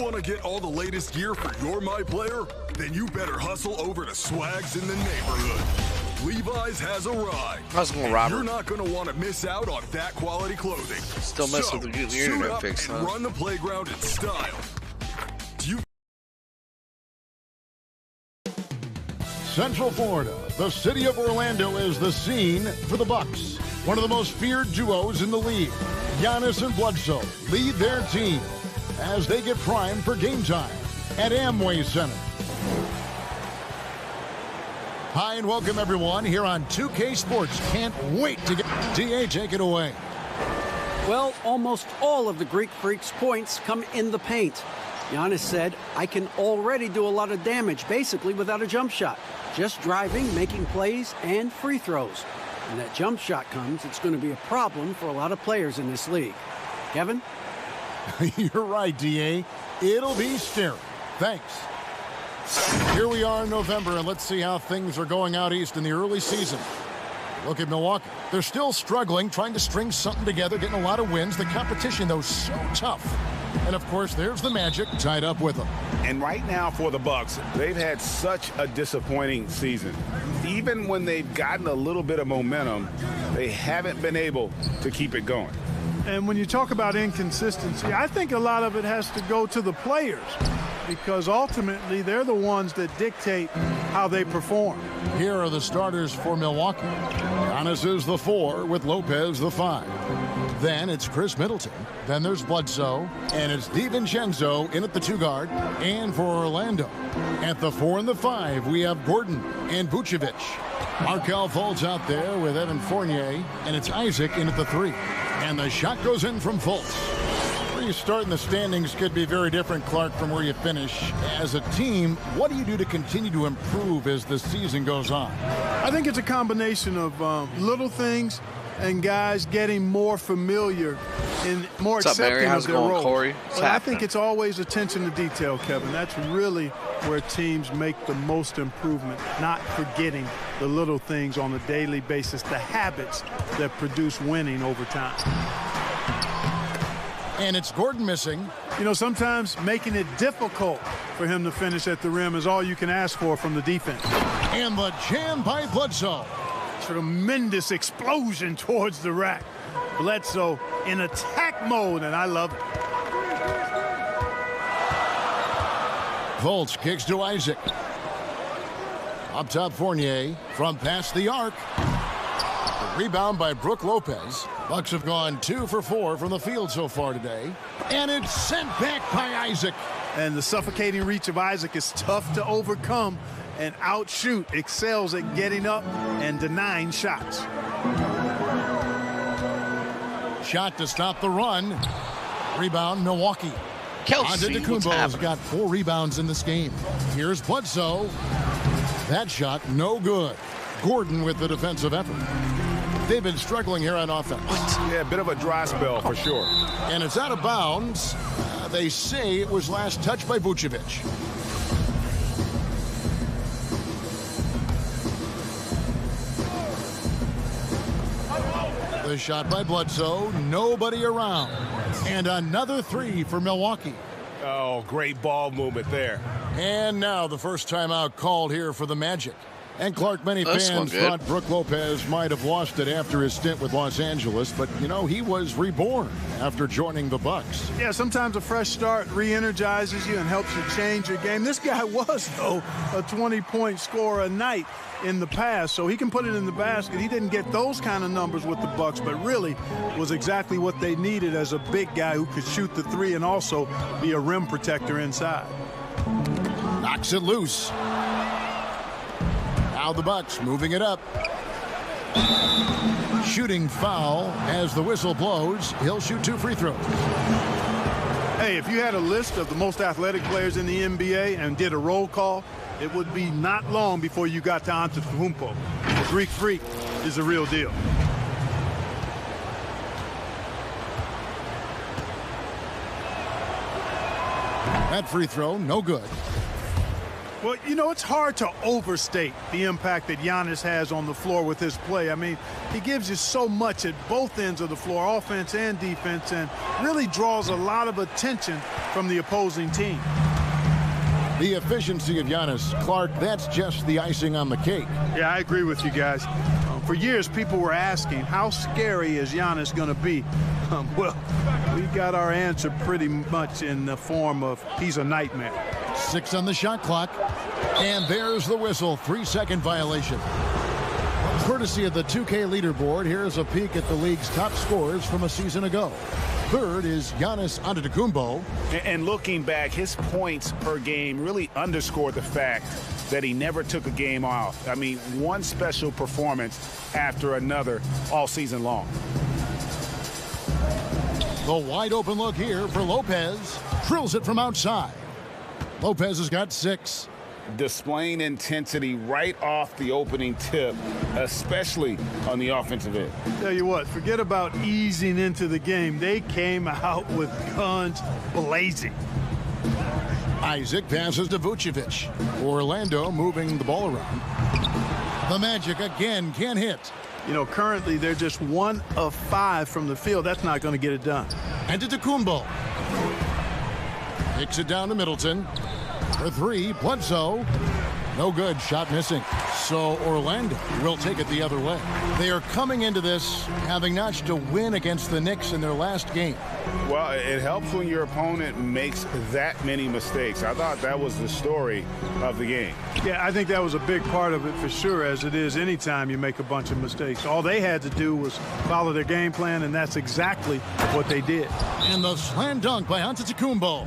want to get all the latest gear for your My Player? Then you better hustle over to Swags in the Neighborhood. Levi's has arrived. Hustle, Robert. You're not going to want to miss out on that quality clothing. Still mess with the internet fix, and run the playground in style. Central Florida, the city of Orlando is the scene for the Bucks. One of the most feared duos in the league. Giannis and Bledsoe lead their team as they get primed for game time at Amway Center. Hi and welcome everyone here on 2K Sports. Can't wait to get DA, take it away. Well, almost all of the Greek Freak's points come in the paint. Giannis said, I can already do a lot of damage, basically without a jump shot. Just driving, making plays, and free throws. When that jump shot comes, it's going to be a problem for a lot of players in this league. Kevin? You're right, DA. It'll be scary. Thanks. Here we are in November, and let's see how things are going out east in the early season. Look at Milwaukee. They're still struggling, trying to string something together, getting a lot of wins. The competition, though, so tough. And, of course, there's the Magic tied up with them. And right now for the Bucks, they've had such a disappointing season. Even when they've gotten a little bit of momentum, they haven't been able to keep it going. And when you talk about inconsistency, I think a lot of it has to go to the players because ultimately they're the ones that dictate how they perform. Here are the starters for Milwaukee. Giannis is the 4 with Lopez the 5. Then it's Chris Middleton. Then there's Bledsoe. And it's DiVincenzo in at the 2 guard. And for Orlando, at the 4 and the 5, we have Gordon and Vucevic. Markelle Fultz out there with Evan Fournier. And it's Isaac in at the 3. And the shot goes in from Fultz. Where you start in the standings could be very different, Clark, from where you finish. As a team, what do you do to continue to improve as the season goes on? I think it's a combination of little things and guys getting more familiar and more accepting of their role. Corey? But I think it's always attention to detail, Kevin. That's really where teams make the most improvement, not forgetting the little things on a daily basis, the habits that produce winning over time. And it's Gordon missing. You know, sometimes making it difficult for him to finish at the rim is all you can ask for from the defense. And the jam by Bledsoe. Tremendous explosion towards the rack. Bledsoe in attack mode, and I love it. Fultz kicks to Isaac. Up top, Fournier from past the arc. The rebound by Brook Lopez. Bucks have gone 2 for 4 from the field so far today. And it's sent back by Isaac. And the suffocating reach of Isaac is tough to overcome and outshoot. Excels at getting up and denying shots. Shot to stop the run. Rebound, Milwaukee. Kelsey, Antetokounmpo's got 4 rebounds in this game. Here's Bledsoe. That shot, no good. Gordon with the defensive effort. They've been struggling here on offense. Yeah, a bit of a dry spell for sure. And it's out of bounds. They say it was last touched by Vucevic. The shot by Bledsoe, nobody around. And another 3 for Milwaukee. Oh, great ball movement there. And now the first timeout called here for the Magic. And Clark, many fans thought Brook Lopez might have lost it after his stint with Los Angeles, but, you know, he was reborn after joining the Bucks. Yeah, sometimes a fresh start re-energizes you and helps you change your game. This guy was, though, a 20-point scorer a night in the past, so he can put it in the basket. He didn't get those kind of numbers with the Bucks, but really was exactly what they needed as a big guy who could shoot the 3 and also be a rim protector inside. Knocks it loose. Now the Bucks moving it up. Shooting foul as the whistle blows. He'll shoot 2 free throws. Hey, if you had a list of the most athletic players in the NBA and did a roll call, it would be not long before you got to Antetokounmpo. The Greek Freak is the real deal. That free throw, no good. Well, you know, it's hard to overstate the impact that Giannis has on the floor with his play. I mean, he gives you so much at both ends of the floor, offense and defense, and really draws a lot of attention from the opposing team. The efficiency of Giannis, Clark, that's just the icing on the cake. Yeah, I agree with you guys. For years, people were asking, how scary is Giannis going to be? Well, we got our answer pretty much in the form of he's a nightmare. 6 on the shot clock. And there's the whistle. 3-second violation. Courtesy of the 2K leaderboard, here's a peek at the league's top scorers from a season ago. Third is Giannis Antetokounmpo. And looking back, his points per game really underscored the fact that he never took a game off. I mean, one special performance after another all season long. The wide open look here for Lopez. Drills it from outside. Lopez has got 6. Displaying intensity right off the opening tip, especially on the offensive end. Tell you what, forget about easing into the game. They came out with guns blazing. Isaac passes to Vucevic. Orlando moving the ball around. The Magic again can't hit. You know, currently they're just 1 of 5 from the field. That's not going to get it done. Antetokounmpo kicks it down to Middleton. For 3, Bledsoe. No good, shot missing. So Orlando will take it the other way. They are coming into this having notched a win against the Knicks in their last game. Well, it helps when your opponent makes that many mistakes. I thought that was the story of the game. Yeah, I think that was a big part of it for sure, as it is anytime you make a bunch of mistakes. All they had to do was follow their game plan, and that's exactly what they did. And the slam dunk by Antetokounmpo.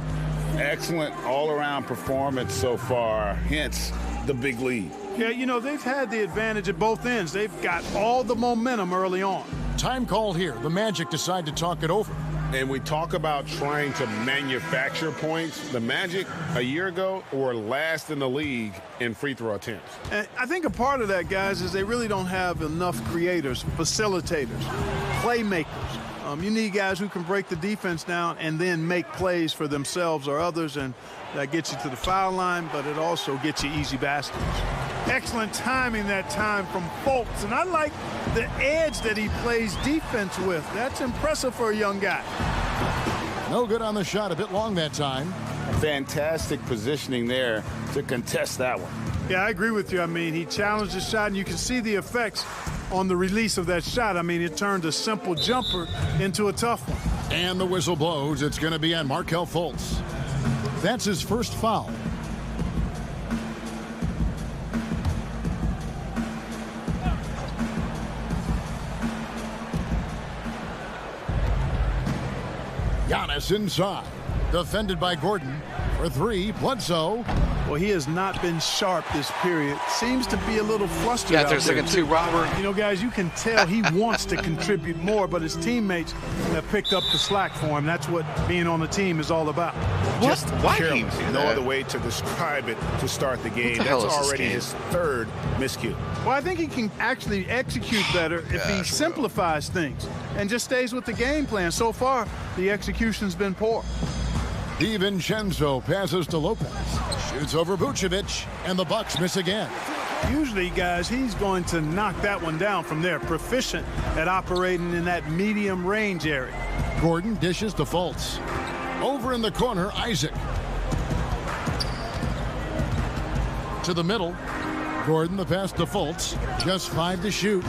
Excellent all-around performance so far, hence the big lead. Yeah, you know, they've had the advantage at both ends. They've got all the momentum early on. Time called here. The Magic decide to talk it over. And we talk about trying to manufacture points. The Magic a year ago were last in the league in free throw attempts. And I think a part of that, guys, is they really don't have enough creators, facilitators, playmakers. You need guys who can break the defense down and then make plays for themselves or others, and that gets you to the foul line, but it also gets you easy baskets. Excellent timing that time from Fultz, and I like the edge that he plays defense with. That's impressive for a young guy. No good on the shot, a bit long that time. Fantastic positioning there to contest that one. Yeah, I agree with you. I mean, he challenged the shot, and you can see the effects on the release of that shot. I mean, it turned a simple jumper into a tough one. And the whistle blows. It's going to be on Markelle Fultz. That's his first foul. Giannis inside. Defended by Gordon. For 3, Bledsoe. Well, he has not been sharp this period. Seems to be a little flustered Got out their there, second two, Robert. You know, guys, you can tell he wants to contribute more, but his teammates have picked up the slack for him. That's what being on the team is all about. Just Why careless. do you do No that? other way to describe it to start the game. What the hell That's is this already game? his 3rd miscue. Well, I think he can actually execute better if he simplifies things and just stays with the game plan. So far, the execution's been poor. DiVincenzo passes to Lopez. Shoots over Vucevic, and the Bucks miss again. Usually, guys, he's going to knock that one down from there. Proficient at operating in that medium range area. Gordon dishes to Fultz. Over in the corner, Isaac. To the middle. Gordon, the pass to Fultz. Just 5 to shoot.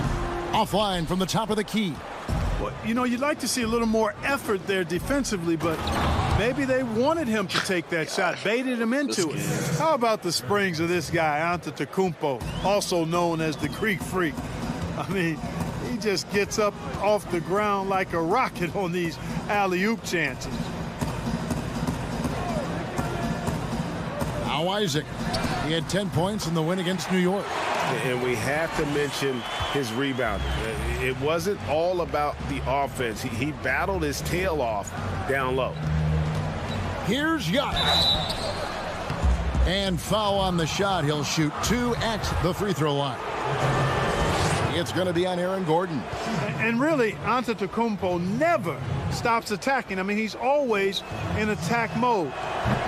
Offline from the top of the key. Well, you know, you'd like to see a little more effort there defensively, but maybe they wanted him to take that shot, baited him into it. How about the springs of this guy, Antetokounmpo, also known as the Greek Freak? I mean, he just gets up off the ground like a rocket on these alley-oop chances. Now Isaac. He had 10 points in the win against New York. And we have to mention his rebounding. It wasn't all about the offense. He battled his tail off down low. Here's Giannis. And foul on the shot. He'll shoot 2 at the free throw line. It's going to be on Aaron Gordon. And really, Antetokounmpo never stops attacking. I mean, he's always in attack mode.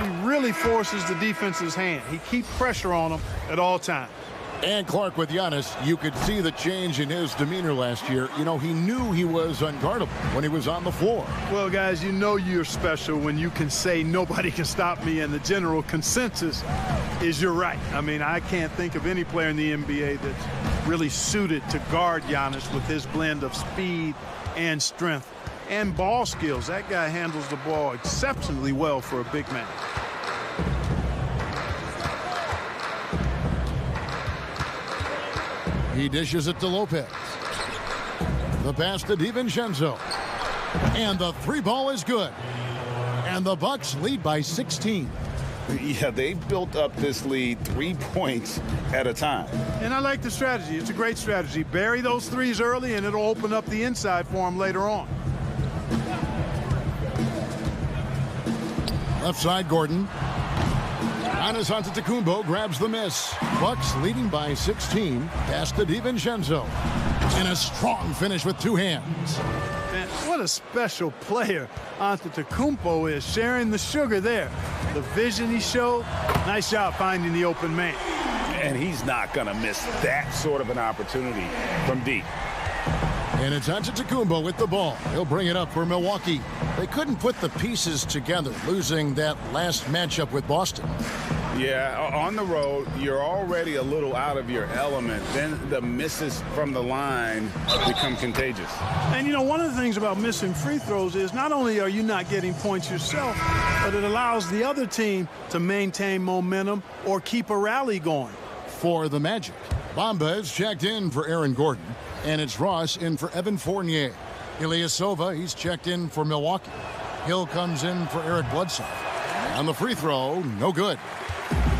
He really forces the defense's hand. He keeps pressure on them at all times. And Clark, with Giannis, you could see the change in his demeanor last year. You know, he knew he was unguardable when he was on the floor. Well, guys, you know you're special when you can say nobody can stop me, and the general consensus is you're right. I mean, I can't think of any player in the NBA that's really suited to guard Giannis with his blend of speed and strength and ball skills. That guy handles the ball exceptionally well for a big man. He dishes it to Lopez. The pass to DiVincenzo. And the three ball is good. And the Bucks lead by 16. Yeah, they built up this lead 3 points at a time. And I like the strategy. It's a great strategy. Bury those threes early, and it'll open up the inside for him later on. Left side, Gordon. Giannis Antetokounmpo grabs the miss. Bucks leading by 16. Pass to DiVincenzo. And a strong finish with two hands. Man, what a special player Antetokounmpo is, sharing the sugar there. The vision he showed, nice job finding the open man. And he's not going to miss that sort of an opportunity from deep. And it's Antetokounmpo with the ball. He'll bring it up for Milwaukee. They couldn't put the pieces together, losing that last matchup with Boston. Yeah, on the road, you're already a little out of your element. Then the misses from the line become contagious. And, you know, one of the things about missing free throws is not only are you not getting points yourself, but it allows the other team to maintain momentum or keep a rally going. For the Magic, Bamba is checked in for Aaron Gordon. And it's Ross in for Evan Fournier. Ilyasova, he's checked in for Milwaukee. Hill comes in for Eric Bledsoe. On the free throw, no good.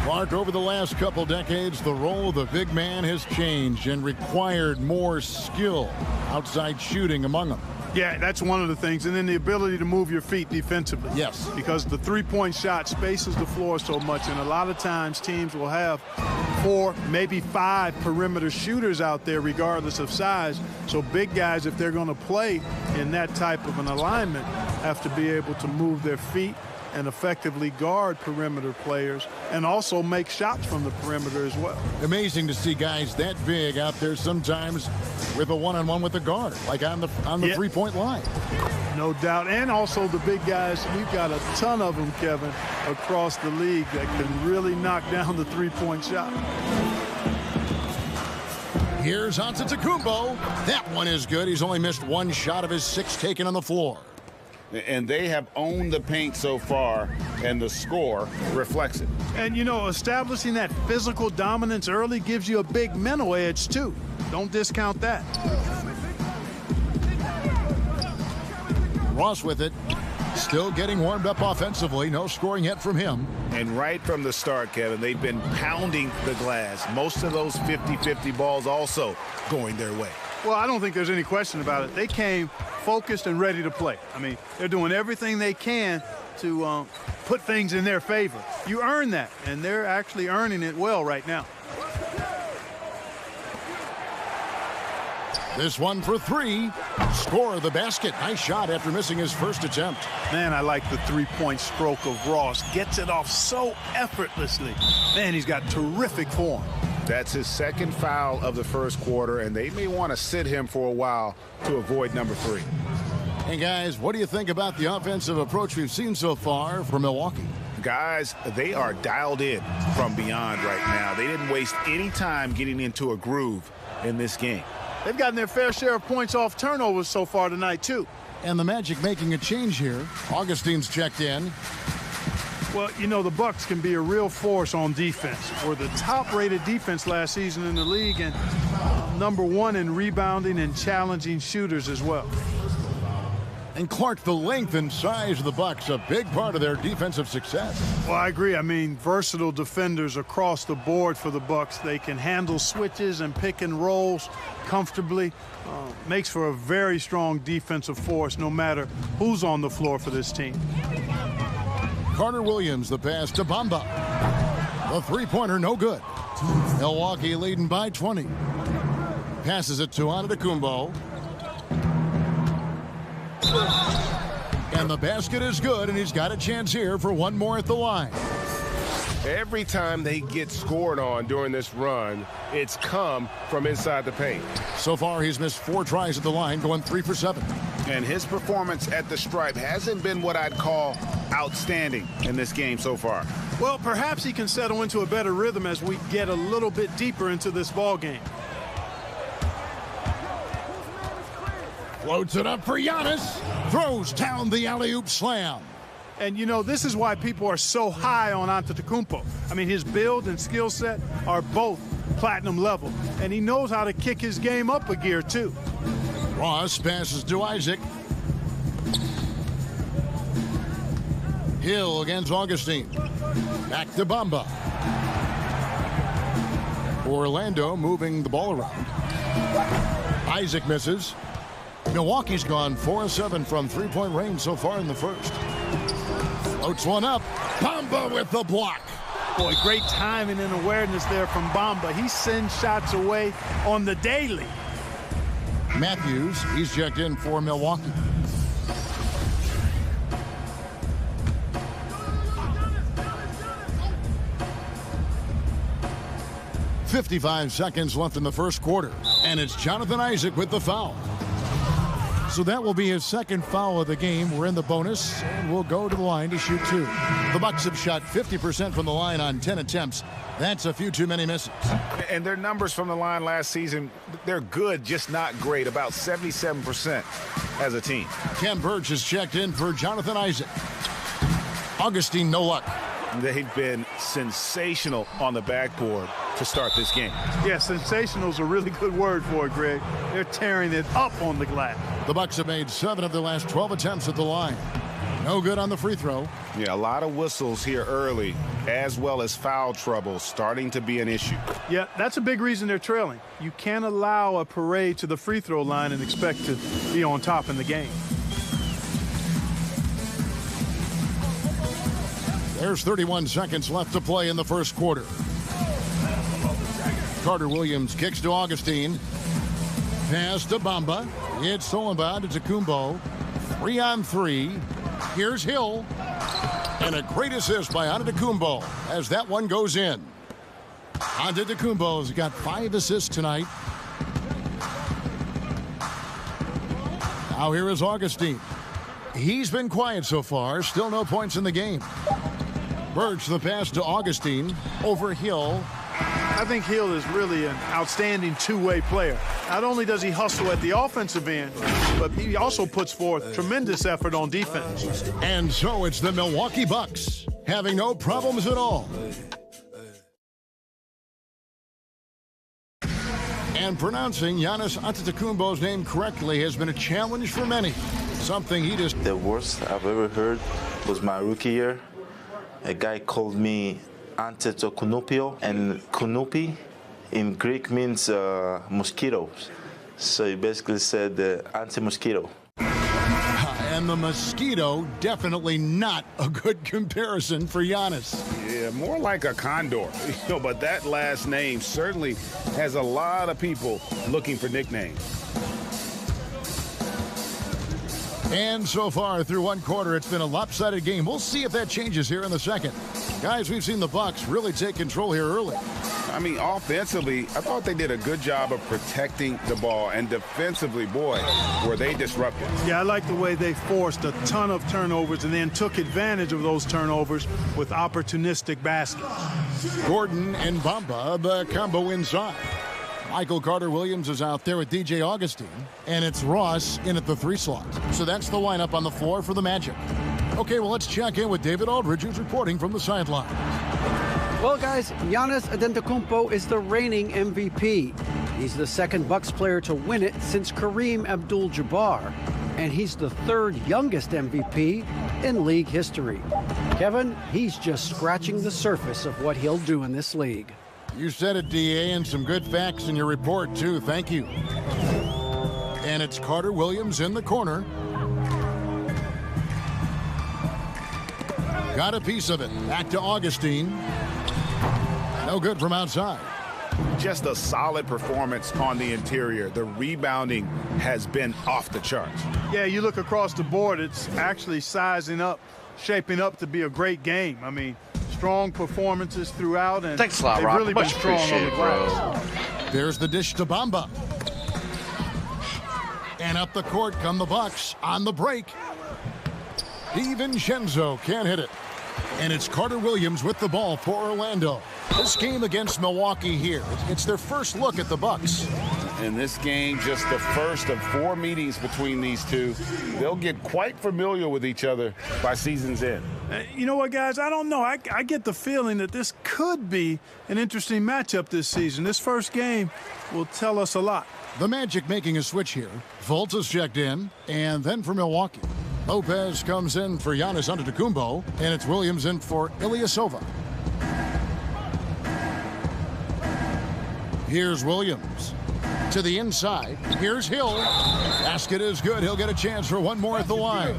Clark, over the last couple decades, the role of the big man has changed and required more skill outside shooting among them. Yeah, that's one of the things. And then the ability to move your feet defensively. Yes. Because the three-point shot spaces the floor so much. And a lot of times teams will have 4, maybe 5 perimeter shooters out there regardless of size. So big guys, if they're going to play in that type of an alignment, have to be able to move their feet and effectively guard perimeter players and also make shots from the perimeter as well. Amazing to see guys that big out there sometimes with a one-on-one with a guard, like on the three-point line. No doubt. And also the big guys, we've got a ton of them, Kevin, across the league that can really knock down the three-point shot. Here's Antetokounmpo. That one is good. He's only missed 1 shot of his 6 taken on the floor. And they have owned the paint so far, and the score reflects it. And, you know, establishing that physical dominance early gives you a big mental edge, too. Don't discount that. Ross with it. Still getting warmed up offensively. No scoring yet from him. And right from the start, Kevin, they've been pounding the glass. Most of those 50-50 balls also going their way. Well, I don't think there's any question about it. They came focused and ready to play. I mean, they're doing everything they can to put things in their favor. You earn that, and they're actually earning it well right now. This one for 3. Score the basket. Nice shot after missing his first attempt. Man, I like the three-point stroke of Ross. Gets it off so effortlessly. Man, he's got terrific form. That's his second foul of the first quarter, and they may want to sit him for a while to avoid number 3. And guys, what do you think about the offensive approach we've seen so far from Milwaukee? Guys, they are dialed in from beyond right now. They didn't waste any time getting into a groove in this game. They've gotten their fair share of points off turnovers so far tonight, too. And the Magic making a change here. Augustine's checked in. Well, you know, the Bucks can be a real force on defense. We're the top-rated defense last season in the league and number 1 in rebounding and challenging shooters as well. And Clark, the length and size of the Bucks, a big part of their defensive success. Well, I agree. I mean, versatile defenders across the board for the Bucks. They can handle switches and pick and rolls comfortably. Makes for a very strong defensive force no matter who's on the floor for this team. Carter Williams, the pass to Bamba. The three-pointer, no good. Milwaukee leading by 20. Passes it to Antetokounmpo. And the basket is good, and he's got a chance here for one more at the line. Every time they get scored on during this run, it's come from inside the paint. So far, he's missed 4 tries at the line, going 3 for 7. And his performance at the stripe hasn't been what I'd call outstanding in this game so far. Well, perhaps he can settle into a better rhythm as we get a little bit deeper into this ball game. Floats it up for Giannis. Throws down the alley-oop slam. And, you know, this is why people are so high on Antetokounmpo. I mean, his build and skill set are both platinum level. And he knows how to kick his game up a gear, too. Ross passes to Isaac. Hill against Augustine. Back to Bamba. Orlando moving the ball around. Isaac misses. Milwaukee's gone 4 of 7 from three-point range so far in the first. Floats one up. Bamba with the block. Boy, great timing and awareness there from Bamba. He sends shots away on the daily. Matthews, he's checked in for Milwaukee. .55 seconds left in the first quarter, and it's Jonathan Isaac with the foul. So that will be his second foul of the game. We're in the bonus, and we'll go to the line to shoot 2. The Bucks have shot 50% from the line on 10 attempts. That's a few too many misses. And their numbers from the line last season, they're good, just not great, about 77% as a team. Ken Birch is checked in for Jonathan Isaac. Augustine, no luck. They've been sensational on the backboard to start this game. Yeah, sensational is a really good word for it, Greg. They're tearing it up on the glass. The Bucks have made 7 of their last 12 attempts at the line. No good on the free throw. Yeah, a lot of whistles here early, as well as foul trouble starting to be an issue. Yeah, that's a big reason they're trailing. You can't allow a parade to the free throw line and expect to be on top in the game. There's 31 seconds left to play in the first quarter. Carter Williams kicks to Augustine. Pass to Bamba. It's stolen by Antetokounmpo. 3-on-3. Here's Hill. And a great assist by Antetokounmpo as that one goes in. Antetokounmpo's got 5 assists tonight. Now here is Augustine. He's been quiet so far. Still no points in the game. Birch the pass to Augustine over Hill. I think Hill is really an outstanding two-way player. Not only does he hustle at the offensive end, but he also puts forth tremendous effort on defense. And so it's the Milwaukee Bucks having no problems at all. And pronouncing Giannis Antetokounmpo's name correctly has been a challenge for many. Something he just... The worst I've ever heard was my rookie year. A guy called me Antetokounmpo, and Kounupi in Greek means mosquitoes. So he basically said anti-mosquito. And the mosquito, definitely not a good comparison for Giannis. Yeah, more like a condor. But that last name certainly has a lot of people looking for nicknames. And so far through one quarter, it's been a lopsided game. We'll see if that changes here in the second. Guys, we've seen the Bucks really take control here early. I mean, offensively, I thought they did a good job of protecting the ball. And defensively, boy, were they disruptive. Yeah, I like the way they forced a ton of turnovers and then took advantage of those turnovers with opportunistic baskets. Gordon and Bamba, the combo inside. Michael Carter-Williams is out there with DJ Augustine, and it's Ross in at the 3 slot. So that's the lineup on the floor for the Magic. Okay, well, let's check in with David Aldridge, who's reporting from the sideline. Well, guys, Giannis Antetokounmpo is the reigning MVP. He's the second Bucks player to win it since Kareem Abdul-Jabbar, and he's the 3rd youngest MVP in league history. Kevin, he's just scratching the surface of what he'll do in this league. You said it, DA, and some good facts in your report, too. Thank you. And it's Carter Williams in the corner. Got a piece of it. Back to Augustine. No good from outside. Just a solid performance on the interior. The rebounding has been off the charts. Yeah, you look across the board, it's actually sizing up, shaping up to be a great game. I mean, Strong performances throughout, and Thanks a lot, they've Rob. really Much been strong on the appreciated, bro. glass. There's the dish to Bamba. And up the court come the Bucks on the break. DiVincenzo can't hit it. And it's Carter Williams with the ball for Orlando. This game against Milwaukee here, it's their first look at the Bucks. In this game, just the first of 4 meetings between these two. They'll get quite familiar with each other by season's end. You know what, guys? I don't know. I get the feeling that this could be an interesting matchup this season. This first game will tell us a lot. The Magic making a switch here. Fultz is checked in, and then for Milwaukee. Lopez comes in for Giannis Antetokounmpo, and it's Williams in for Ilyasova. Here's Williams. To the inside. Here's Hill. Basket is good. He'll get a chance for one more at the line.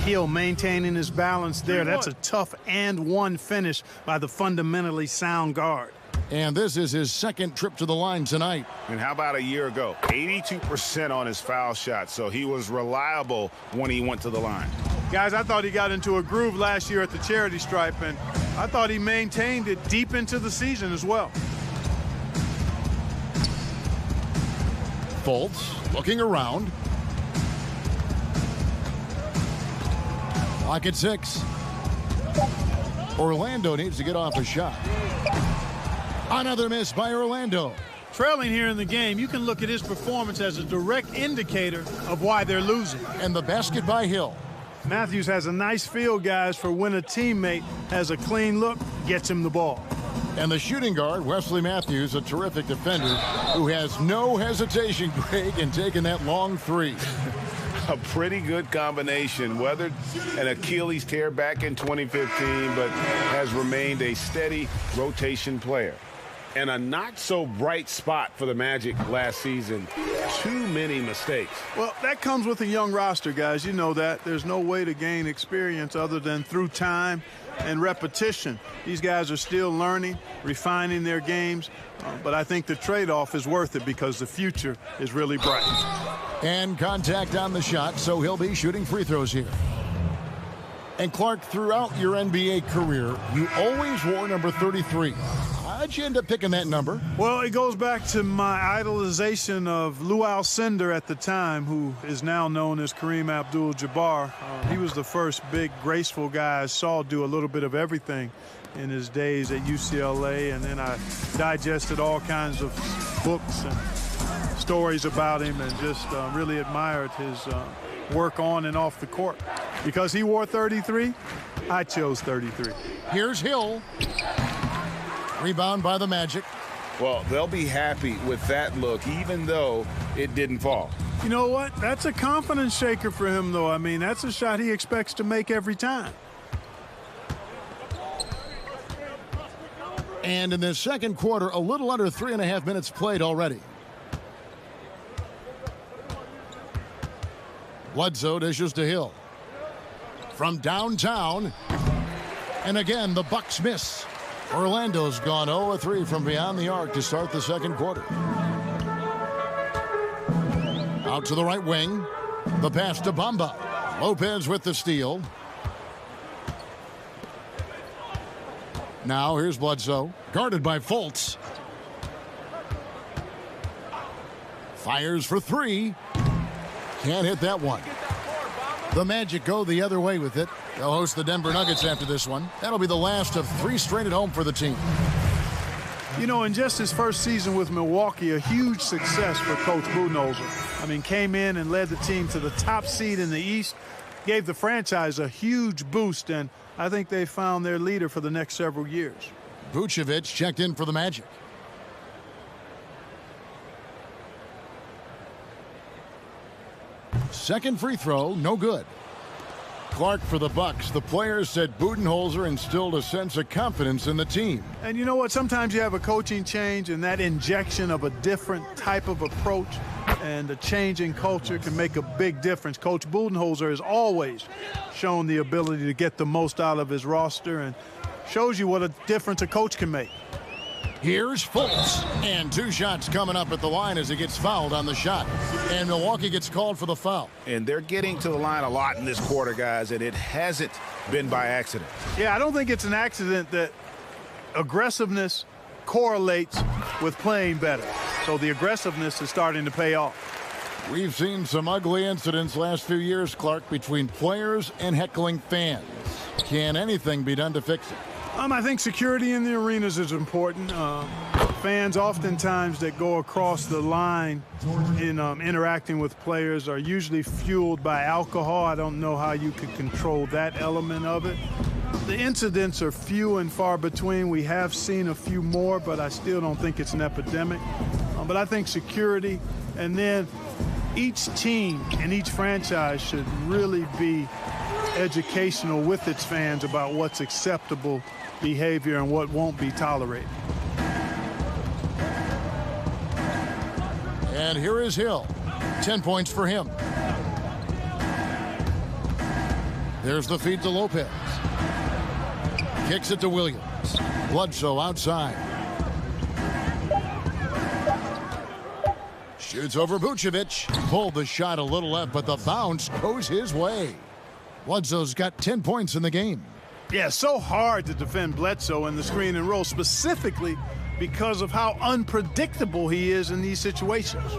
Hill maintaining his balance there. That's a tough and one finish by the fundamentally sound guard. And this is his second trip to the line tonight. And how about a year ago? 82% on his foul shot, so he was reliable when he went to the line. Guys, I thought he got into a groove last year at the charity stripe, and I thought he maintained it deep into the season as well. Fultz looking around. Clock at 6. Orlando needs to get off a shot. Another miss by Orlando. Trailing here in the game, you can look at his performance as a direct indicator of why they're losing. And the basket by Hill. Matthews has a nice feel, guys, for when a teammate has a clean look, gets him the ball. And the shooting guard, Wesley Matthews, a terrific defender who has no hesitation, Greg, in taking that long three. A pretty good combination. Weathered an Achilles tear back in 2015, but has remained a steady rotation player. And a not-so-bright spot for the Magic last season. Too many mistakes. Well, that comes with a young roster, guys. You know that. There's no way to gain experience other than through time and repetition. These guys are still learning, refining their games, but I think the trade-off is worth it because the future is really bright. And contact on the shot, so he'll be shooting free throws here. And Clark, throughout your NBA career, you always wore number 33. How'd you end up picking that number? Well, it goes back to my idolization of Lou Alcindor at the time, who is now known as Kareem Abdul-Jabbar. He was the first big, graceful guy I saw do a little bit of everything in his days at UCLA, and then I digested all kinds of books and stories about him and just really admired his work on and off the court. Because he wore 33, I chose 33. Here's Hill. Rebound by the Magic. Well, they'll be happy with that look, even though it didn't fall. You know what? That's a confidence shaker for him, though. I mean, that's a shot he expects to make every time. And in this second quarter, a little under 3.5 minutes played already. Bledsoe dishes to Hill. From downtown. And again, the Bucks miss. Orlando's gone 0-3 from beyond the arc to start the second quarter. Out to the right wing. The pass to Bamba. Lopez with the steal. Now here's Bledsoe. Guarded by Fultz. Fires for three. Can't hit that one. The Magic go the other way with it. They'll host the Denver Nuggets after this one. That'll be the last of 3 straight at home for the team. You know, in just his first season with Milwaukee, a huge success for Coach Budenholzer. I mean, came in and led the team to the top seed in the East, gave the franchise a huge boost, and I think they found their leader for the next several years. Vucevic checked in for the Magic. Second free throw, no good. Clark for the Bucks. The players said Budenholzer instilled a sense of confidence in the team. And you know what? Sometimes you have a coaching change, and that injection of a different type of approach and a change in culture can make a big difference. Coach Budenholzer has always shown the ability to get the most out of his roster and shows you what a difference a coach can make. Here's Fultz. And 2 shots coming up at the line as he gets fouled on the shot. And Milwaukee gets called for the foul. And they're getting to the line a lot in this quarter, guys, and it hasn't been by accident. Yeah, I don't think it's an accident that aggressiveness correlates with playing better. So the aggressiveness is starting to pay off. We've seen some ugly incidents last few years, Clark, between players and heckling fans. Can anything be done to fix it? I think security in the arenas is important. Fans oftentimes that go across the line in interacting with players are usually fueled by alcohol. I don't know how you could control that element of it. The incidents are few and far between. We have seen a few more, but I still don't think it's an epidemic. But I think security, and then each team and each franchise should really be educational with its fans about what's acceptable behavior and what won't be tolerated. And here is Hill. 10 points for him. There's the feed to Lopez. Kicks it to Williams. Bledsoe outside. Shoots over Vucevic. Pulled the shot a little left, but the bounce goes his way. Bledsoe's got 10 points in the game. Yeah, so hard to defend Bledsoe in the screen and roll, specifically because of how unpredictable he is in these situations.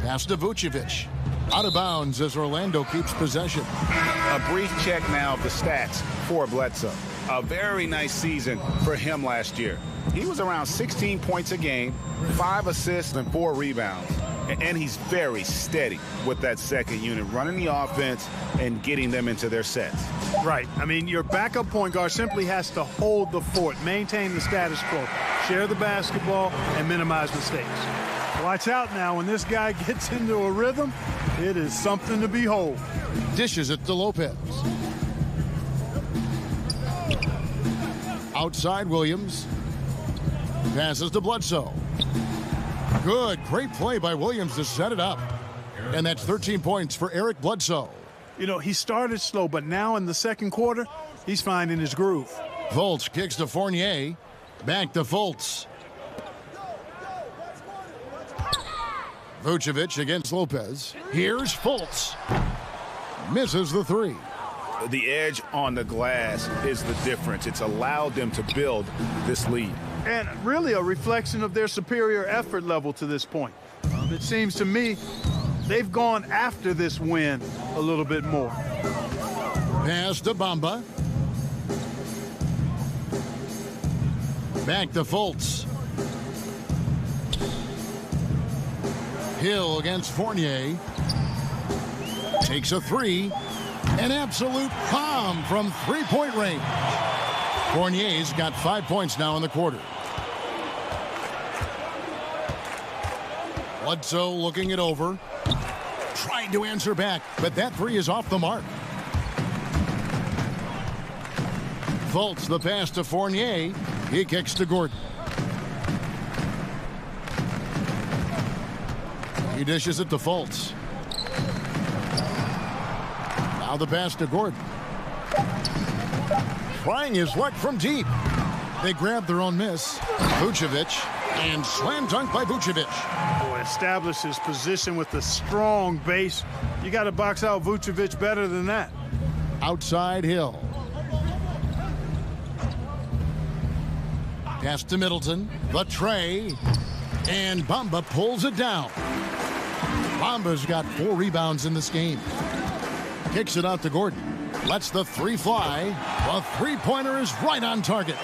Pass to Vucevic. Out of bounds as Orlando keeps possession. A brief check now of the stats for Bledsoe. A very nice season for him last year. He was around 16 points a game, 5 assists and 4 rebounds. And he's very steady with that second unit, running the offense and getting them into their sets. Right. I mean, your backup point guard simply has to hold the fort, maintain the status quo, share the basketball, and minimize mistakes. Watch out now. When this guy gets into a rhythm, it is something to behold. Dishes it to Lopez. Outside Williams. Passes to Bledsoe. Good, great play by Williams to set it up. And that's 13 points for Eric Bledsoe. You know, he started slow, but now in the second quarter, he's finding his groove. Fultz kicks to Fournier. Back to Fultz. Vucevic against Lopez. Here's Fultz. Misses the 3. The edge on the glass is the difference. It's allowed them to build this lead. And really a reflection of their superior effort level to this point. It seems to me they've gone after this win a little bit more. Pass to Bamba. Back to Fultz. Hill against Fournier. Takes a 3. An absolute bomb from three-point range. Fournier's got 5 points now in the quarter. Bledsoe looking it over. Trying to answer back, but that 3 is off the mark. Fultz the pass to Fournier. He kicks to Gordon. He dishes it to Fultz. Now the pass to Gordon. Trying his luck from deep. They grab their own miss. Vucevic, and slam dunk by Vucevic. Boy, established his position with a strong base. You got to box out Vucevic better than that. Outside Hill. Pass to Middleton. The tray. And Bamba pulls it down. Bamba's got 4 rebounds in this game. Kicks it out to Gordon. Lets the 3 fly. The three-pointer is right on target.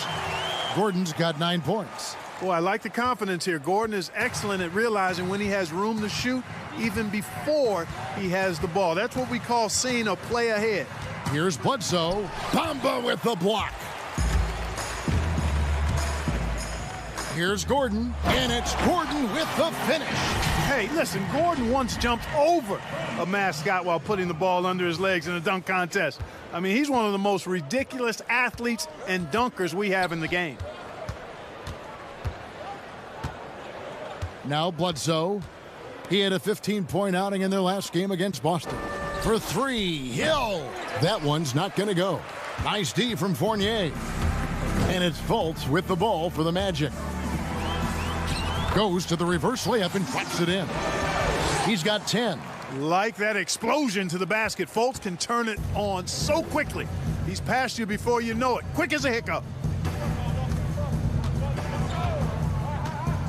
Gordon's got 9 points. Boy, I like the confidence here. Gordon is excellent at realizing when he has room to shoot, even before he has the ball. That's what we call seeing a play ahead. Here's Bledsoe. Bamba with the block. Here's Gordon, and it's Gordon with the finish. Hey, listen, Gordon once jumped over a mascot while putting the ball under his legs in a dunk contest. I mean, he's one of the most ridiculous athletes and dunkers we have in the game. Now Bledsoe. He had a 15-point outing in their last game against Boston. For 3, Hill. That one's not going to go. Nice D from Fournier. And it's Fultz with the ball for the Magic. Goes to the reverse layup and drops it in. He's got 10. Like that explosion to the basket. Fultz can turn it on so quickly. He's past you before you know it. Quick as a hiccup.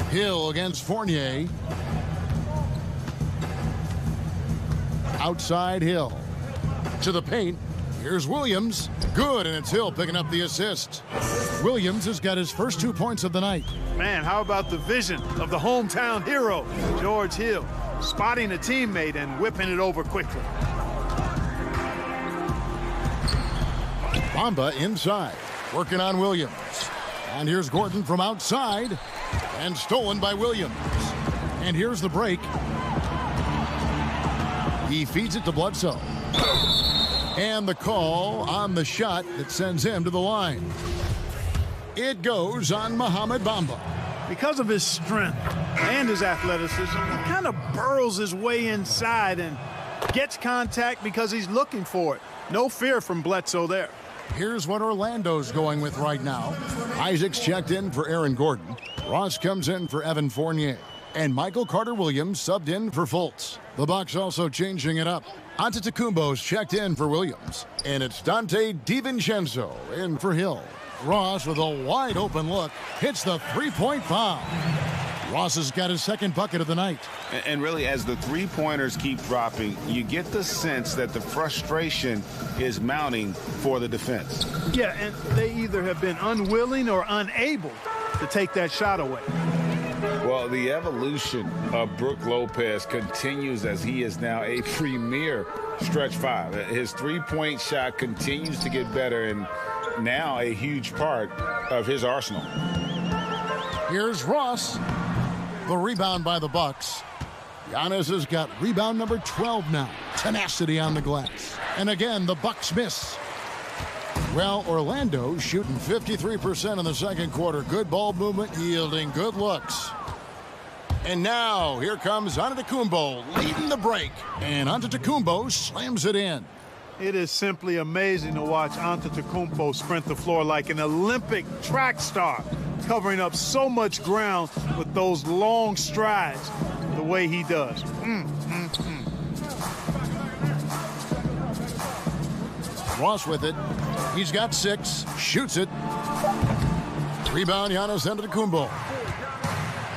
Hill against Fournier. Outside Hill. To the paint. Here's Williams. Good, and it's Hill picking up the assist. Williams has got his first 2 points of the night. Man, how about the vision of the hometown hero, George Hill, spotting a teammate and whipping it over quickly. Bamba inside, working on Williams. And here's Gordon from outside, and stolen by Williams. And here's the break. He feeds it to Bledsoe. And the call on the shot that sends him to the line. It goes on Mohamed Bamba. Because of his strength and his athleticism, he kind of burrows his way inside and gets contact because he's looking for it. No fear from Bledsoe there. Here's what Orlando's going with right now. Isaac's checked in for Aaron Gordon. Ross comes in for Evan Fournier. And Michael Carter-Williams subbed in for Fultz. The Bucks also changing it up. Antetokounmpo's checked in for Williams. And it's Dante DiVincenzo in for Hill. Ross with a wide open look hits the three-point foul. Ross has got his second bucket of the night. And really, as the three-pointers keep dropping, you get the sense that the frustration is mounting for the defense. Yeah, and they either have been unwilling or unable to take that shot away. Well, the evolution of Brook Lopez continues as he is now a premier stretch five. His three-point shot continues to get better and now a huge part of his arsenal. Here's Ross. The rebound by the Bucks. Giannis has got rebound number 12 now. Tenacity on the glass. And again, the Bucks miss. Well, Orlando shooting 53% in the second quarter. Good ball movement, yielding good looks. And now, here comes Antetokounmpo leading the break. And Antetokounmpo slams it in. It is simply amazing to watch Antetokounmpo sprint the floor like an Olympic track star, covering up so much ground with those long strides the way he does. Ross with it. He's got 6. Shoots it. Rebound, Giannis Antetokounmpo.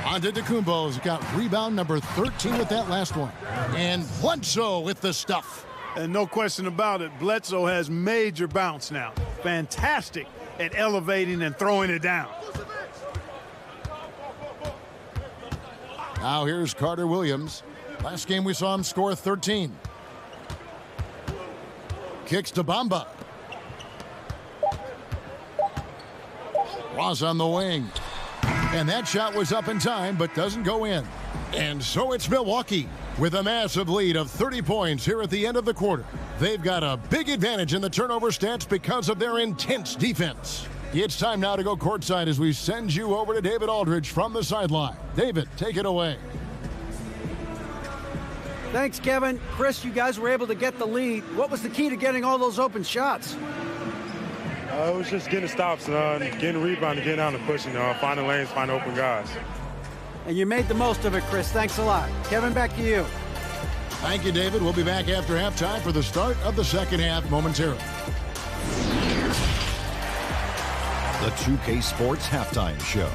Antetokounmpo's got rebound number 13 with that last one. And Bledsoe with the stuff. And no question about it, Bledsoe has major bounce now. Fantastic at elevating and throwing it down. Now here's Carter-Williams. Last game we saw him score 13. Kicks to Bamba. Ross on the wing. And that shot was up in time, but doesn't go in. And so it's Milwaukee with a massive lead of 30 points here at the end of the quarter. They've got a big advantage in the turnover stats because of their intense defense. It's time now to go courtside as we send you over to David Aldridge from the sideline. David, take it away. Thanks, Kevin. Chris, you guys were able to get the lead. What was the key to getting all those open shots? It was just getting stops, getting rebound, getting out and pushing, finding lanes, finding open guys. And you made the most of it, Chris. Thanks a lot. Kevin, back to you. Thank you, David. We'll be back after halftime for the start of the second half momentarily. The 2K Sports Halftime Show.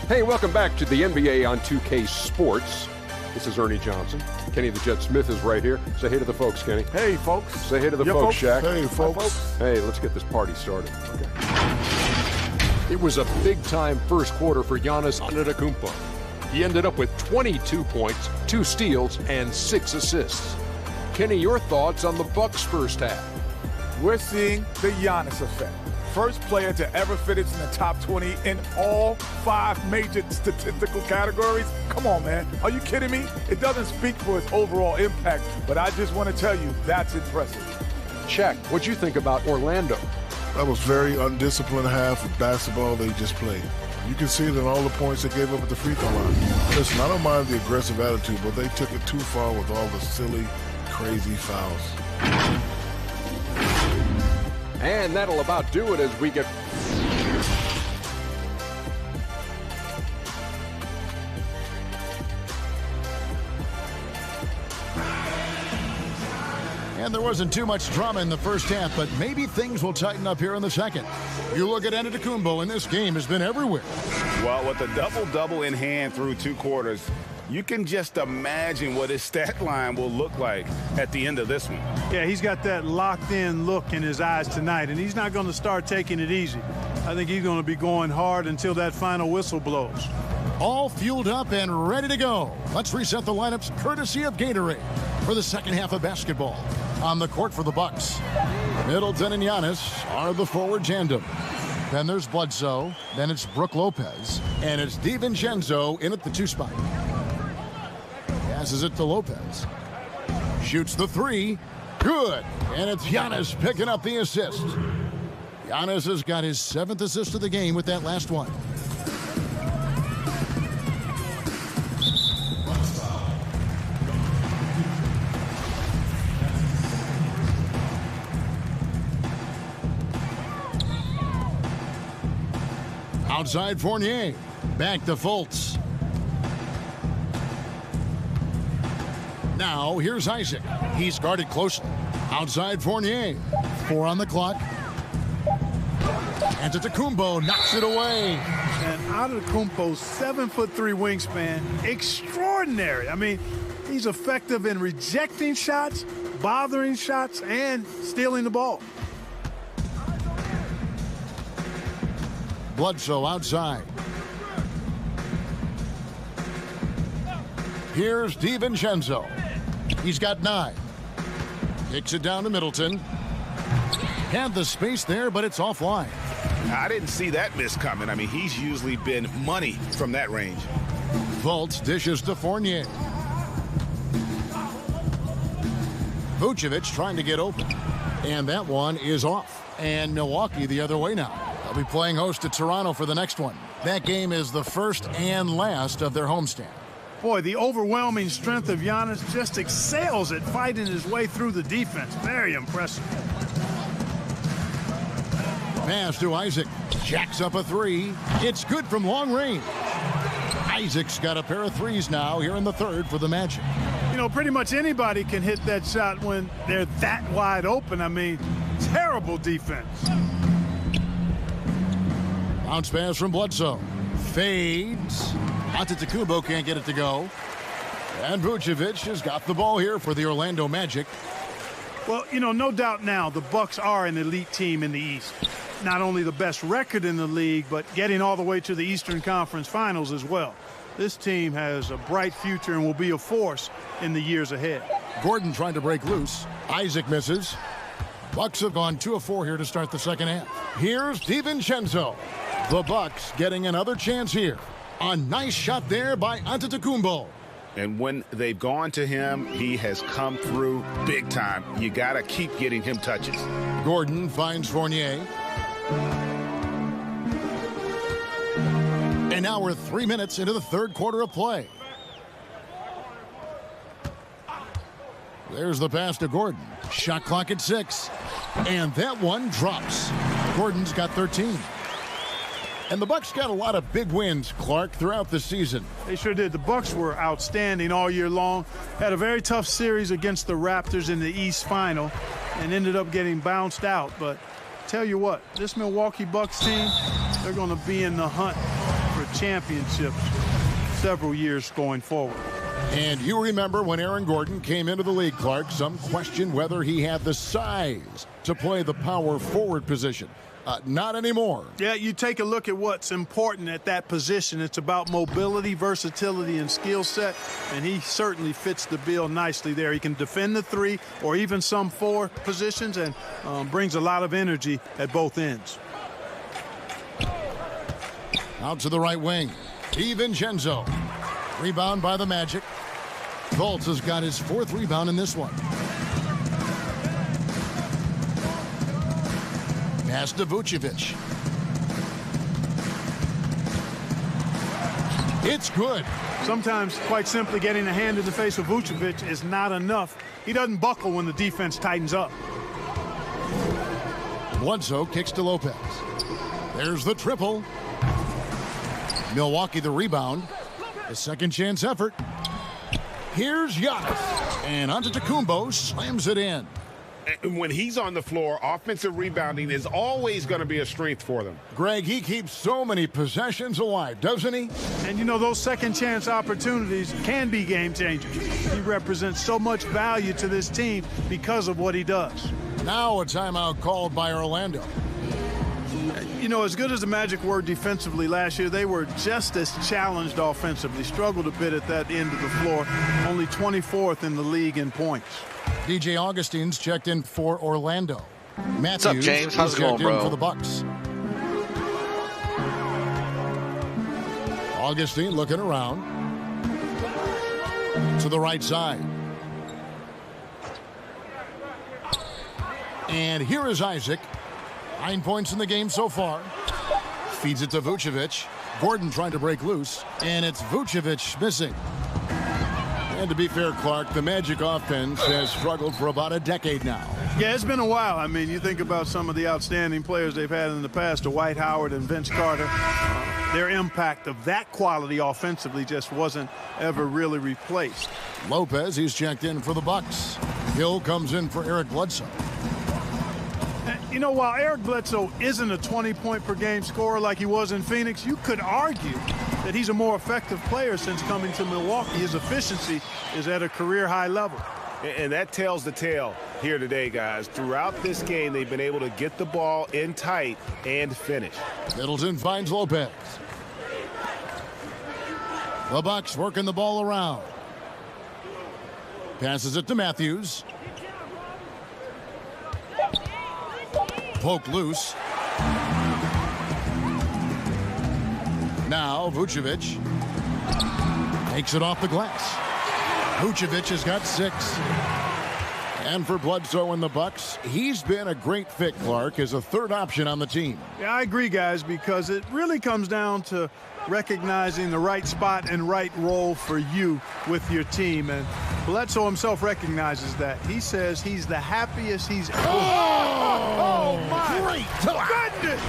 Hey, welcome back to the NBA on 2K Sports. This is Ernie Johnson. Kenny the Jet Smith is right here. Say hey to the folks, Kenny. Hey, folks. Say hey to the folks, Shaq. Hey, folks. Hey, let's get this party started. Okay. It was a big-time first quarter for Giannis Antetokounmpo. He ended up with 22 points, 2 steals, and 6 assists. Kenny, your thoughts on the Bucks' first half? We're seeing the Giannis effect. First player to ever finish in the top 20 in all 5 major statistical categories. Come on, man. Are you kidding me? It doesn't speak for his overall impact, but I just want to tell you, that's impressive. Shaq, what'd you think about Orlando? That was very undisciplined half of basketball they just played. You can see it in all the points they gave up at the free throw line. Listen, I don't mind the aggressive attitude, but they took it too far with all the silly, crazy fouls. And that'll about do it as we get And there wasn't too much drama in the first half, but maybe things will tighten up here in the second. You look at Antetokounmpo, and this game has been everywhere. Well, with a double-double in hand through 2 quarters, you can just imagine what his stat line will look like at the end of this one. Yeah, he's got that locked-in look in his eyes tonight, and he's not going to start taking it easy. I think he's going to be going hard until that final whistle blows. All fueled up and ready to go. Let's reset the lineups courtesy of Gatorade for the second half of basketball. On the court for the Bucks, Middleton and Giannis are the forward tandem. Then there's Bledsoe, then it's Brook Lopez, and it's DiVincenzo in at the 2 spot. Passes it to Lopez. Shoots the 3. Good. And it's Giannis picking up the assist. Giannis has got his 7th assist of the game with that last one. Outside Fournier. Back to Fultz. Now here's Isaac. He's guarded closely. Outside Fournier. 4 on the clock. Antetokounmpo knocks it away. And Antetokounmpo's 7'3" wingspan, extraordinary. I mean, he's effective in rejecting shots, bothering shots, and stealing the ball. Bledsoe outside. Here's DiVincenzo. He's got 9. Kicks it down to Middleton. Had the space there, but it's offline. I didn't see that miss coming. I mean, he's usually been money from that range. Fultz dishes to Fournier. Vucevic trying to get open. And that one is off. And Milwaukee the other way now. They'll be playing host to Toronto for the next one. That game is the first and last of their homestand. Boy, the overwhelming strength of Giannis just excels at fighting his way through the defense. Very impressive. Pass to Isaac. Jacks up a 3. It's good from long range. Isaac's got a pair of 3s now here in the 3rd for the Magic. You know, pretty much anybody can hit that shot when they're that wide open. I mean, terrible defense. Bounce pass from Bledsoe. Fades. Antetokounmpo can't get it to go. And Vucevic has got the ball here for the Orlando Magic. Well, you know, no doubt now the Bucks are an elite team in the East. Not only the best record in the league, but getting all the way to the Eastern Conference Finals as well. This team has a bright future and will be a force in the years ahead. Gordon trying to break loose. Isaac misses. Bucks have gone 2 of 4 here to start the second half. Here's DiVincenzo. The Bucks getting another chance here. A nice shot there by Antetokounmpo. And when they've gone to him, he has come through big time. You got to keep getting him touches. Gordon finds Fournier. And now we're 3 minutes into the 3rd quarter of play. There's the pass to Gordon. Shot clock at 6. And that one drops. Gordon's got 13. And the Bucks got a lot of big wins, Clark, throughout the season. They sure did. The Bucks were outstanding all year long. Had a very tough series against the Raptors in the East Final and ended up getting bounced out. But tell you what, this Milwaukee Bucks team, they're going to be in the hunt for championships several years going forward. And you remember when Aaron Gordon came into the league, Clark, some questioned whether he had the size to play the power forward position. Not anymore. Yeah, you take a look at what's important at that position. It's about mobility, versatility, and skill set, and he certainly fits the bill nicely there. He can defend the 3 or even some 4 positions and brings a lot of energy at both ends. Out to the right wing. DiVincenzo. Rebound by the Magic. Fultz has got his 4th rebound in this one. Pass to Vucevic. It's good. Sometimes, quite simply, getting a hand in the face of Vucevic is not enough. He doesn't buckle when the defense tightens up. Bledsoe kicks to Lopez. There's the triple. Milwaukee the rebound. A second chance effort. Here's Giannis. And Antetokounmpo slams it in. And when he's on the floor, offensive rebounding is always going to be a strength for them. Greg, he keeps so many possessions alive, doesn't he? And, you know, those second chance opportunities can be game changers. He represents so much value to this team because of what he does. Now a timeout called by Orlando. You know, as good as the Magic were defensively last year, they were just as challenged offensively. Struggled a bit at that end of the floor. Only 24th in the league in points. DJ Augustine's checked in for Orlando. Matthews What's up, James? How's it going, bro? For the Bucks. Augustine looking around to the right side. And here is Isaac. 9 points in the game so far. Feeds it to Vucevic. Gordon trying to break loose. And it's Vucevic missing. And to be fair, Clark, the Magic offense has struggled for about a decade now. Yeah, it's been a while. I mean, you think about some of the outstanding players they've had in the past, Dwight Howard and Vince Carter. Their impact of that quality offensively just wasn't ever really replaced. Lopez, he's checked in for the Bucks. Hill comes in for Eric Bledsoe. You know, while Eric Bledsoe isn't a 20-point-per-game scorer like he was in Phoenix, you could argue that he's a more effective player since coming to Milwaukee. His efficiency is at a career-high level. And that tells the tale here today, guys. Throughout this game, they've been able to get the ball in tight and finish. Middleton finds Lopez. The Bucks working the ball around. Passes it to Matthews. Poke loose. Now Vucevic takes it off the glass. Vucevic has got 6. And for Bledsoe and the Bucks, he's been a great fit, Clark, as a third option on the team. Yeah, I agree, guys, because it really comes down to recognizing the right spot and right role for you with your team. And Bledsoe himself recognizes that. He says he's the happiest he's ever. Oh my great goodness!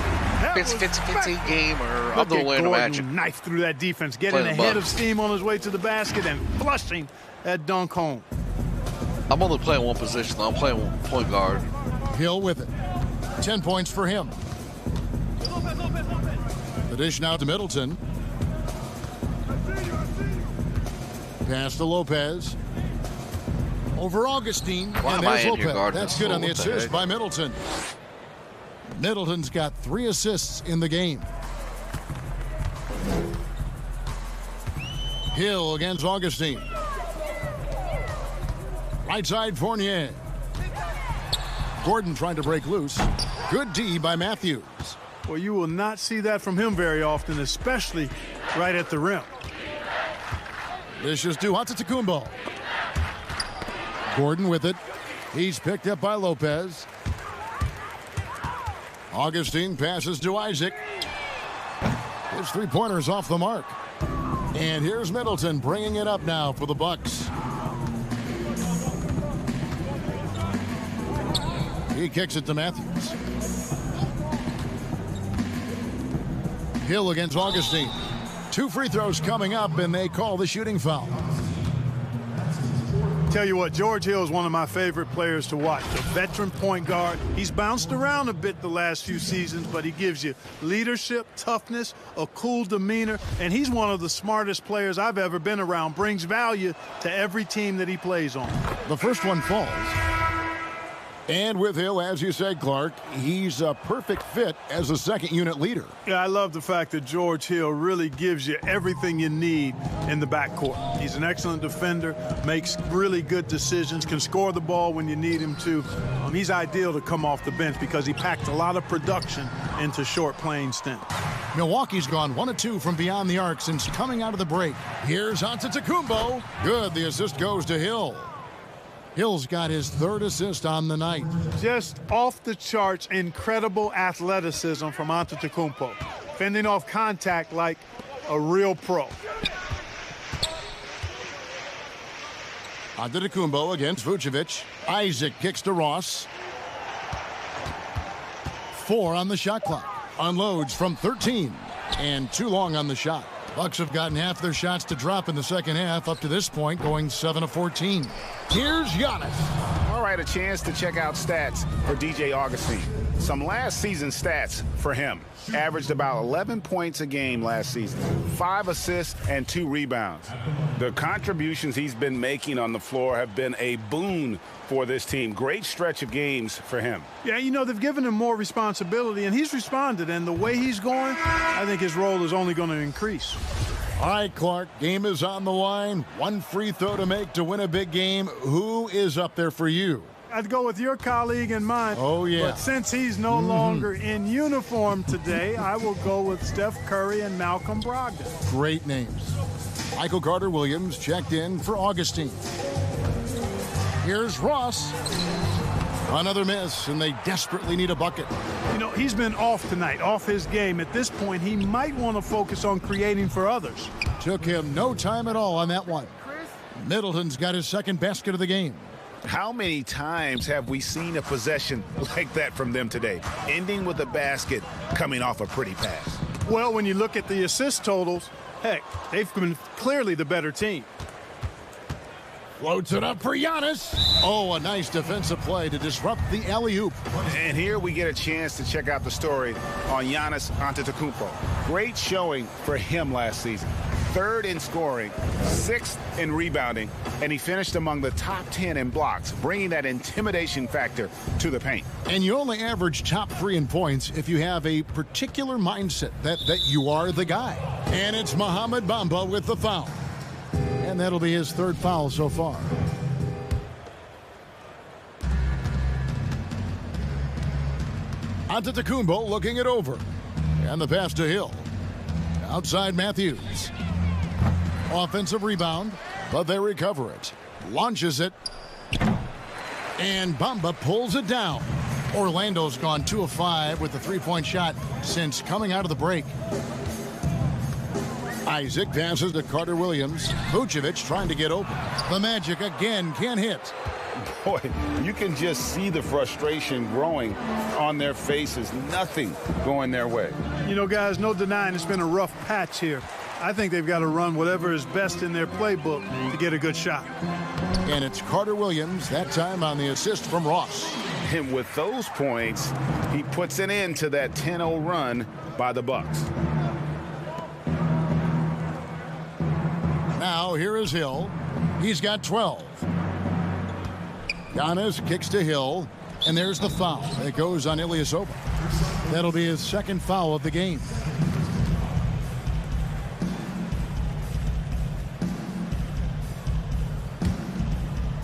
It's 50-50 game or other way to Magic. Knife through that defense, getting ahead of steam on his way to the basket and flushing that dunk home. I'm only playing one position. I'm playing point guard. Hill with it. 10 points for him. The dish now to Middleton. Pass to Lopez. Over Augustine. Why and am I there's in Lopez. here guarding That's this? good on the What the assist heck? by Middleton. Middleton's got 3 assists in the game. Hill against Augustine. Right side, Fournier. Gordon trying to break loose. Good D by Matthews. Well, you will not see that from him very often, especially right at the rim. This is to Antetokounmpo. Gordon with it. He's picked up by Lopez. Augustine passes to Isaac. His 3-pointer's off the mark. And here's Middleton bringing it up now for the Bucks. He kicks it to Matthews. Hill against Augustine. 2 free throws coming up, and they call the shooting foul. Tell you what, George Hill is one of my favorite players to watch. A veteran point guard. He's bounced around a bit the last few seasons, but he gives you leadership, toughness, a cool demeanor, and he's one of the smartest players I've ever been around. Brings value to every team that he plays on. The first one falls. And with Hill, as you said, Clark, he's a perfect fit as a second-unit leader. Yeah, I love the fact that George Hill really gives you everything you need in the backcourt. He's an excellent defender, makes really good decisions, can score the ball when you need him to. He's ideal to come off the bench because he packed a lot of production into short playing stint. Milwaukee's gone 1 of 2 from beyond the arc since coming out of the break. Here's Antetokounmpo. Good, the assist goes to Hill. Hill's got his 3rd assist on the night. Just off the charts, incredible athleticism from Antetokounmpo. Fending off contact like a real pro. Antetokounmpo against Vucevic. Isaac kicks to Ross. 4 on the shot clock. Unloads from 13. And too long on the shot. Bucks have gotten half their shots to drop in the second half up to this point, going 7 of 14. Here's Giannis. All right, had a chance to check out stats for DJ Augustine. Some last season stats for him. Averaged about 11 points a game last season, 5 assists and 2 rebounds. The contributions he's been making on the floor have been a boon for this team. Great stretch of games for him. Yeah, you know, they've given him more responsibility, and he's responded. And the way he's going, I think his role is only going to increase. All right, Clark, game is on the line. One free throw to make to win a big game. Who is up there for you? I'd go with your colleague and mine. Oh, yeah. But since he's no longer in uniform today, I will go with Steph Curry and Malcolm Brogdon. Great names. Michael Carter-Williams checked in for Augustine. Here's Ross. Another miss, and they desperately need a bucket. You know, he's been off tonight, off his game. At this point, he might want to focus on creating for others. Took him no time at all on that one. Middleton's got his second basket of the game. How many times have we seen a possession like that from them today, ending with a basket coming off a pretty pass? Well, when you look at the assist totals, heck, they've been clearly the better team. Floats it up for Giannis. Oh, a nice defensive play to disrupt the alley-oop. And here we get a chance to check out the story on Giannis Antetokounmpo. Great showing for him last season. 3rd in scoring, 6th in rebounding, and he finished among the top 10 in blocks, bringing that intimidation factor to the paint. And you only average top 3 in points if you have a particular mindset that you are the guy. And it's Mohamed Bamba with the foul. And that'll be his 3rd foul so far. Antetokounmpo looking it over. And the pass to Hill. Outside Matthews. Offensive rebound, but they recover it. Launches it. And Bamba pulls it down. Orlando's gone 2 of 5 with the 3-point shot since coming out of the break. Isaac passes to Carter-Williams. Vucevic trying to get open. The Magic again can't hit. Boy, you can just see the frustration growing on their faces. Nothing going their way. You know, guys, no denying it's been a rough patch here. I think they've got to run whatever is best in their playbook to get a good shot. And it's Carter-Williams, that time on the assist from Ross. And with those points, he puts an end to that 10-0 run by the Bucks. Now here is Hill. He's got 12. Giannis kicks to Hill, and there's the foul. It goes on Ilyasova. That'll be his 2nd foul of the game.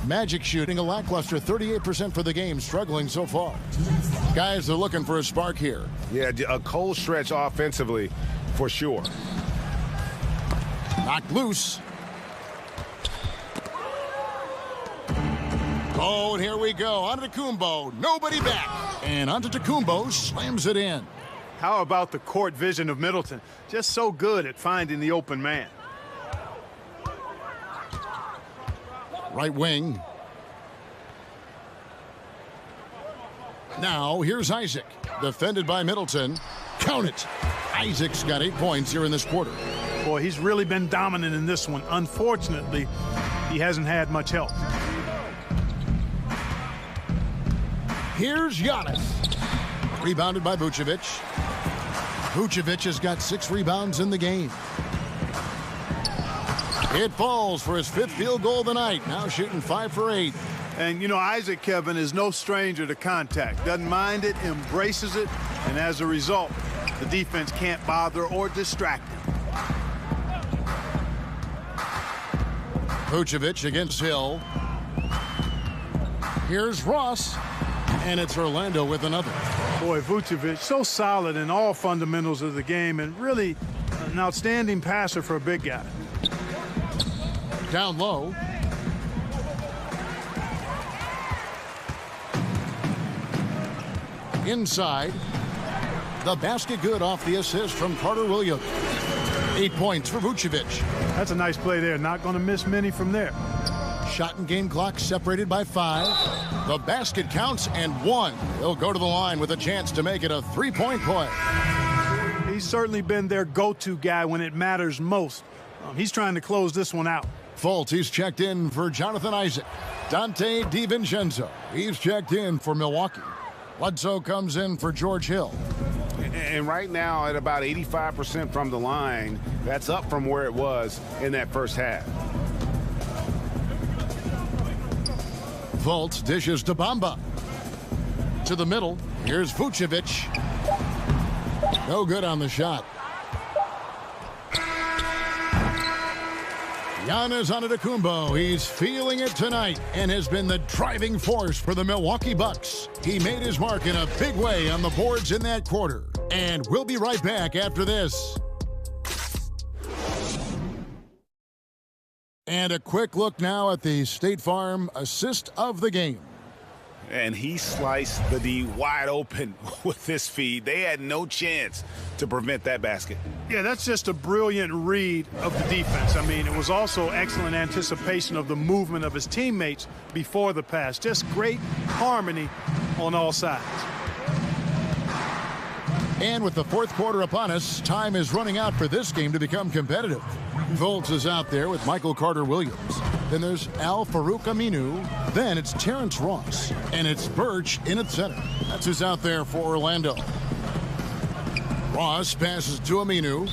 Magic shooting a lackluster 38% for the game, struggling so far. Guys are looking for a spark here. Yeah, a cold stretch offensively for sure. Knocked loose. Oh, and here we go. Antetokounmpo, nobody back. And Antetokounmpo slams it in. How about the court vision of Middleton? Just so good at finding the open man. Right wing. Now, here's Isaac. Defended by Middleton. Count it. Isaac's got 8 points here in this quarter. Boy, he's really been dominant in this one. Unfortunately, he hasn't had much help. Here's Giannis. Rebounded by Vucevic. Vucevic has got 6 rebounds in the game. It falls for his 5th field goal of the night. Now shooting 5 for 8. And, you know, Isaac, Kevin, is no stranger to contact. Doesn't mind it, embraces it, and as a result, the defense can't bother or distract him. Vucevic against Hill. Here's Ross. And it's Orlando with another. Boy, Vucevic, so solid in all fundamentals of the game and really an outstanding passer for a big guy. Down low. Inside. The basket good off the assist from Carter-Williams. 8 points for Vucevic. That's a nice play there. Not going to miss many from there. Shot and game clock separated by 5. The basket counts and 1. He'll go to the line with a chance to make it a 3-point play. He's certainly been their go-to guy when it matters most. He's trying to close this one out. Fultz, he's checked in for Jonathan Isaac. Dante DiVincenzo, he's checked in for Milwaukee. Bledsoe comes in for George Hill. And right now at about 85% from the line, that's up from where it was in that first half. Fultz dishes to Bamba. To the middle. Here's Vucevic. No good on the shot. Giannis Antetokounmpo, he's feeling it tonight and has been the driving force for the Milwaukee Bucks. He made his mark in a big way on the boards in that quarter. And we'll be right back after this. And a quick look now at the State Farm assist of the game. And he sliced the D wide open with this feed. They had no chance to prevent that basket. Yeah, that's just a brilliant read of the defense. I mean, it was also excellent anticipation of the movement of his teammates before the pass. Just great harmony on all sides. And with the fourth quarter upon us, time is running out for this game to become competitive. Fultz is out there with Michael Carter-Williams. Then there's Al Farouk Aminu. Then it's Terrence Ross. And it's Birch in at center. That's who's out there for Orlando. Ross passes to Aminu.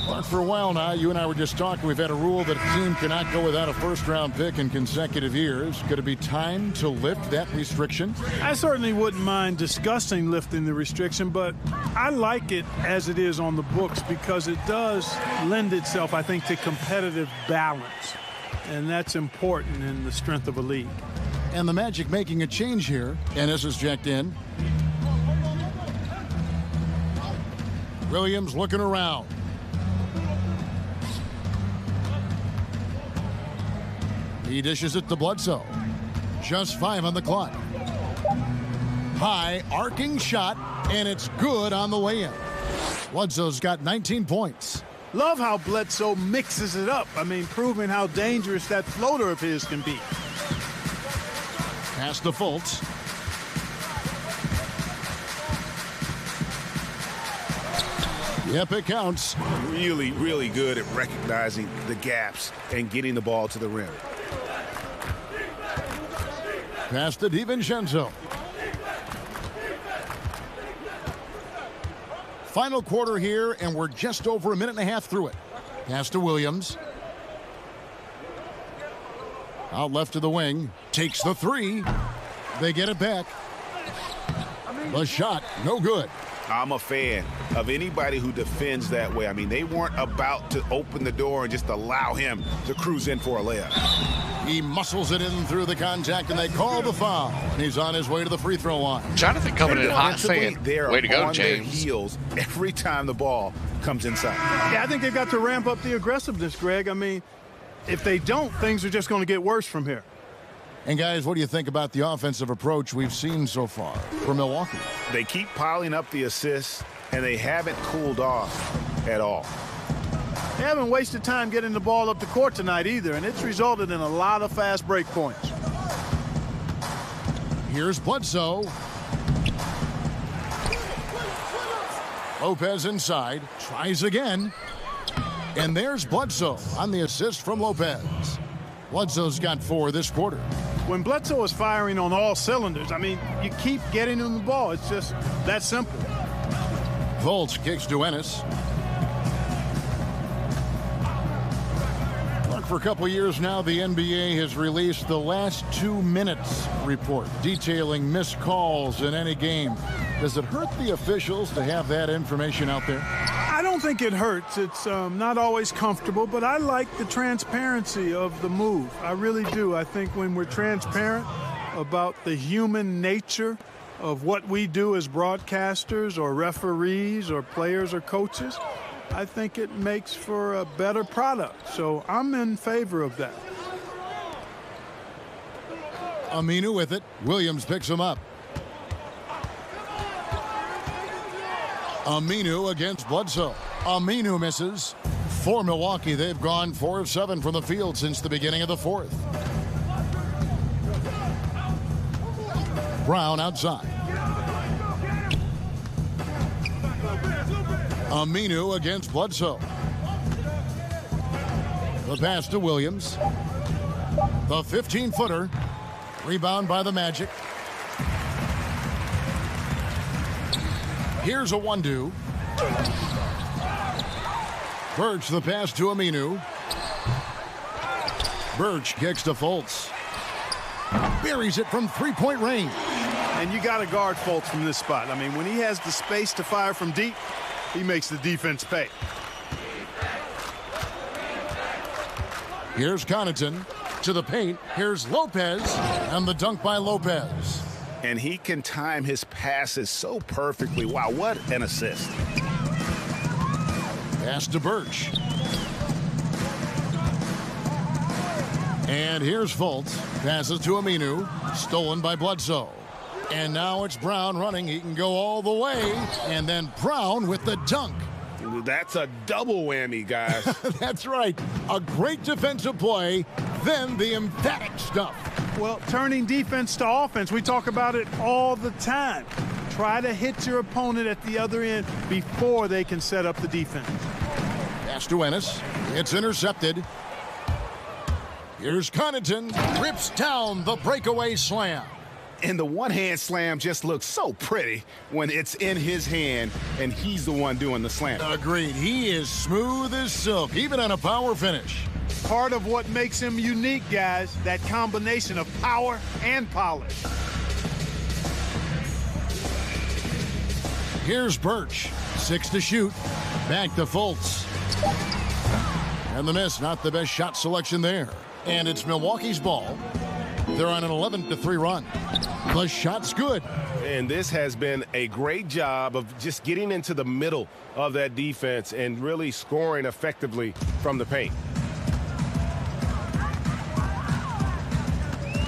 But for a while now, you and I were just talking, we've had a rule that a team cannot go without a first-round pick in consecutive years. Could it be time to lift that restriction? I certainly wouldn't mind discussing lifting the restriction, but I like it as it is on the books because it does lend itself, I think, to competitive balance. And that's important in the strength of a league. And the Magic making a change here. Ennis is checked in. Williams looking around. He dishes it to Bledsoe. Just 5 on the clock. High arcing shot, and it's good on the way in. Bledsoe's got 19 points. Love how Bledsoe mixes it up. I mean, proving how dangerous that floater of his can be. Pass to Fultz. Yep, it counts. Really, really good at recognizing the gaps and getting the ball to the rim. Pass to DiVincenzo. Final quarter here, and we're just over a minute and a half through it. Pass to Williams. Out left to the wing. Takes the three. They get it back. The shot, no good. I'm a fan of anybody who defends that way. I mean, they weren't about to open the door and just allow him to cruise in for a layup. He muscles it in through the contact, and they call the foul. He's on his way to the free throw line. Jonathan coming in hot saying, way to go, James. Their heels every time the ball comes inside. Yeah, I think they've got to ramp up the aggressiveness, Greg. I mean, if they don't, things are just going to get worse from here. And, guys, what do you think about the offensive approach we've seen so far for Milwaukee? They keep piling up the assists, and they haven't cooled off at all. They haven't wasted time getting the ball up the court tonight either, and it's resulted in a lot of fast break points. Here's Bledsoe. Lopez inside, tries again. And there's Bledsoe on the assist from Lopez. Bledsoe's got 4 this quarter. When Bledsoe is firing on all cylinders, I mean, you keep getting him the ball. It's just that simple. Fultz kicks to Ennis. Look, for a couple years now, the NBA has released the last 2 minutes report detailing missed calls in any game. Does it hurt the officials to have that information out there? I don't think it hurts. It's not always comfortable, but I like the transparency of the move. I really do. I think when we're transparent about the human nature of what we do as broadcasters or referees or players or coaches, I think it makes for a better product. So I'm in favor of that. Aminu with it. Williams picks him up. Aminu against Bledsoe. Aminu misses. For Milwaukee, they've gone 4 of 7 from the field since the beginning of the fourth. Brown outside. Aminu against Bledsoe. The pass to Williams. The 15-footer. Rebound by the Magic. Here's a 1-2. Birch, the pass to Aminu. Birch kicks to Fultz. Buries it from three-point range. And you got to guard Fultz from this spot. I mean, when he has the space to fire from deep, he makes the defense pay. Here's Connaughton to the paint. Here's Lopez, and the dunk by Lopez. And he can time his passes so perfectly. Wow, what an assist. Pass to Birch. And here's Fultz. Passes to Aminu. Stolen by Bledsoe. And now it's Brown running. He can go all the way. And then Brown with the dunk. That's a double whammy, guys. That's right. A great defensive play, then the emphatic stuff. Well, turning defense to offense, we talk about it all the time. Try to hit your opponent at the other end before they can set up the defense. Pass to Ennis. It's intercepted. Here's Connaughton. Rips down the breakaway slam. And the one-hand slam just looks so pretty when it's in his hand and he's the one doing the slam. Agreed. He is smooth as silk, even on a power finish. Part of what makes him unique, guys, that combination of power and polish. Here's Birch. 6 to shoot. Back to Fultz. And the miss, not the best shot selection there. And it's Milwaukee's ball. They're on an 11-3 run. The shot's good. And this has been a great job of just getting into the middle of that defense and really scoring effectively from the paint.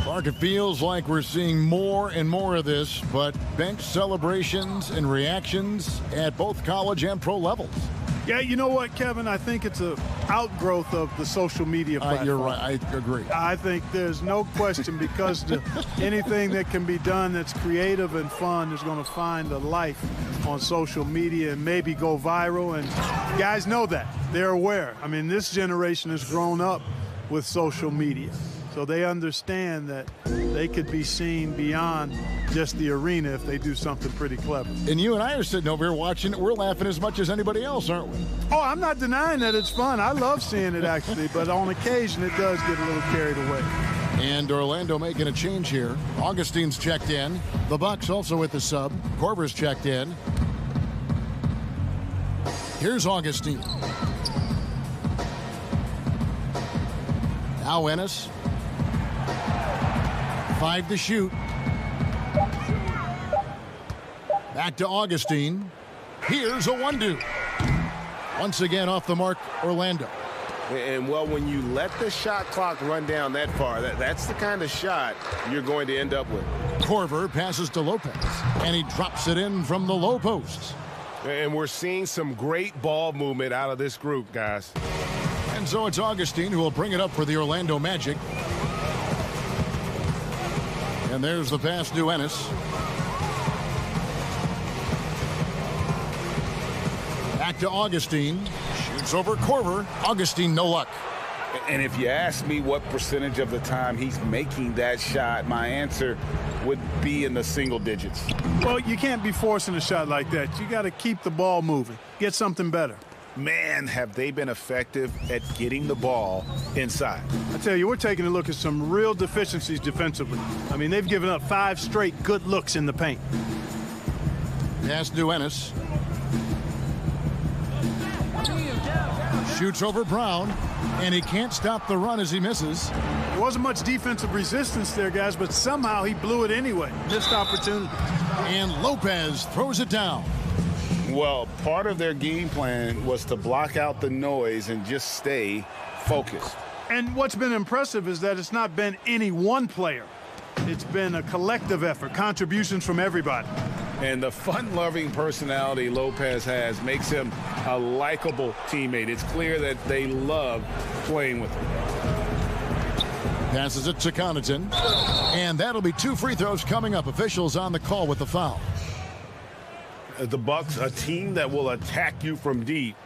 Mark, it feels like we're seeing more and more of this, but bench celebrations and reactions at both college and pro levels. Yeah, you know what, Kevin? I think it's an outgrowth of the social media platform. You're right. I agree. I think there's no question because anything that can be done that's creative and fun is going to find a life on social media and maybe go viral. And guys know that. They're aware. I mean, this generation has grown up with social media. So they understand that they could be seen beyond just the arena if they do something pretty clever. And you and I are sitting over here watching it. We're laughing as much as anybody else, aren't we? Oh, I'm not denying that it's fun. I love seeing it, actually. But on occasion, it does get a little carried away. And Orlando making a change here. Augustine's checked in. The Bucks also with the sub. Korver's checked in. Here's Augustine. Now Ennis. 5 to shoot. Back to Augustine. Here's a 1-2. Once again off the mark, Orlando. And, well, when you let the shot clock run down that far, that's the kind of shot you're going to end up with. Korver passes to Lopez, and he drops it in from the low post. And we're seeing some great ball movement out of this group, guys. And so it's Augustine who will bring it up for the Orlando Magic. And there's the pass to Ennis. Back to Augustine. Shoots over Korver. Augustine, no luck. And if you ask me what percentage of the time he's making that shot, my answer would be in the single digits. Well, you can't be forcing a shot like that. You got to keep the ball moving. Get something better. Man, have they been effective at getting the ball inside. I tell you, we're taking a look at some real deficiencies defensively. I mean, they've given up 5 straight good looks in the paint. Pass to Ennis. Shoots over Brown, and he can't stop the run as he misses. There wasn't much defensive resistance there, guys, but somehow he blew it anyway. Missed opportunity. And Lopez throws it down. Well, part of their game plan was to block out the noise and just stay focused. And what's been impressive is that it's not been any one player. It's been a collective effort, contributions from everybody. And the fun-loving personality Lopez has makes him a likable teammate. It's clear that they love playing with him. Passes it to Connaughton. And that'll be 2 free throws coming up. Officials on the call with the foul. The Bucks, a team that will attack you from deep.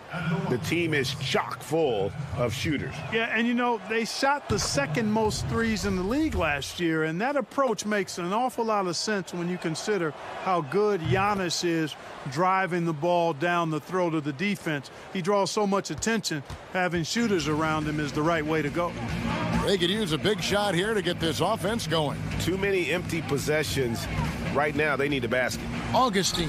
the team is chock full of shooters. Yeah, and you know, they shot the second most threes in the league last year, and that approach makes an awful lot of sense when you consider how good Giannis is driving the ball down the throat of the defense. He draws so much attention. Having shooters around him is the right way to go. They could use a big shot here to get this offense going. Too many empty possessions. Right now, they need a basket. Augustine.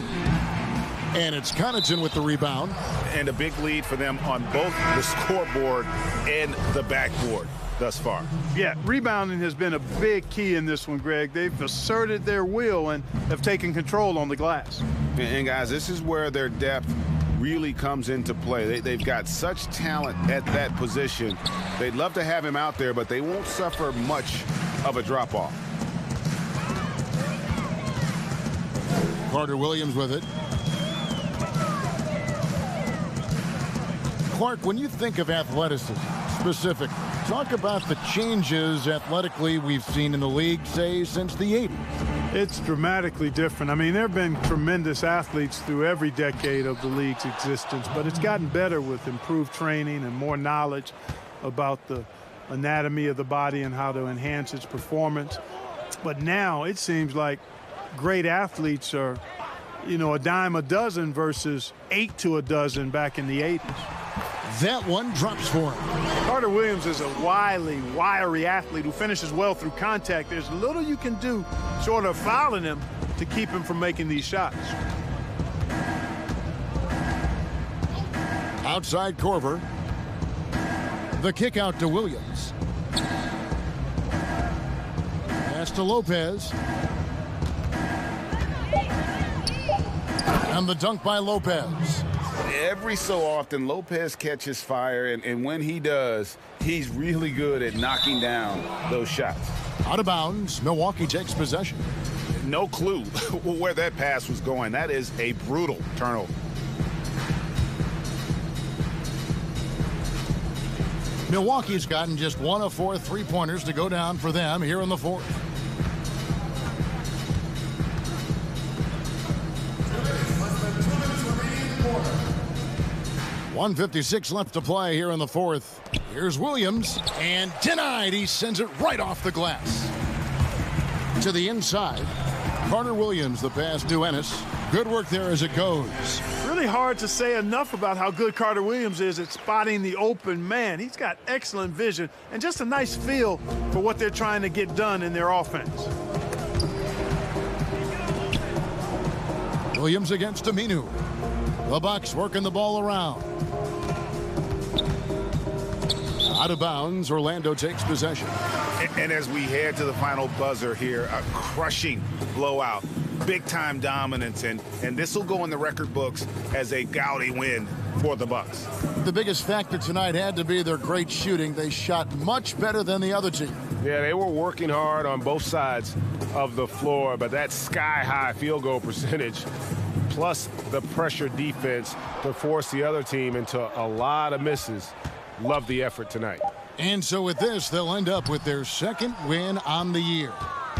And it's Connaughton with the rebound. And a big lead for them on both the scoreboard and the backboard thus far. Yeah, rebounding has been a big key in this one, Greg. They've asserted their will and have taken control on the glass. And guys, this is where their depth really comes into play. They've got such talent at that position. They'd love to have him out there, but they won't suffer much of a drop-off. Carter Williams with it. Clark, when you think of athleticism specific, talk about the changes athletically we've seen in the league, say, since the 80s. It's dramatically different. I mean, there have been tremendous athletes through every decade of the league's existence, but it's gotten better with improved training and more knowledge about the anatomy of the body and how to enhance its performance. But now it seems like great athletes are, you know, a dime a dozen versus 8 to a dozen back in the 80s. That one drops for him. Carter Williams is a wily, wiry athlete who finishes well through contact. There's little you can do short of fouling him to keep him from making these shots. Outside Korver. The kick out to Williams. Pass to Lopez. And the dunk by Lopez. Every so often, Lopez catches fire, and when he does, he's really good at knocking down those shots. Out of bounds, Milwaukee takes possession. No clue where that pass was going. That is a brutal turnover. Milwaukee's gotten just 1 of 4 three-pointers to go down for them here in the fourth. .156 left to play here in the fourth. Here's Williams, and denied. He sends it right off the glass. To the inside. Carter Williams, the pass to Ennis. Good work there as it goes. Really hard to say enough about how good Carter Williams is at spotting the open man. He's got excellent vision and just a nice feel for what they're trying to get done in their offense. Williams against Aminu. The Bucks working the ball around. Out of bounds, Orlando takes possession. And as we head to the final buzzer here, a crushing blowout, big-time dominance, and this will go in the record books as a gaudy win for the Bucks. The biggest factor tonight had to be their great shooting. They shot much better than the other team. Yeah, they were working hard on both sides of the floor, but that sky-high field goal percentage plus the pressure defense to force the other team into a lot of misses. Love the effort tonight. And so with this, they'll end up with their second win on the year.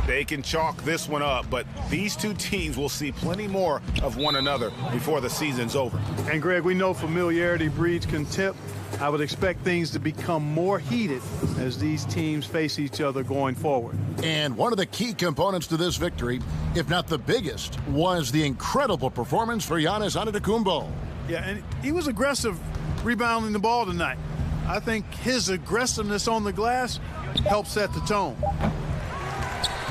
They can chalk this one up, but these two teams will see plenty more of one another before the season's over. And, Greg, we know familiarity breeds contempt. I would expect things to become more heated as these teams face each other going forward. And one of the key components to this victory, if not the biggest, was the incredible performance for Giannis Antetokounmpo. Yeah, and he was aggressive rebounding the ball tonight. I think his aggressiveness on the glass helped set the tone.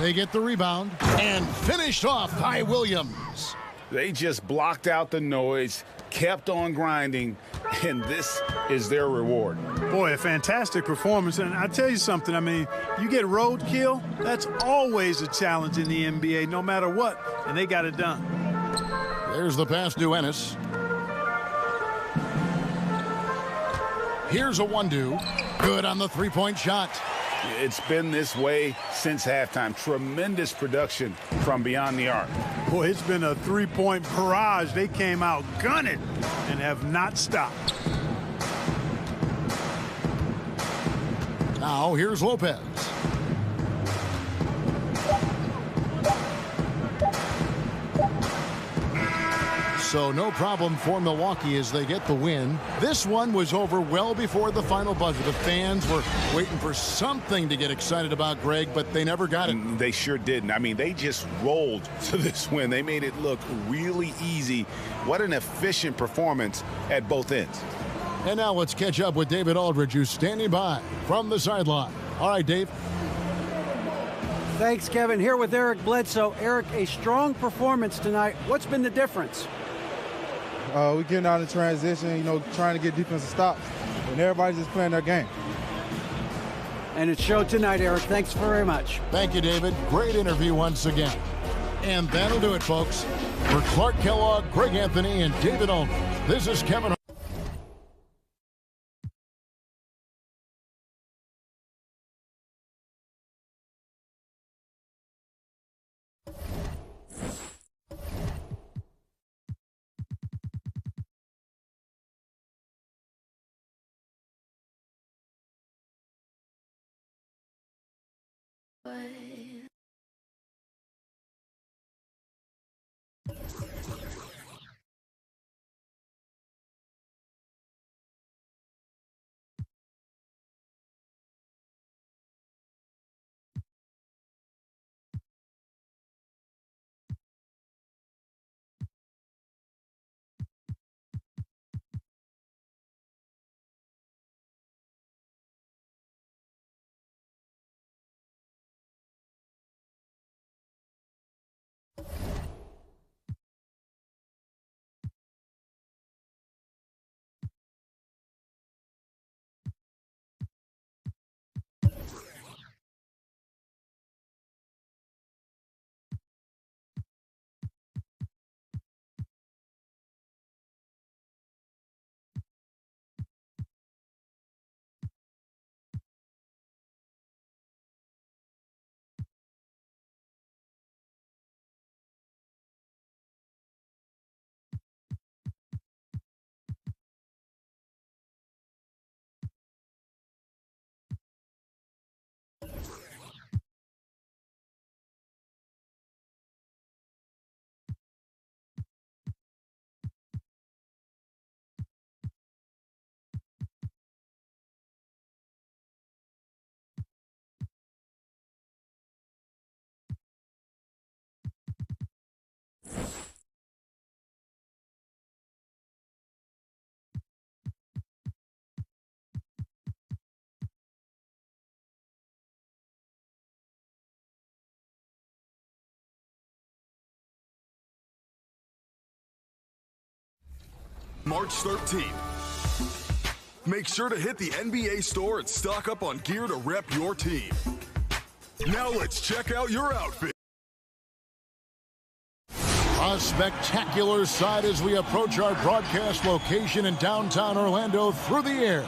They get the rebound and finished off by Williams. They just blocked out the noise, kept on grinding, and this is their reward. Boy, a fantastic performance. And I tell you something, I mean, you get roadkill, that's always a challenge in the NBA, no matter what, and they got it done. There's the pass to Ennis. Here's a 1-2. Good on the three-point shot. It's been this way since halftime. Tremendous production from beyond the arc. Boy, it's been a three-point barrage. They came out gunning and have not stopped. Now here's Lopez. So no problem for Milwaukee as they get the win. This one was over well before the final buzzer. The fans were waiting for something to get excited about, Greg, but they never got it. They sure didn't. I mean, they just rolled to this win. They made it look really easy. What an efficient performance at both ends. And now let's catch up with David Aldridge, who's standing by from the sideline. All right, Dave. Thanks, Kevin. Here with Eric Bledsoe. Eric, a strong performance tonight. What's been the difference? We're getting out of transition, trying to get defensive stops, and everybody's just playing their game. And it showed tonight, Eric. Thanks very much. Thank you, David. Great interview once again. And that'll do it, folks. For Clark Kellogg, Greg Anthony, and David Aldridge, this is Kevin. March 13th. Make sure to hit the NBA store and stock up on gear to rep your team. Now let's check out your outfit. A spectacular sight as we approach our broadcast location in downtown Orlando through the air.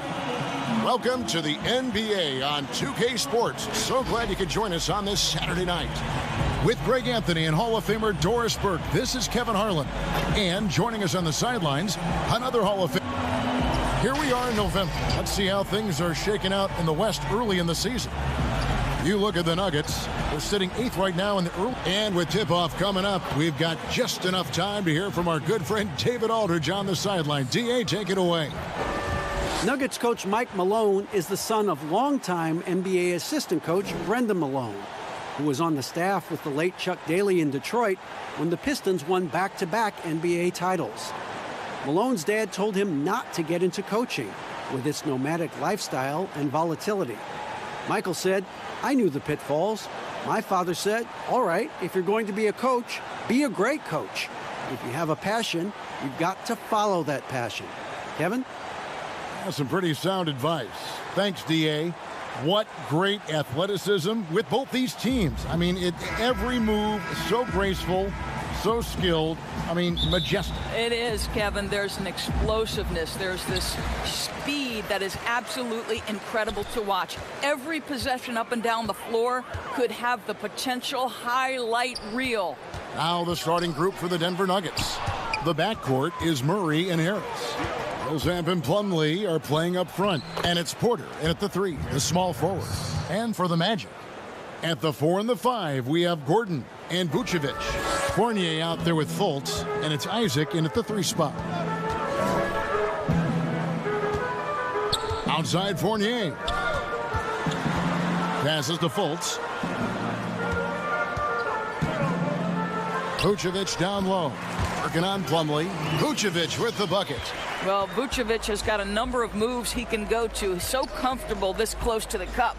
Welcome to the NBA on 2K Sports. So glad you could join us on this Saturday night. With Greg Anthony and Hall of Famer Doris Burke, this is Kevin Harlan. And joining us on the sidelines, another Hall of Famer. Here we are in November. Let's see how things are shaking out in the West early in the season. You look at the Nuggets. They're sitting 8th right now in the early. And with tip-off coming up, we've got just enough time to hear from our good friend David Aldridge on the sideline. D.A., take it away. Nuggets coach Mike Malone is the son of longtime NBA assistant coach Brendan Malone, who was on the staff with the late Chuck Daly in Detroit when the Pistons won back-to-back NBA titles. Malone's dad told him not to get into coaching with its nomadic lifestyle and volatility. Michael said, "I knew the pitfalls. My father said, all right, if you're going to be a coach, be a great coach. If you have a passion, you've got to follow that passion." Kevin? That's some pretty sound advice. Thanks, D.A. What great athleticism with both these teams. I mean, every move so graceful, so skilled. I mean, majestic. It is, Kevin. There's an explosiveness. There's this speed that is absolutely incredible to watch. Every possession up and down the floor could have the potential highlight reel. Now the starting group for the Denver Nuggets. The backcourt is Murray and Harris. Zamp and Plumlee are playing up front. And it's Porter in at the 3, the small forward. And for the Magic, at the 4 and the 5, we have Gordon and Vucevic. Fournier out there with Fultz, and it's Isaac in at the 3 spot. Outside Fournier. Passes to Fultz. Vucevic down low. Working on Plumlee. Vucevic with the bucket. Well, Vucevic has got a number of moves he can go to. He's so comfortable this close to the cup.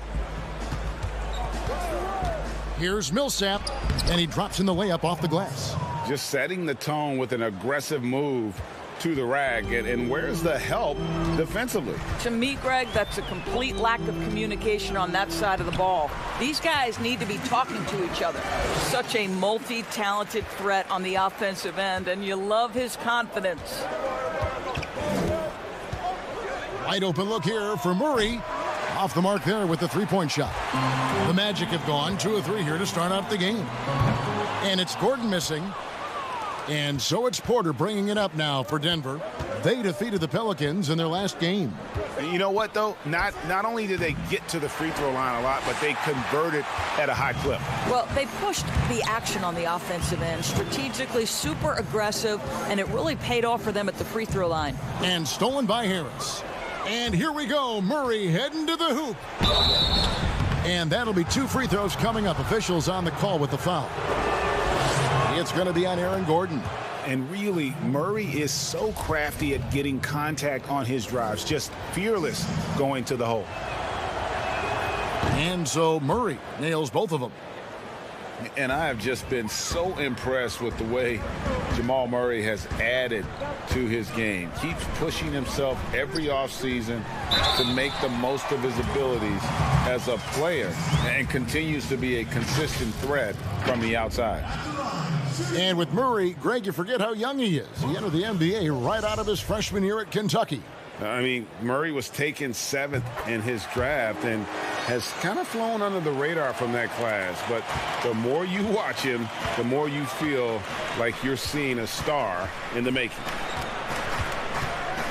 Here's Millsap, and he drops in the layup off the glass. Just setting the tone with an aggressive move to the rack. And where's the help defensively? To me, Greg, that's a complete lack of communication on that side of the ball. These guys need to be talking to each other. Such a multi-talented threat on the offensive end, and you love his confidence. Wide open look here for Murray. Off the mark there with the 3-point shot. The Magic have gone 2 of 3 here to start out the game. And it's Gordon missing. And so it's Porter bringing it up now for Denver. They defeated the Pelicans in their last game. You know what, though? Not only did they get to the free throw line a lot, but they converted at a high clip. Well, they pushed the action on the offensive end, strategically super aggressive, and it really paid off for them at the free throw line. And stolen by Harris. And here we go. Murray heading to the hoop. And that'll be 2 free throws coming up. Officials on the call with the foul. It's going to be on Aaron Gordon. And really, Murray is so crafty at getting contact on his drives. Just fearless going to the hole. And so Murray nails both of them. And I have just been so impressed with the way Jamal Murray has added to his game. Keeps pushing himself every offseason to make the most of his abilities as a player and continues to be a consistent threat from the outside. And with Murray, Greg, you forget how young he is. He entered the NBA right out of his freshman year at Kentucky. I mean, Murray was taken 7th in his draft and has kind of flown under the radar from that class. But the more you watch him, the more you feel like you're seeing a star in the making.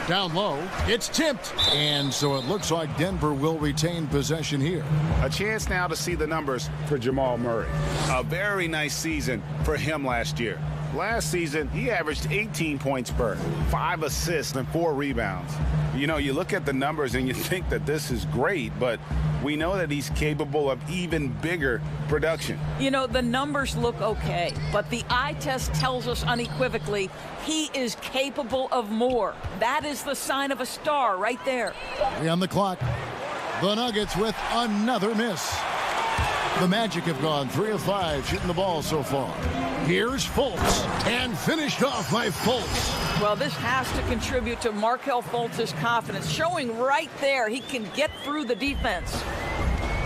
Down low, it's tipped. And so it looks like Denver will retain possession here. A chance now to see the numbers for Jamal Murray. A very nice season for him last year. Last season, he averaged 18 points per, 5 assists, and 4 rebounds. You know, you look at the numbers and you think that this is great, but we know that he's capable of even bigger production. You know, the numbers look okay, but the eye test tells us unequivocally he is capable of more. That is the sign of a star right there. 3 on the clock. The Nuggets with another miss. The Magic have gone 3 of 5 shooting the ball so far. Here's Fultz, and finished off by Fultz. Well, this has to contribute to Markelle Fultz's confidence, showing right there he can get through the defense.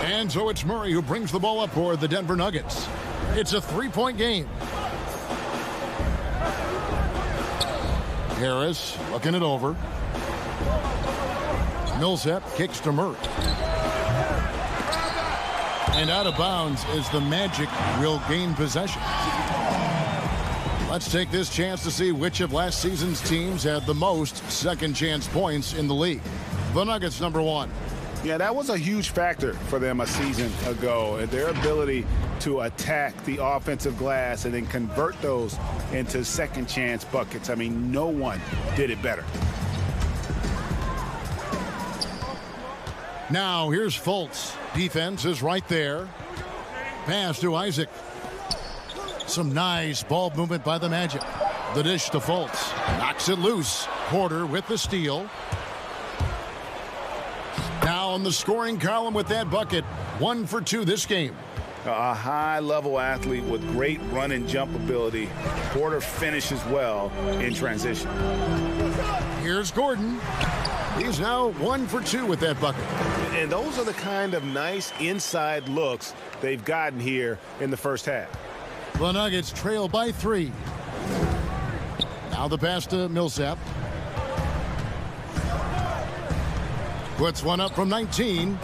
And so it's Murray who brings the ball up for the Denver Nuggets. It's a 3-point game. Harris looking it over. Millsap kicks to Murray. And out of bounds as the Magic will gain possession. Let's take this chance to see which of last season's teams had the most second chance points in the league. The Nuggets, number 1. Yeah, that was a huge factor for them a season ago. And their ability to attack the offensive glass and then convert those into second chance buckets. I mean, no one did it better. Now here's Fultz. Defense is right there. Pass to Isaac. Some nice ball movement by the Magic. The dish to Fultz. Knocks it loose. Porter with the steal. Now on the scoring column with that bucket. 1 for 2 this game. A high-level athlete with great run and jump ability. Porter finishes well in transition. Here's Gordon. He's now 1 for 2 with that bucket. And those are the kind of nice inside looks they've gotten here in the first half. The Nuggets trail by 3. Now the pass to Millsap. Puts one up from 19.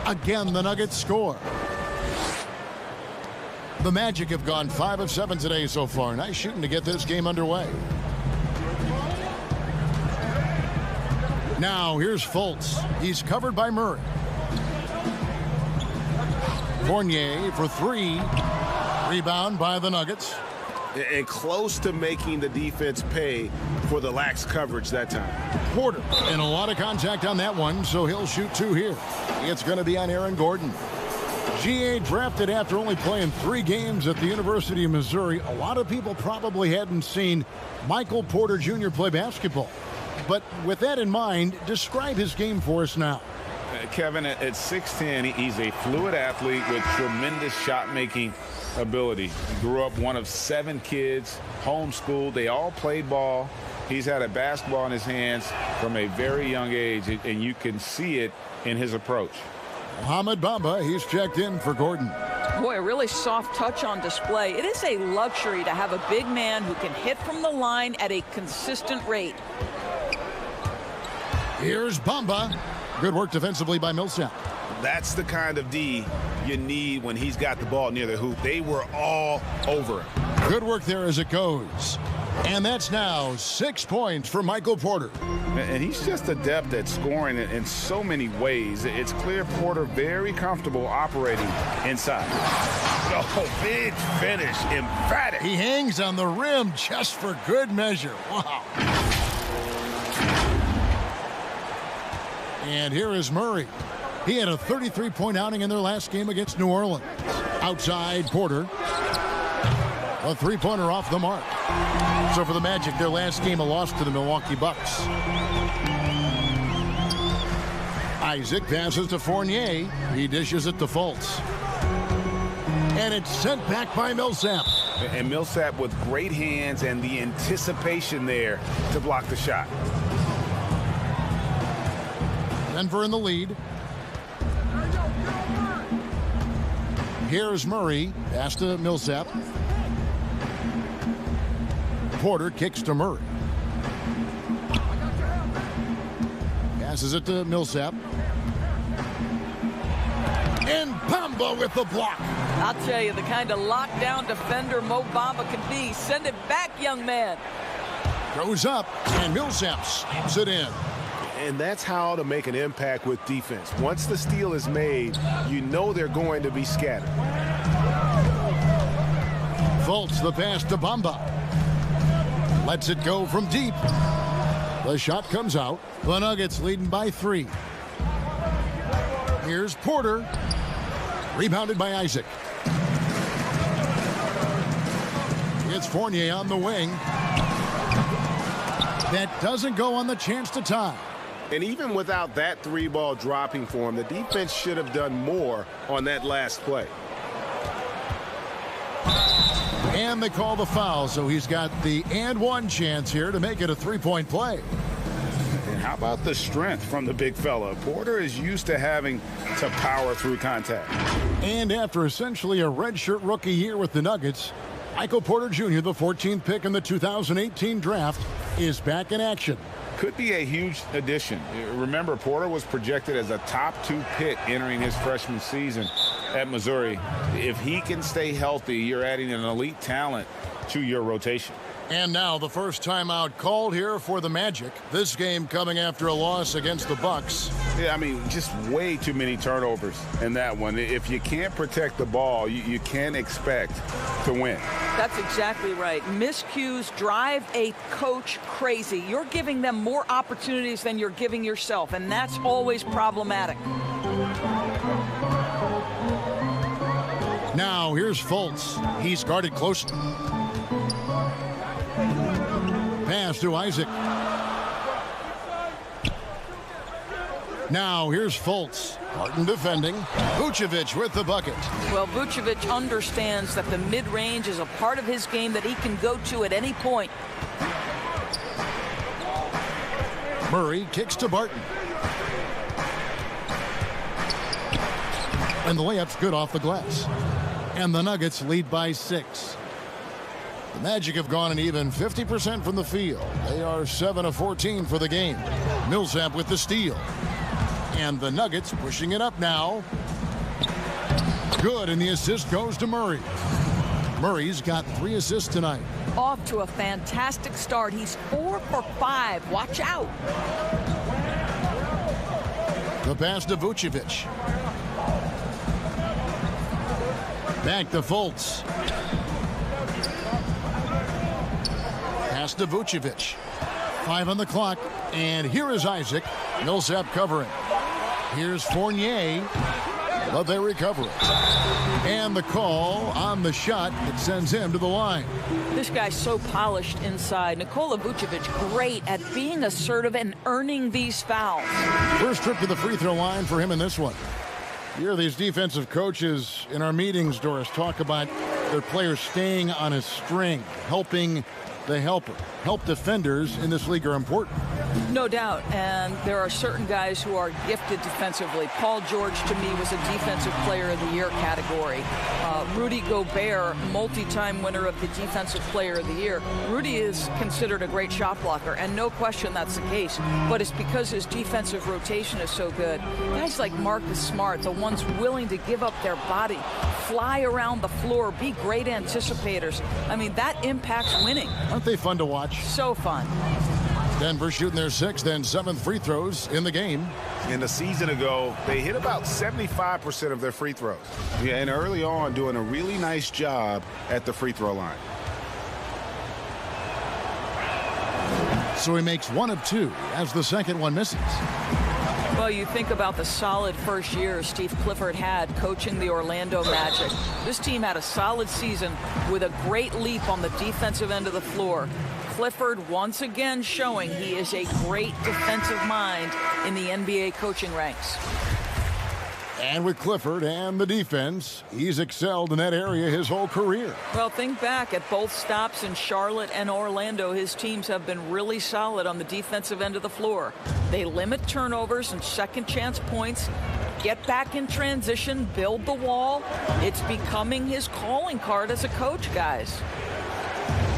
Again, the Nuggets score. The Magic have gone 5 of 7 today so far. Nice shooting to get this game underway. Now here's Fultz. He's covered by Murray. Fournier for 3. Rebound by the Nuggets. and close to making the defense pay for the lax coverage that time. Porter, and a lot of contact on that one, so he'll shoot 2 here. It's going to be on Aaron Gordon. GA drafted after only playing 3 games at the University of Missouri. A lot of people probably hadn't seen Michael Porter Jr. play basketball. But with that in mind, describe his game for us now. Kevin, at 6'10", he's a fluid athlete with tremendous shot-making ability. He grew up one of 7 kids, homeschooled. They all played ball. He's had a basketball in his hands from a very young age, and you can see it in his approach. Mohamed Bamba, he's checked in for Gordon. Boy, a really soft touch on display. It is a luxury to have a big man who can hit from the line at a consistent rate. Here's Bamba. Good work defensively by Millsap. That's the kind of D you need when he's got the ball near the hoop. They were all over him. Good work there as it goes. And that's now 6 points for Michael Porter. And he's just adept at scoring in so many ways. It's clear Porter very comfortable operating inside. Oh, big finish, emphatic. He hangs on the rim just for good measure. Wow. And here is Murray. He had a 33-point outing in their last game against New Orleans. Outside, Porter. A 3-pointer off the mark. So for the Magic, their last game, a loss to the Milwaukee Bucks. Isaac passes to Fournier. He dishes it to Fultz. And it's sent back by Millsap. And Millsap with great hands and the anticipation there to block the shot. Denver in the lead. Here's Murray. Pass to Millsap. Porter kicks to Murray. Passes it to Millsap. And Bamba with the block. I'll tell you, the kind of lockdown defender Mo Bamba can be. Send it back, young man. Goes up, and Millsap slams it in. And that's how to make an impact with defense. Once the steal is made, you know they're going to be scattered. Fultz the pass to Bamba. Lets it go from deep. The shot comes out. The Nuggets leading by 3. Here's Porter. Rebounded by Isaac. It's Fournier on the wing. That doesn't go on the chance to tie. And even without that 3-ball dropping for him, the defense should have done more on that last play. And they call the foul, so he's got the and 1 chance here to make it a 3-point play. And how about the strength from the big fella? Porter is used to having to power through contact. And after essentially a redshirt rookie year with the Nuggets, Michael Porter Jr., the 14th pick in the 2018 draft, is back in action. Could be a huge addition. Remember, Porter was projected as a top 2 pick entering his freshman season at Missouri. If he can stay healthy, you're adding an elite talent to your rotation. And now the first timeout called here for the Magic. This game coming after a loss against the Bucks. Yeah, I mean, just way too many turnovers in that one. If you can't protect the ball, you can't expect to win. That's exactly right. Miscues drive a coach crazy. You're giving them more opportunities than you're giving yourself, and that's always problematic. Now here's Fultz. He's guarded closely. Pass to Isaac. Now here's Fultz. Martin defending. Vucevic with the bucket. Well, Vucevic understands that the mid-range is a part of his game that he can go to at any point. Murray kicks to Barton. And the layup's good off the glass. And the Nuggets lead by 6. The Magic have gone an even 50% from the field. They are 7 of 14 for the game. Millsap with the steal. And the Nuggets pushing it up now. Good, and the assist goes to Murray. Murray's got 3 assists tonight. Off to a fantastic start. He's 4 for 5. Watch out. The pass to Vucevic. Back to Fultz. Pass to Vucevic. 5 on the clock, and here is Isaac. Millsap covering. Here's Fournier, but they recover it. And the call on the shot that sends him to the line. This guy's so polished inside. Nikola Vucevic, great at being assertive and earning these fouls. First trip to the free throw line for him in this one. You hear these defensive coaches in our meetings, Doris, talk about their players staying on a string, helping the helper. Help defenders in this league are important. No doubt, and there are certain guys who are gifted defensively. Paul George, to me, was a Defensive Player of the Year category. Rudy Gobert, multi-time winner of the Defensive Player of the Year. Rudy is considered a great shot blocker, and no question that's the case, but it's because his defensive rotation is so good. Guys like Marcus Smart, the ones willing to give up their body, fly around the floor, be great anticipators. I mean, that impacts winning. Aren't they fun to watch? So fun. Denver shooting their 6th and 7th free throws in the game. And a season ago, they hit about 75% of their free throws. Yeah, and early on, doing a really nice job at the free throw line. So he makes 1 of 2 as the second one misses. Well, you think about the solid first year Steve Clifford had coaching the Orlando Magic. This team had a solid season with a great leap on the defensive end of the floor. Clifford once again showing he is a great defensive mind in the NBA coaching ranks. And with Clifford and the defense, he's excelled in that area his whole career. Well, think back at both stops in Charlotte and Orlando. His teams have been really solid on the defensive end of the floor. They limit turnovers and second chance points, get back in transition, build the wall. It's becoming his calling card as a coach, guys.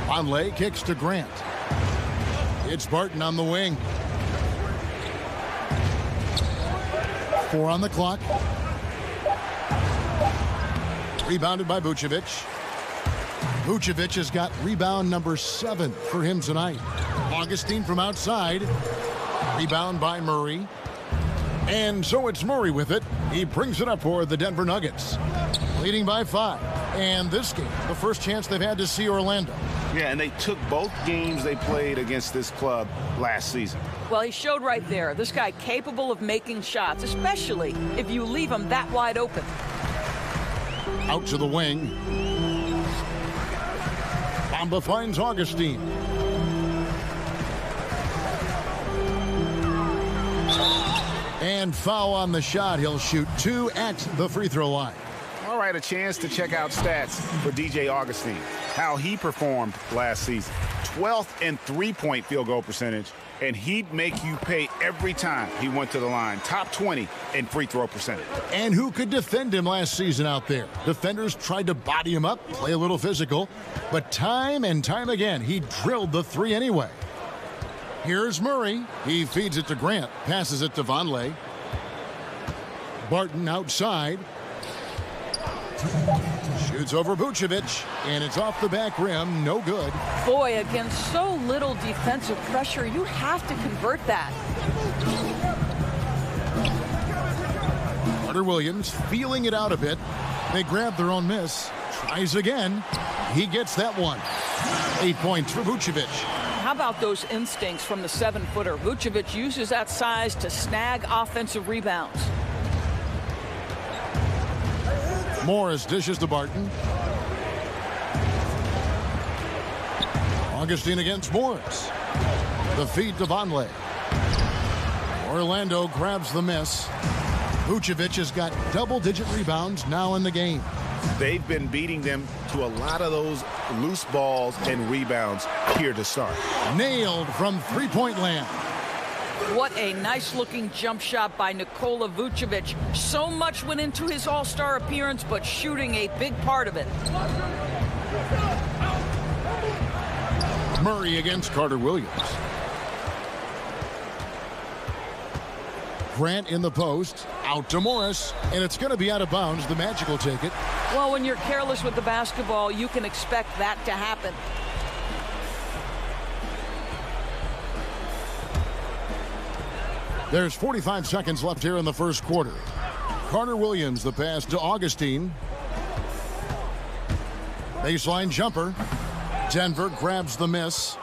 Conley kicks to Grant. It's Barton on the wing. 4 on the clock. Rebounded by Vucevic. Vucevic has got rebound number 7 for him tonight. Augustine from outside. Rebound by Murray. And so it's Murray with it. He brings it up for the Denver Nuggets. Leading by 5. And this game, the first chance they've had to see Orlando. Yeah, and they took both games they played against this club last season. Well, he showed right there. This guy capable of making shots, especially if you leave him that wide open. Out to the wing. Bamba finds Augustine. And foul on the shot. He'll shoot 2 at the free throw line. All right, a chance to check out stats for DJ Augustine. How he performed last season. 12th in three-point field goal percentage, and he'd make you pay every time he went to the line. Top 20 in free throw percentage. And who could defend him last season out there? Defenders tried to body him up, play a little physical, but time and time again, he drilled the 3 anyway. Here's Murray. He feeds it to Grant, passes it to Vonleh. Barton outside. Shoots over Vucevic, and it's off the back rim. No good. Boy, against so little defensive pressure, you have to convert that. Carter Williams feeling it out a bit. They grab their own miss. Tries again. He gets that one. 8 points for Vucevic. How about those instincts from the 7-footer? Vucevic uses that size to snag offensive rebounds. Morris dishes to Barton. Augustine against Morris. The feed to Vonleh. Orlando grabs the miss. Vucevic has got double-digit rebounds now in the game. They've been beating them to a lot of those loose balls and rebounds here to start. Nailed from three-point land. What a nice-looking jump shot by Nikola Vucevic. So much went into his all-star appearance, but shooting a big part of it. Murray against Carter Williams. Grant in the post. Out to Morris. And it's going to be out of bounds. The Magic will take it. Well, when you're careless with the basketball, you can expect that to happen. There's 45 seconds left here in the first quarter. Carter Williams, the pass to Augustine. Baseline jumper. Denver grabs the miss.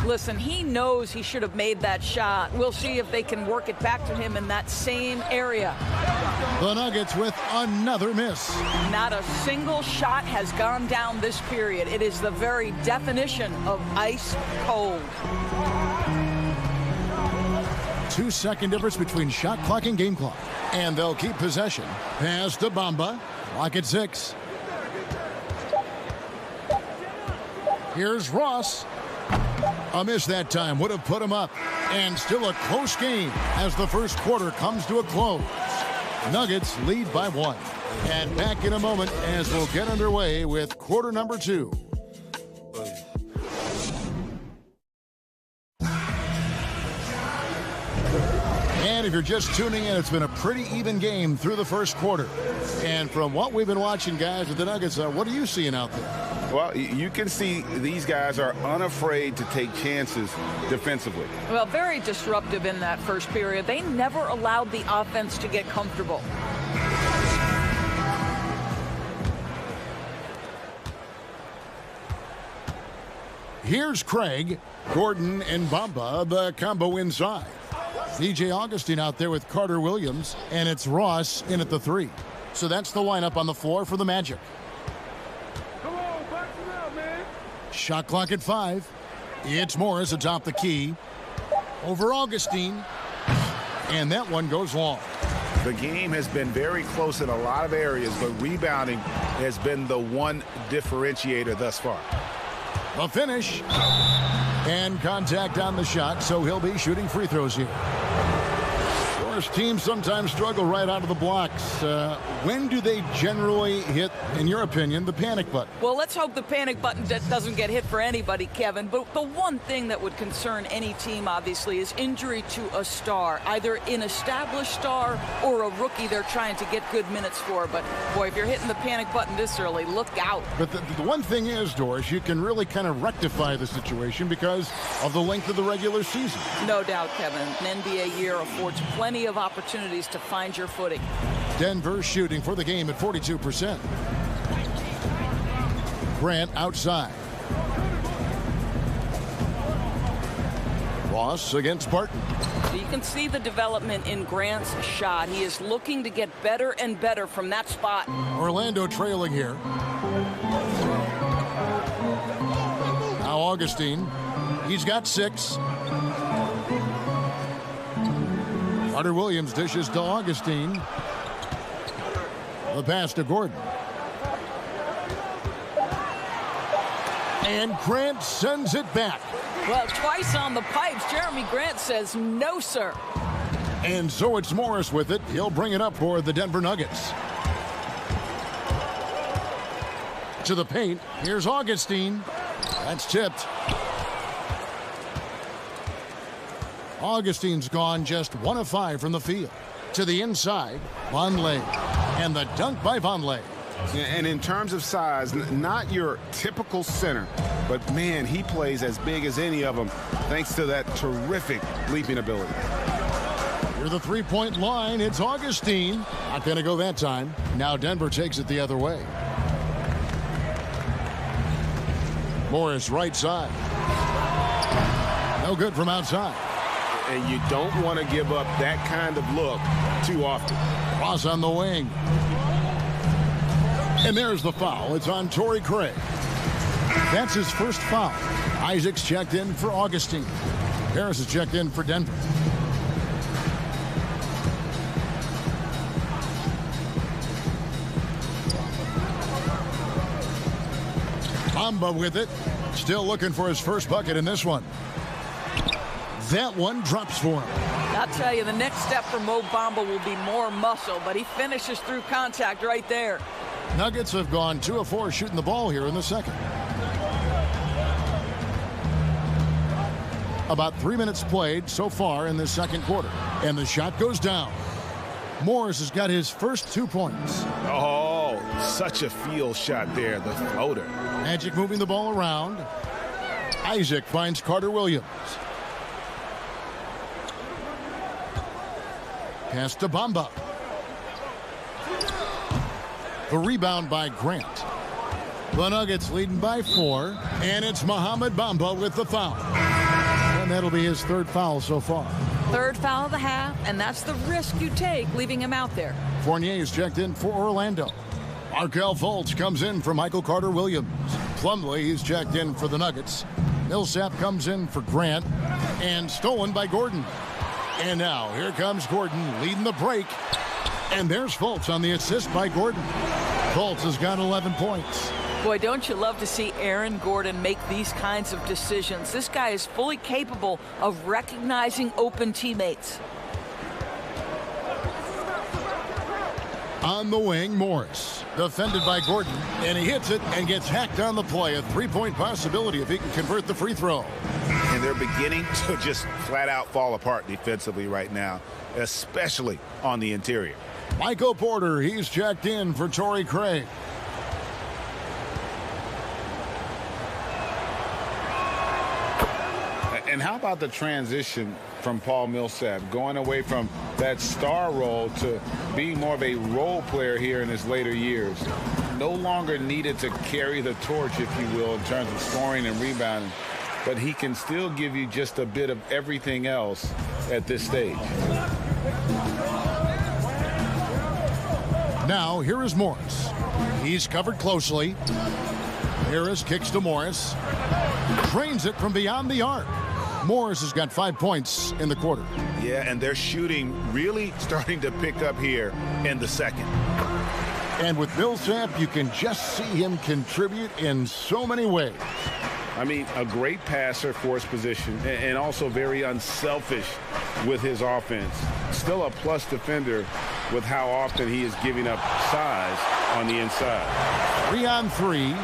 Listen, he knows he should have made that shot. We'll see if they can work it back to him in that same area. The Nuggets with another miss. Not a single shot has gone down this period. It is the very definition of ice cold. 2-second difference between shot clock and game clock. And they'll keep possession. Pass to Bamba. Clock at 6. Here's Ross. A miss that time would have put him up. And still a close game as the first quarter comes to a close. Nuggets lead by 1. And back in a moment as we'll get underway with quarter number 2. And if you're just tuning in, it's been a pretty even game through the first quarter. And from what we've been watching, guys, with the Nuggets, what are you seeing out there? Well, you can see these guys are unafraid to take chances defensively. Well, very disruptive in that first period. They never allowed the offense to get comfortable. Here's Craig, Gordon, and Bamba, the combo inside. DJ Augustine out there with Carter Williams, and it's Ross in at the 3. So that's the lineup on the floor for the Magic. Come on, box it out, man. Shot clock at 5. It's Morris atop the key. Over Augustine. And that one goes long. The game has been very close in a lot of areas, but rebounding has been the one differentiator thus far. The finish. And contact on the shot, so he'll be shooting free throws here. Of course, teams sometimes struggle right out of the blocks. When do they generally hit, in your opinion, the panic button? Well, let's hope the panic button doesn't get hit for anybody, Kevin. But the one thing that would concern any team, obviously, is injury to a star, either an established star or a rookie they're trying to get good minutes for. But, boy, if you're hitting the panic button this early, look out. But the one thing is, Doris, you can really kind of rectify the situation because of the length of the regular season. No doubt, Kevin. An NBA year affords plenty of opportunities to find your footing. Denver shooting for the game at 42%. Grant outside. Ross against Barton. So you can see the development in Grant's shot. He is looking to get better and better from that spot. Orlando trailing here. Now Augustine. He's got 6. Carter Williams dishes to Augustine. The pass to Gordon. And Grant sends it back. Well, twice on the pipes. Jeremy Grant says, no, sir. And so it's Morris with it. He'll bring it up for the Denver Nuggets. To the paint. Here's Augustine. That's tipped. Augustine's gone just 1 of 5 from the field. To the inside, Vonleh. And the dunk by Vonleh. And in terms of size, not your typical center, but man, he plays as big as any of them thanks to that terrific leaping ability. Near the three-point line, it's Augustine. Not going to go that time. Now Denver takes it the other way. Morris right side. No good from outside. And you don't want to give up that kind of look too often. Ross on the wing. And there's the foul. It's on Torrey Craig. That's his first foul. Isaac's checked in for Augustine. Harris is checked in for Denver. Bamba with it. Still looking for his first bucket in this one. That one drops for him. I'll tell you, the next step for Mo Bamba will be more muscle, but he finishes through contact right there. Nuggets have gone 2 of 4 shooting the ball here in the second. About 3 minutes played so far in the second quarter. And the shot goes down. Morris has got his first 2 points. Oh, such a field shot there, the floater. Magic moving the ball around. Isaac finds Carter Williams. Pass to Bamba. The rebound by Grant. The Nuggets leading by 4, and it's Mohamed Bamba with the foul. And that'll be his third foul so far. Third foul of the half, and that's the risk you take leaving him out there. Fournier is checked in for Orlando. Markelle Fultz comes in for Michael Carter-Williams. Plumlee is checked in for the Nuggets. Millsap comes in for Grant, and stolen by Gordon. And now here comes Gordon leading the break. And there's Fultz on the assist by Gordon. Fultz has got 11 points. Boy, don't you love to see Aaron Gordon make these kinds of decisions. This guy is fully capable of recognizing open teammates. On the wing, Morris, defended by Gordon, and he hits it and gets hacked on the play. A three-point possibility if he can convert the free throw. And they're beginning to just flat out fall apart defensively right now, especially on the interior. Michael Porter, he's checked in for Torrey Craig. And how about the transition from Paul Millsap, going away from that star role to being more of a role player here in his later years. No longer needed to carry the torch, if you will, in terms of scoring and rebounding, but he can still give you just a bit of everything else at this stage. Now, here is Morris. He's covered closely. Harris kicks to Morris. Trains it from beyond the arc. Morris has got 5 points in the quarter. Yeah, and their shooting really starting to pick up here in the second. And with Millsap, you can just see him contribute in so many ways. I mean, a great passer for his position and also very unselfish with his offense. Still a plus defender with how often he is giving up size on the inside. 3 on 3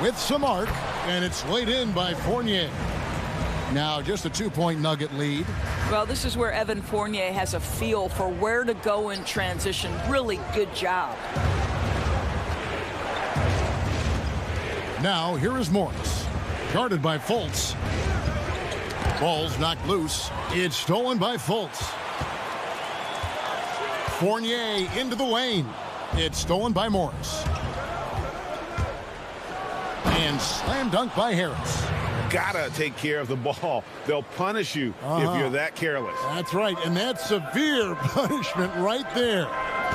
with some arc, and it's laid in by Fournier. Now just a 2-point Nugget lead. Well, this is where Evan Fournier has a feel for where to go in transition. Really good job. Now here is Morris, guarded by Fultz. Ball's knocked loose. It's stolen by Fultz. Fournier into the lane. It's stolen by Morris. And slam dunk by Harris. Gotta take care of the ball. They'll punish you if you're that careless. That's right, and that's severe punishment right there.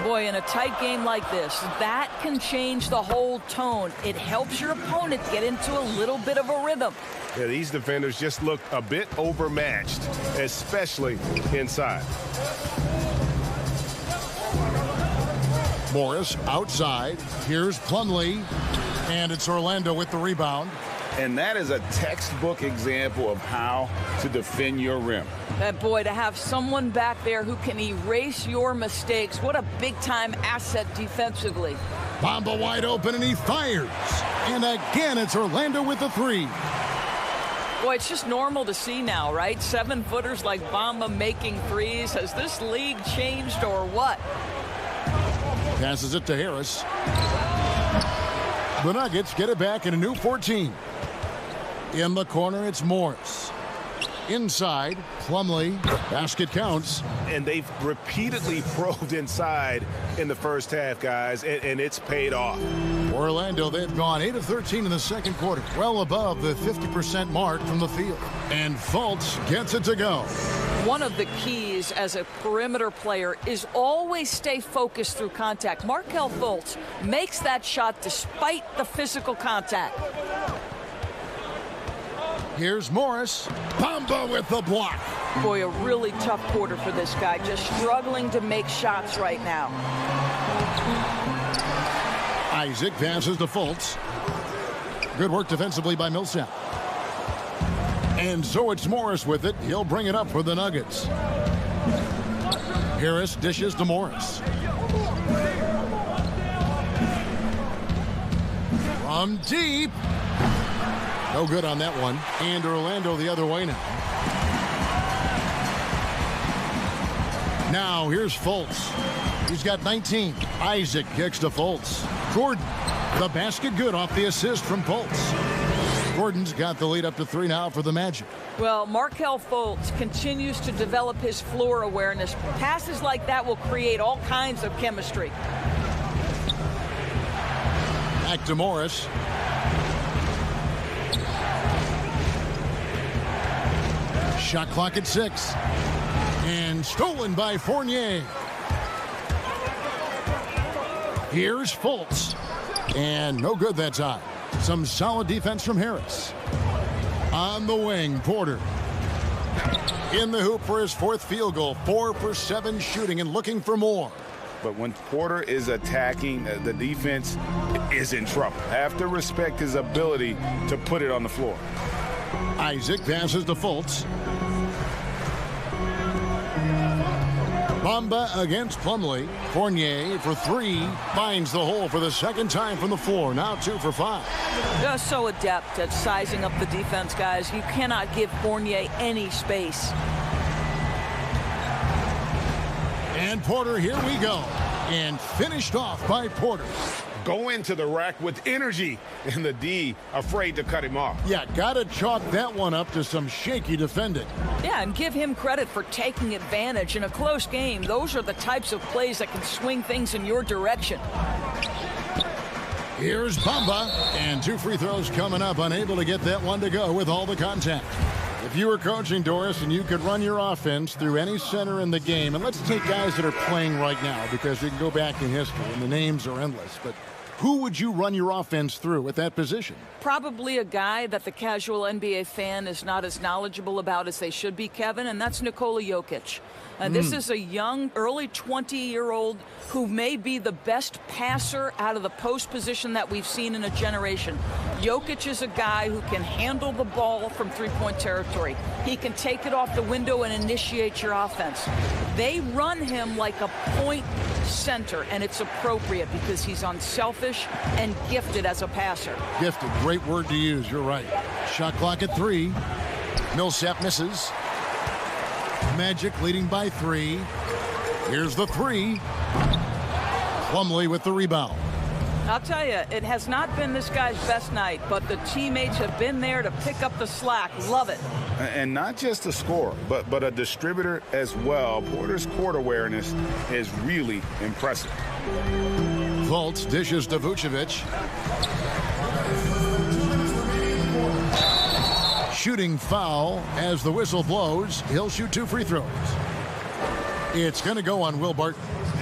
Boy, in a tight game like this, that can change the whole tone. It helps your opponent get into a little bit of a rhythm. Yeah, these defenders just look a bit overmatched, especially inside. Morris outside. Here's Plumlee. And it's Orlando with the rebound. And that is a textbook example of how to defend your rim. Boy, to have someone back there who can erase your mistakes, what a big-time asset defensively. Bamba wide open, and he fires. And again, it's Orlando with the three. Boy, it's just normal to see now, right? 7-footers like Bamba making threes. Has this league changed or what? Passes it to Harris. The Nuggets get it back in a new 14. In the corner, it's Morris. Inside, Plumlee. Basket counts. And they've repeatedly probed inside in the first half, guys, and it's paid off. Orlando, they've gone 8 of 13 in the second quarter, well above the 50% mark from the field. And Fultz gets it to go. One of the keys as a perimeter player is always stay focused through contact. Markelle Fultz makes that shot despite the physical contact. Here's Morris. Bamba with the block. Boy, a really tough quarter for this guy. Just struggling to make shots right now. Isaac passes to Fultz. Good work defensively by Millsap. And so it's Morris with it. He'll bring it up for the Nuggets. Harris dishes to Morris. From deep. No good on that one. And Orlando the other way now. Now here's Fultz. He's got 19. Isaac kicks to Fultz. Gordon, the basket good off the assist from Fultz. Gordon's got the lead up to 3 now for the Magic. Well, Markelle Fultz continues to develop his floor awareness. Passes like that will create all kinds of chemistry. Back to Morris. Shot clock at 6. And stolen by Fournier. Here's Fultz. And no good that time. Some solid defense from Harris. On the wing, Porter. In the hoop for his 4th field goal. 4 for 7 shooting and looking for more. But when Porter is attacking, the defense is in trouble. Have to respect his ability to put it on the floor. Isaac passes to Fultz. Bamba against Plumlee. Fournier for 3. Finds the hole for the second time from the floor. Now 2 for 5. They're so adept at sizing up the defense, guys. You cannot give Fournier any space. And Porter, here we go. And finished off by Porter. Go into the rack with energy, and the D afraid to cut him off. Yeah, gotta chalk that one up to some shaky defending. Yeah, and give him credit for taking advantage in a close game. Those are the types of plays that can swing things in your direction. Here's Bamba, and 2 free throws coming up, unable to get that one to go with all the contact. If you were coaching, Doris, and you could run your offense through any center in the game, and let's take guys that are playing right now because we can go back in history and the names are endless, but who would you run your offense through at that position? Probably a guy that the casual NBA fan is not as knowledgeable about as they should be, Kevin, and that's Nikola Jokic. This is a young, early 20-year-old who may be the best passer out of the post position that we've seen in a generation. Jokic is a guy who can handle the ball from three-point territory. He can take it off the window and initiate your offense. They run him like a point center, and it's appropriate because he's unselfish and gifted as a passer. Gifted, great word to use, you're right. Shot clock at 3. Millsap misses. Magic leading by 3. Here's the 3. Plumlee with the rebound. I'll tell you, it has not been this guy's best night, but the teammates have been there to pick up the slack. Love it. And not just a scorer, but a distributor as well. Porter's court awareness is really impressive. Fultz dishes to Vucevic. Shooting foul as the whistle blows. He'll shoot 2 free throws. It's going to go on Will Barton.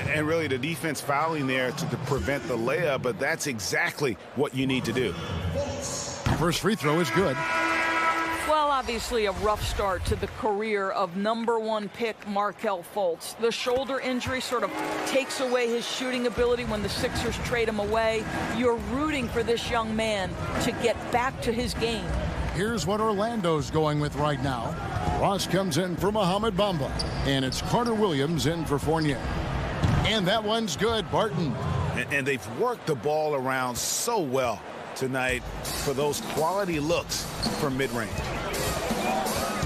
And really the defense fouling there to prevent the layup, but that's exactly what you need to do. First free throw is good. Well, obviously a rough start to the career of #1 pick Markelle Fultz. The shoulder injury sort of takes away his shooting ability when the Sixers trade him away. You're rooting for this young man to get back to his game. Here's what Orlando's going with right now. Ross comes in for Mohamed Bamba, and it's Carter Williams in for Fournier. And that one's good, Barton. And they've worked the ball around so well tonight for those quality looks from mid-range.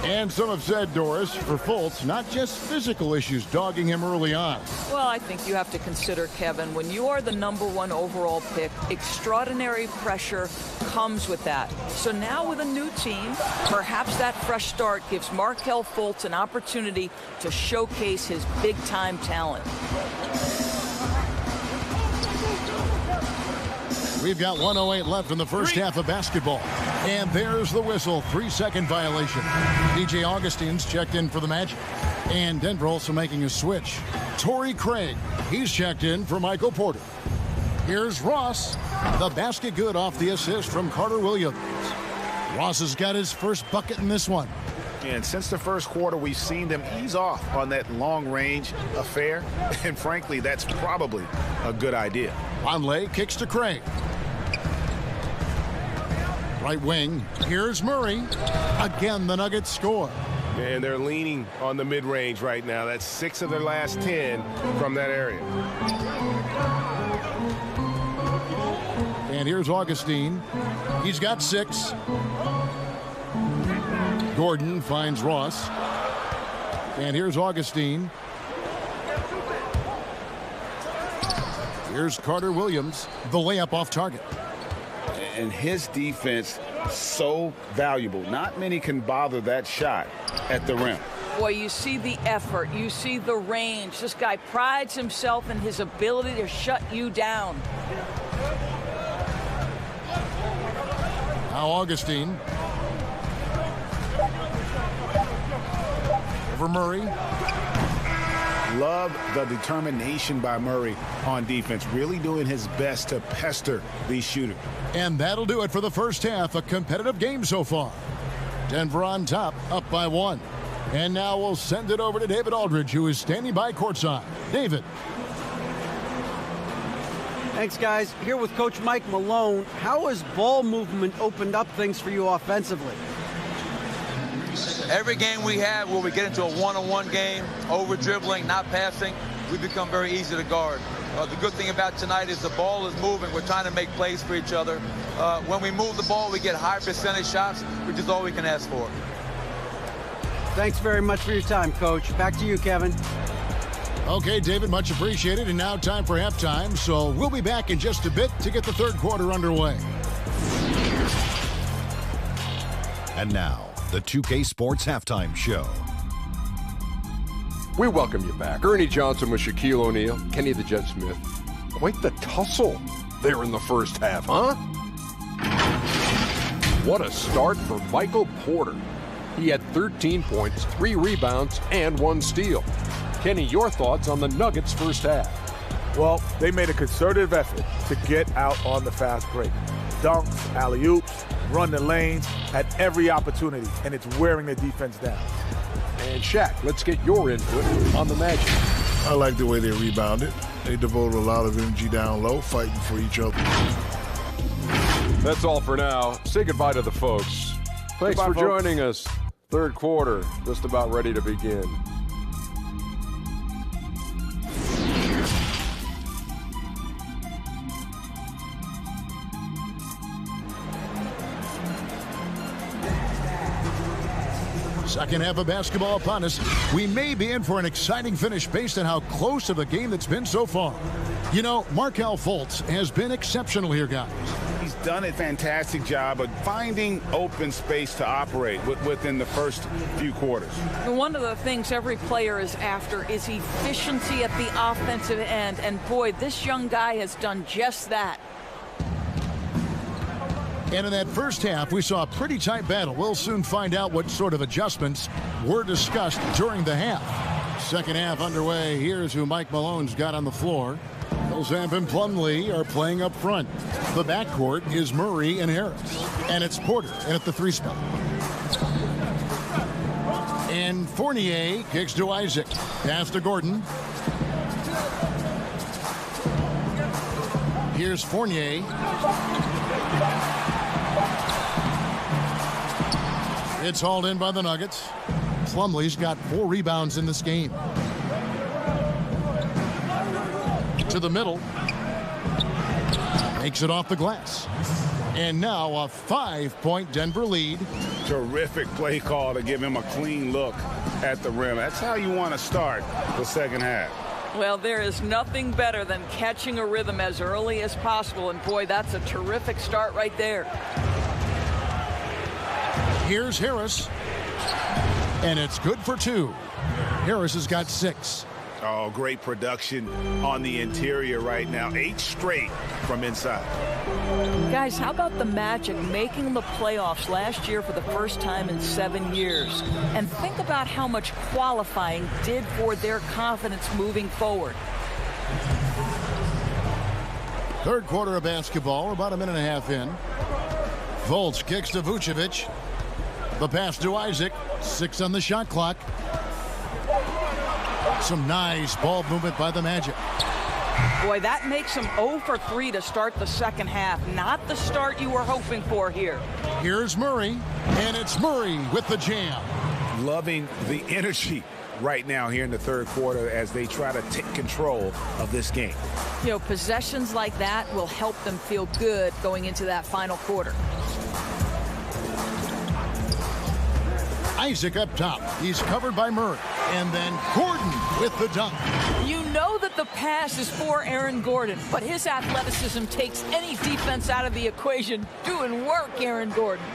And some have said, Doris, for Fultz, not just physical issues dogging him early on. Well, I think you have to consider, Kevin, when you are the #1 overall pick, extraordinary pressure comes with that. So now with a new team, perhaps that fresh start gives Markelle Fultz an opportunity to showcase his big-time talent. We've got 1:08 left in the first half of basketball. And there's the whistle. 3-second violation. DJ Augustine's checked in for the Magic. And Denver also making a switch. Torrey Craig, he's checked in for Michael Porter. Here's Ross. The basket good off the assist from Carter Williams. Ross has got his first bucket in this one. And since the first quarter, we've seen them ease off on that long-range affair. And frankly, that's probably a good idea. Vonleh kicks to Craig. Right wing, here's Murray. Again, the Nuggets score. And they're leaning on the mid-range right now. That's 6 of their last 10 from that area. And here's Augustine. He's got 6. Gordon finds Ross. And here's Augustine. Here's Carter Williams. The layup off target. And his defense so valuable. Not many can bother that shot at the rim. Boy, you see the effort. You see the range. This guy prides himself in his ability to shut you down. Now Augustine. Over Murray. Love the determination by Murray on defense, really doing his best to pester these shooters. And that'll do it for the first half. A competitive game so far. Denver on top, up by 1. And now we'll send it over to David Aldridge, who is standing by courtside. David. Thanks, guys. Here with Coach Mike Malone. How has ball movement opened up things for you offensively? Every game we have where we get into a one-on-one game, over-dribbling, not passing, we become very easy to guard. The good thing about tonight is the ball is moving. We're trying to make plays for each other. When we move the ball, we get high percentage shots, which is all we can ask for. Thanks very much for your time, Coach. Back to you, Kevin. Okay, David, much appreciated. And now time for halftime. So we'll be back in just a bit to get the third quarter underway. And now, the 2K Sports Halftime Show. We welcome you back. Ernie Johnson with Shaquille O'Neal, Kenny the Jet Smith. Quite the tussle there in the first half, huh? What a start for Michael Porter. He had 13 points, 3 rebounds, and 1 steal. Kenny, your thoughts on the Nuggets' first half? Well, they made a concerted effort to get out on the fast break. Dunks, alley-oops, run the lanes, had every opportunity, and it's wearing the defense down. And Shaq, let's get your input on the Magic. I like the way they rebounded. They devoted a lot of energy down low, fighting for each other. That's all for now. Say goodbye to the folks. Thanks for joining us. Third quarter, just about ready to begin. Second half of basketball upon us. We may be in for an exciting finish based on how close of a game that's been so far. You know, Markelle Fultz has been exceptional here, guys. He's done a fantastic job of finding open space to operate within the first few quarters. One of the things every player is after is efficiency at the offensive end. And boy, this young guy has done just that. And in that first half, we saw a pretty tight battle. We'll soon find out what sort of adjustments were discussed during the half. Second half underway. Here's who Mike Malone's got on the floor. Millsap and Plumlee are playing up front. The backcourt is Murray and Harris. And it's Porter in at the 3 spot. And Fournier kicks to Isaac. Pass to Gordon. Here's Fournier. It's hauled in by the Nuggets. Plumlee's got 4 rebounds in this game. To the middle. Makes it off the glass. And now a 5-point Denver lead. Terrific play call to give him a clean look at the rim. That's how you want to start the second half. Well, there is nothing better than catching a rhythm as early as possible. And boy, that's a terrific start right there. Here's Harris. And it's good for 2. Harris has got 6. Oh, great production on the interior right now. 8 straight from inside. Guys, how about the Magic making the playoffs last year for the first time in 7 years? And think about how much qualifying did for their confidence moving forward. Third quarter of basketball, about a minute and a half in. Fultz kicks to Vucevic. The pass to Isaac. 6 on the shot clock. Some nice ball movement by the Magic. Boy, that makes them 0 for 3 to start the second half. Not the start you were hoping for here. Here's Murray, and it's Murray with the jam. Loving the energy right now here in the third quarter as they try to take control of this game. You know, possessions like that will help them feel good going into that final quarter. Isaac up top. He's covered by Murray. And then Gordon with the dunk. You know that the pass is for Aaron Gordon, but his athleticism takes any defense out of the equation. Doing work, Aaron Gordon.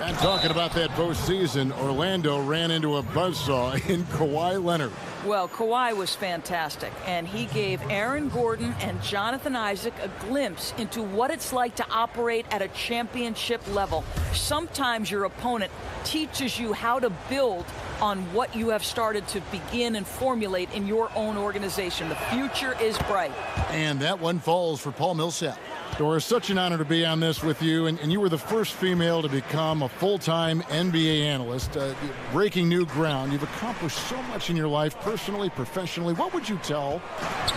And talking about that postseason, Orlando ran into a buzzsaw in Kawhi Leonard. Well, Kawhi was fantastic, and he gave Aaron Gordon and Jonathan Isaac a glimpse into what it's like to operate at a championship level. Sometimes your opponent teaches you how to build on what you have started to begin and formulate in your own organization. The future is bright. And that one falls for Paul Millsap. Doris, such an honor to be on this with you, and you were the first female to become a full-time NBA analyst, breaking new ground. You've accomplished so much in your life, personally, professionally. What would you tell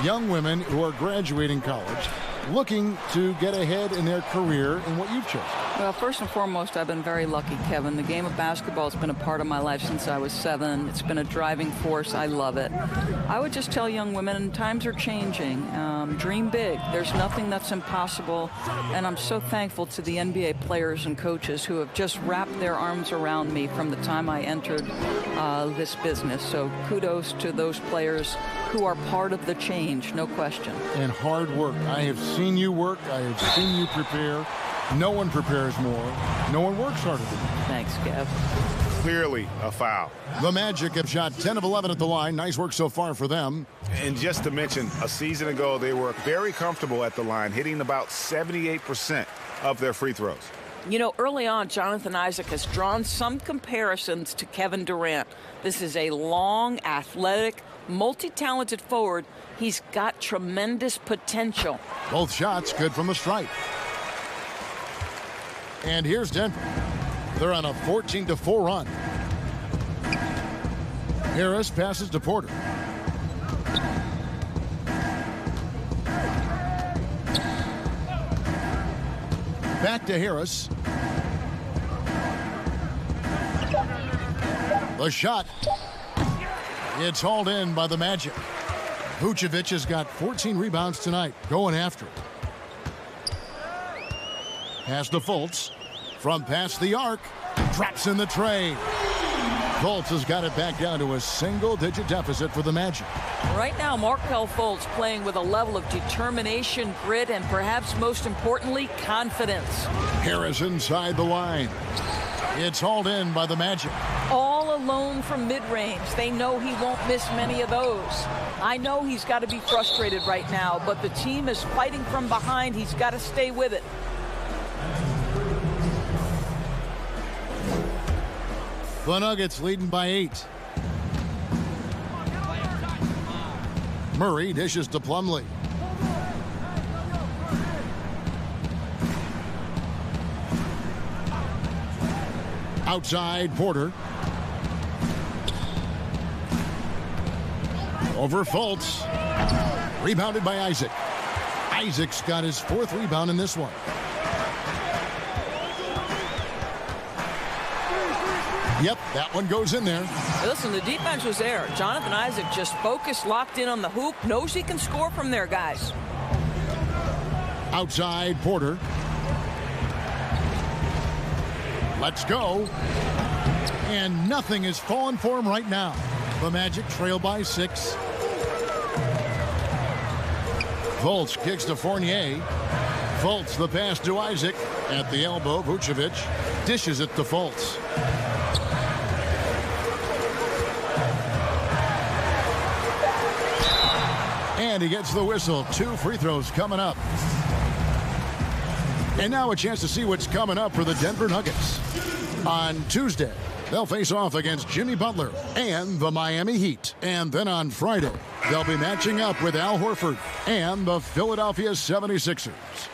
young women who are graduating college, looking to get ahead in their career in what you've chosen? Well, first and foremost, I've been very lucky, Kevin. The game of basketball has been a part of my life since I was 7. It's been a driving force. I love it. I would just tell young women, times are changing. Dream big. There's nothing that's impossible. And I'm so thankful to the NBA players and coaches who have just wrapped their arms around me from the time I entered this business. So kudos to those players who are part of the change, no question. And hard work. I have seen you work. I have seen you prepare. No one prepares more. No one works harder than you. Thanks, Kev. Clearly a foul. The Magic have shot 10 of 11 at the line. Nice work so far for them. And just to mention, a season ago, they were very comfortable at the line, hitting about 78% of their free throws. You know, early on, Jonathan Isaac has drawn some comparisons to Kevin Durant. This is a long, athletic, multi-talented forward. He's got tremendous potential. Both shots good from the stripe. And here's Denver. They're on a 14-4 run. Harris passes to Porter. Back to Harris. The shot. It's hauled in by the Magic. Vucevic has got 14 rebounds tonight. Going after it. Pass to Fultz. From past the arc. Drops in the tray. Fultz has got it back down to a single-digit deficit for the Magic. Right now, Markelle Fultz playing with a level of determination, grit, and perhaps most importantly, confidence. Harris inside the line. It's hauled in by the Magic. All alone from mid-range. They know he won't miss many of those. I know he's got to be frustrated right now, but the team is fighting from behind. He's got to stay with it. The Nuggets leading by 8. Murray dishes to Plumlee. Outside, Porter. Over Fultz. Rebounded by Isaac. Isaac's got his 4th rebound in this one. Yep, that one goes in there. Listen, the defense was there. Jonathan Isaac just focused, locked in on the hoop, knows he can score from there, guys. Outside, Porter. Let's go. And nothing is falling for him right now. The Magic trail by 6. Fultz kicks to Fournier. Fultz the pass to Isaac. At the elbow, Vucevic dishes it to Fultz. And he gets the whistle. 2 free throws coming up. And now a chance to see what's coming up for the Denver Nuggets. On Tuesday, they'll face off against Jimmy Butler and the Miami Heat. And then on Friday, they'll be matching up with Al Horford and the Philadelphia 76ers.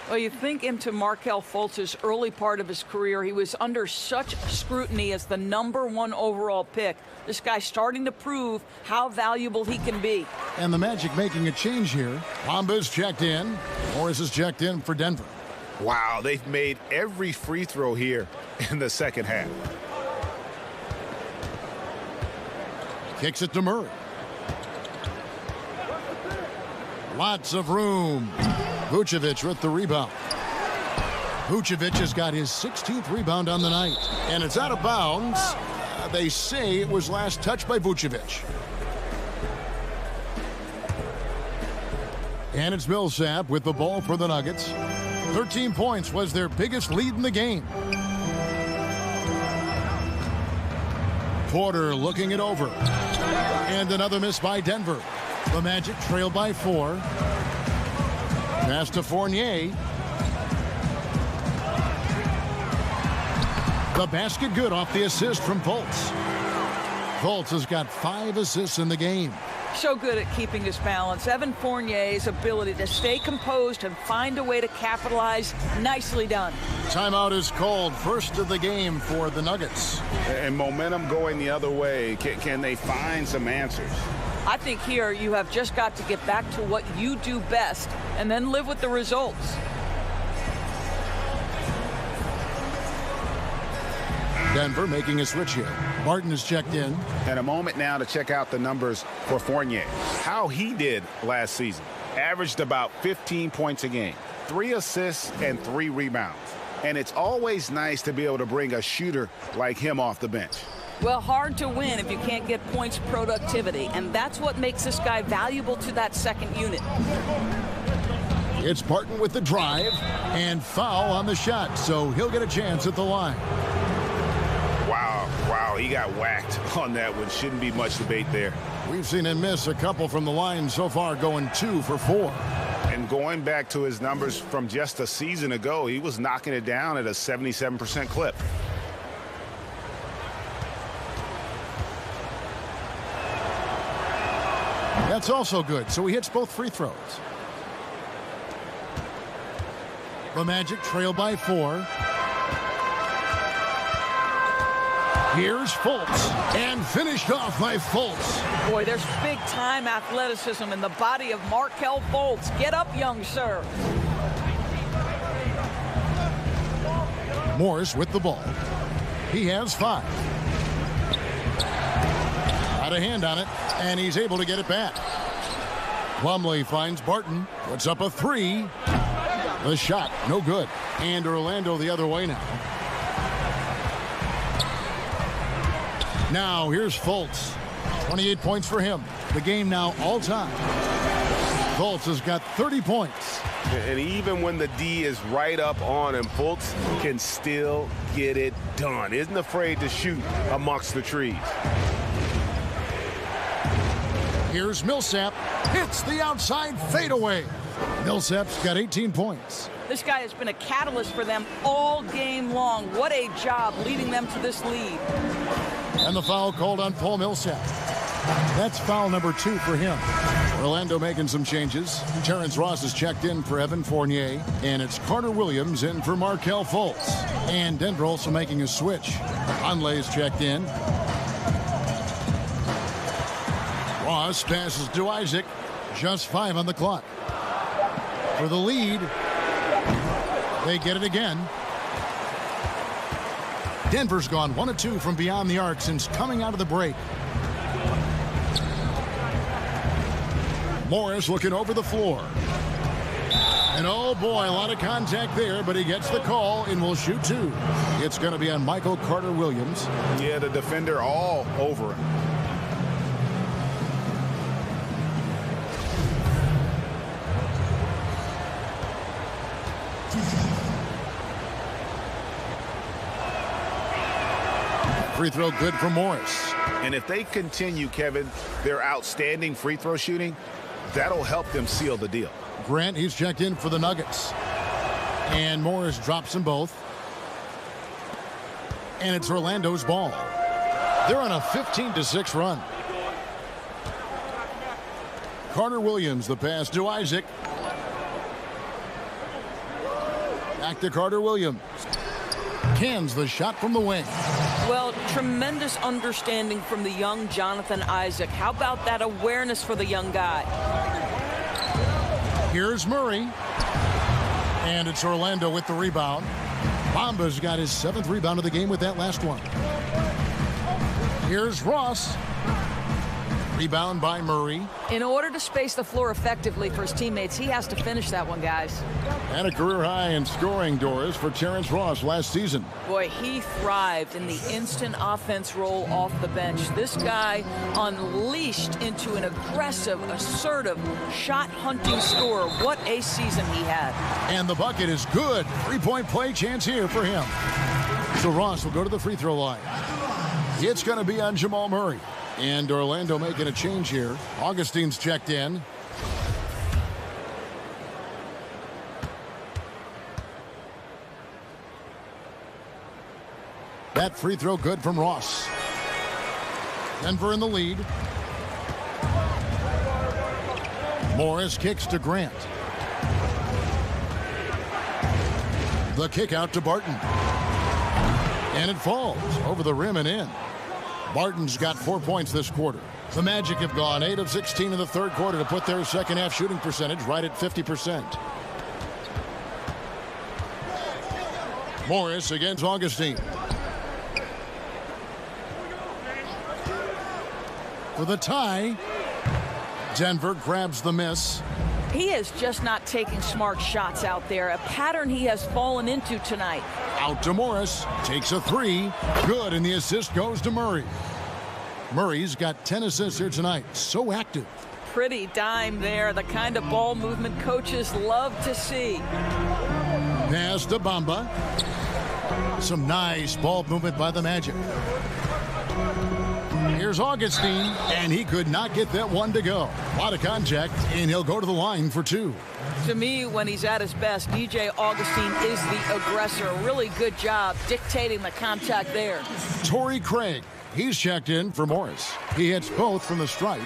Well, you think into Markelle Fultz's early part of his career, he was under such scrutiny as the #1 overall pick. This guy's starting to prove how valuable he can be. And the Magic making a change here. Bamba's checked in. Morris is checked in for Denver. Wow, they've made every free throw here in the second half. Kicks it to Murray. Lots of room. Vucevic with the rebound. Vucevic has got his 16th rebound on the night. And it's out of bounds. They say it was last touched by Vucevic. And it's Millsap with the ball for the Nuggets. 13 points was their biggest lead in the game. Porter looking it over. And another miss by Denver. The Magic trail by 4. Pass to Fournier. The basket good off the assist from Fultz. Fultz has got 5 assists in the game. So good at keeping his balance. Evan Fournier's ability to stay composed and find a way to capitalize, nicely done. Timeout is called. First of the game for the Nuggets. And momentum going the other way. Can they find some answers? I think here you have just got to get back to what you do best and then live with the results. Denver making a switch here. Martin is checked in. And a moment now to check out the numbers for Fournier. How he did last season. Averaged about 15 points a game, 3 assists and 3 rebounds. And it's always nice to be able to bring a shooter like him off the bench. Well, hard to win if you can't get points productivity, and that's what makes this guy valuable to that second unit. It's Barton with the drive and foul on the shot, so he'll get a chance at the line. Wow, he got whacked on that one. Shouldn't be much debate there. We've seen him miss a couple from the line so far, going 2 for 4. And going back to his numbers from just a season ago, he was knocking it down at a 77% clip. That's also good, so he hits both free throws. The Magic trail by 4. Here's Fultz, and finished off by Fultz. Boy, there's big-time athleticism in the body of Markelle Fultz. Get up, young sir. Morris with the ball. He has 5. Got a hand on it, and he's able to get it back. Plumlee finds Barton, puts up a 3. The shot, no good. And Orlando the other way now. Now here's Fultz. 28 points for him. The game now all-time. Fultz has got 30 points. And even when the D is right up on him, Fultz can still get it done. Isn't afraid to shoot amongst the trees. Here's Millsap. Hits the outside fadeaway. Millsap's got 18 points. This guy has been a catalyst for them all game long. What a job leading them to this lead. And the foul called on Paul Millsap. That's foul number 2 for him. Orlando making some changes. Terrence Ross is checked in for Evan Fournier. And it's Carter Williams in for Markelle Fultz. And Denver also making a switch. Conley's checked in. Ross passes to Isaac. Just 5 on the clock. For the lead. They get it again. Denver's gone 1 of 2 from beyond the arc since coming out of the break. Morris looking over the floor. And oh boy, a lot of contact there, but he gets the call and will shoot 2. It's going to be on Michael Carter Williams. Yeah, the defender all over him. Free throw good for Morris. And if they continue, Kevin, their outstanding free throw shooting, that'll help them seal the deal. Grant, he's checked in for the Nuggets. And Morris drops them both. And it's Orlando's ball. They're on a 15-6 run. Carter Williams, the pass to Isaac. Back to Carter Williams. Cans the shot from the wing. Well, tremendous understanding from the young Jonathan Isaac. How about that awareness for the young guy? Here's Murray. And it's Orlando with the rebound. Bamba's got his 7th rebound of the game with that last one. Here's Ross. Rebound by Murray. In order to space the floor effectively for his teammates, he has to finish that one, guys. And a career high in scoring, Doris, for Terrence Ross last season. Boy, he thrived in the instant offense role off the bench. This guy unleashed into an aggressive, assertive, shot-hunting scorer. What a season he had. And the bucket is good. 3-point play chance here for him. So Ross will go to the free throw line. It's going to be on Jamal Murray. And Orlando making a change here. Augustine's checked in. That free throw good from Ross. Denver in the lead. Morris kicks to Grant. The kick out to Barton. And it falls over the rim and in. Barton's got 4 points this quarter. The Magic have gone 8 of 16 in the third quarter to put their second half shooting percentage right at 50%. Morris against Augustine. For the tie, Denver grabs the miss. He is just not taking smart shots out there, a pattern he has fallen into tonight. Out to Morris, takes a three, good, and the assist goes to Murray. Murray's got 10 assists here tonight, so active. Pretty dime there, the kind of ball movement coaches love to see. Pass to Bamba. Some nice ball movement by the Magic. Here's Augustine, and he could not get that one to go. A lot of contact, and he'll go to the line for two. To me, when he's at his best, DJ Augustine is the aggressor. Really good job dictating the contact there. Torrey Craig, he's checked in for Morris. He hits both from the stripe.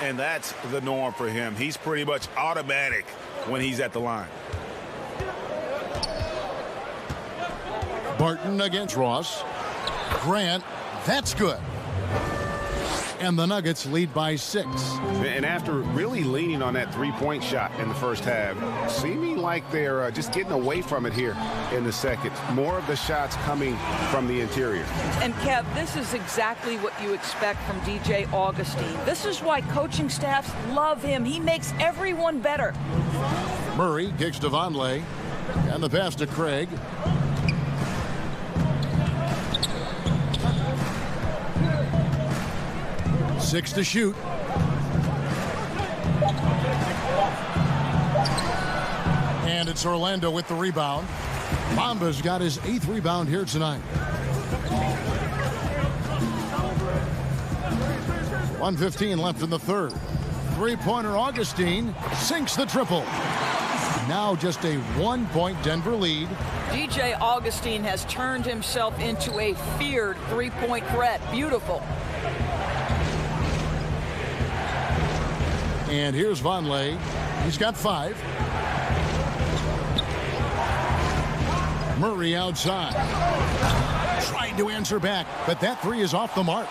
And that's the norm for him. He's pretty much automatic when he's at the line. Barton against Ross. Grant, that's good. And the Nuggets lead by 6. And after really leaning on that three-point shot in the first half, seeming like they're just getting away from it here in the second. More of the shots coming from the interior. And Kev, this is exactly what you expect from DJ Augustine. This is why coaching staffs love him. He makes everyone better. Murray kicks to Vonleh. And the pass to Craig. Six to shoot. And it's Orlando with the rebound. Bamba's got his 8th rebound here tonight. 1:15 left in the third. Three-pointer Augustine sinks the triple. Now just a 1-point Denver lead. DJ Augustine has turned himself into a feared three-point threat. Beautiful. And here's Vonleh. He's got 5. Murray outside. Trying to answer back, but that three is off the mark.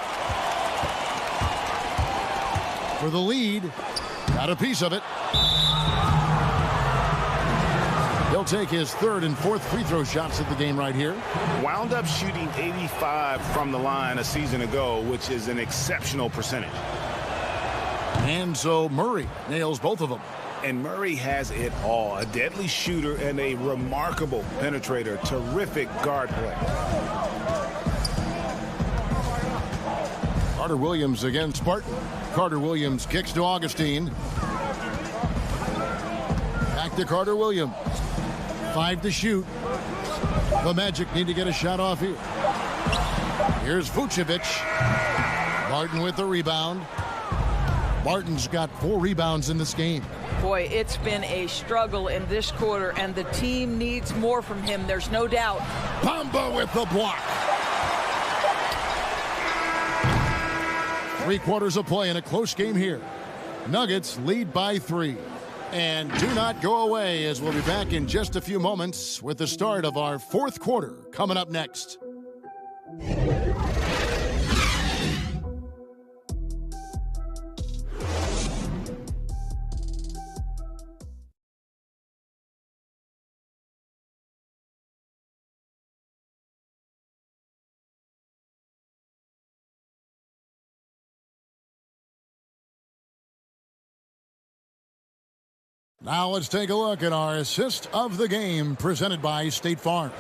For the lead. Got a piece of it. He'll take his 3rd and 4th free throw shots of the game right here. Wound up shooting 85 from the line a season ago, which is an exceptional percentage. And so Murray nails both of them. And Murray has it all. A deadly shooter and a remarkable penetrator. Terrific guard play. Carter Williams against Barton. Carter Williams kicks to Augustine. Back to Carter Williams. 5 to shoot. The Magic need to get a shot off here. Here's Vucevic. Barton with the rebound. Barton's got 4 rebounds in this game. Boy, it's been a struggle in this quarter, and the team needs more from him. There's no doubt. Bamba with the block. 3 quarters of play in a close game here. Nuggets lead by 3. And do not go away, as we'll be back in just a few moments with the start of our 4th quarter coming up next. Now let's take a look at our assist of the game presented by State Farm.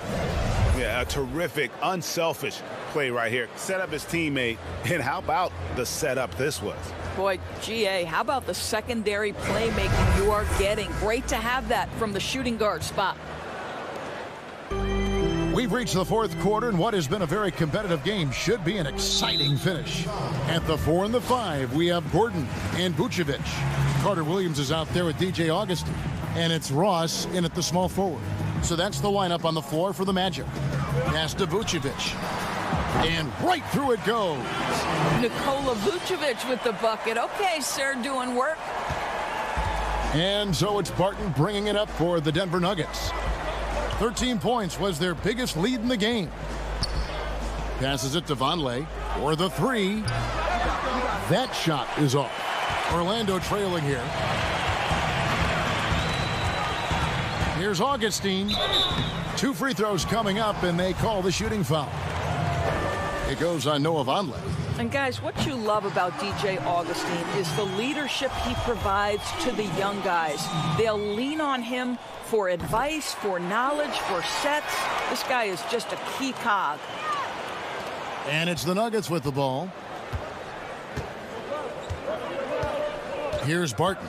Yeah, a terrific, unselfish play right here. Set up his teammate, and how about the setup this was? Boy, GA, how about the secondary playmaking you are getting? Great to have that from the shooting guard spot. We've reached the fourth quarter, and what has been a very competitive game should be an exciting finish. At the 4 and the 5, we have Gordon and Vucevic. Carter Williams is out there with DJ Augustin, and it's Ross in at the small forward. So that's the lineup on the floor for the Magic. Pass to Vucevic, and right through it goes. Nikola Vucevic with the bucket. Okay, sir, doing work. And so it's Barton bringing it up for the Denver Nuggets. 13 points was their biggest lead in the game. Passes it to Vonleh for the 3. That shot is off. Orlando trailing here. Here's Augustine. 2 free throws coming up, and they call the shooting foul. It goes on Noah Vonleh. And guys, what you love about DJ Augustine is the leadership he provides to the young guys. They'll lean on him for advice, for knowledge, for sets. This guy is just a key cog. And it's the Nuggets with the ball. Here's Barton.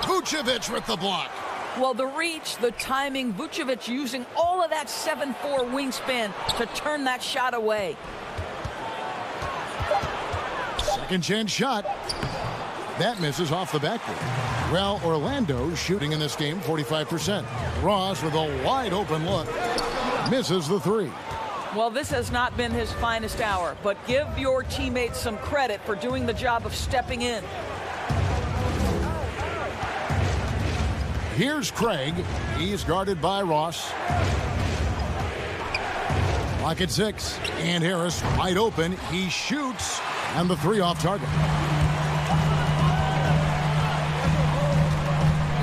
Vucevic with the block. Well, the reach, the timing, Vucevic using all of that 7'4" wingspan to turn that shot away. Second chance shot. That misses off the backboard. Well, Orlando shooting in this game 45%. Ross with a wide open look. Misses the 3. Well, this has not been his finest hour, but give your teammates some credit for doing the job of stepping in. Here's Craig. He's guarded by Ross. Clock at 6. And Harris wide open. He shoots. And the 3 off target.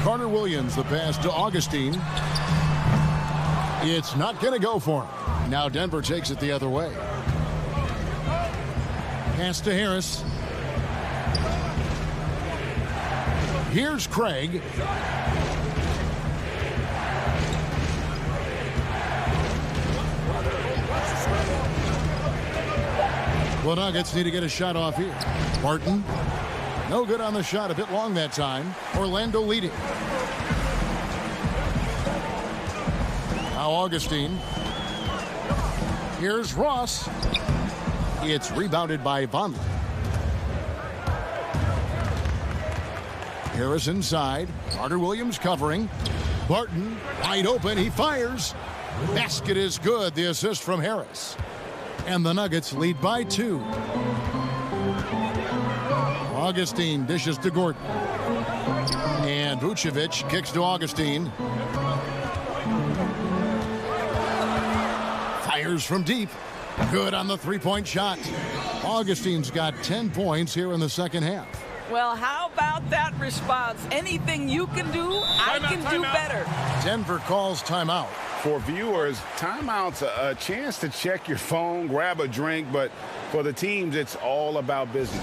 Carter Williams, the pass to Augustine. It's not going to go for him. Now Denver takes it the other way. Pass to Harris. Here's Craig. The Nuggets need to get a shot off here. Barton. No good on the shot. A bit long that time. Orlando leading. Now Augustine. Here's Ross. It's rebounded by Vonleh. Harris inside. Carter Williams covering. Barton wide open. He fires. Basket is good. The assist from Harris. And the Nuggets lead by 2. Augustine dishes to Gordon. And Vucevic kicks to Augustine. Fires from deep. Good on the 3-point shot. Augustine's got 10 points here in the second half. Well, how about that response? Anything you can do, I can do better. Denver calls timeout. For viewers, timeout's a chance to check your phone, grab a drink, but for the teams, it's all about business.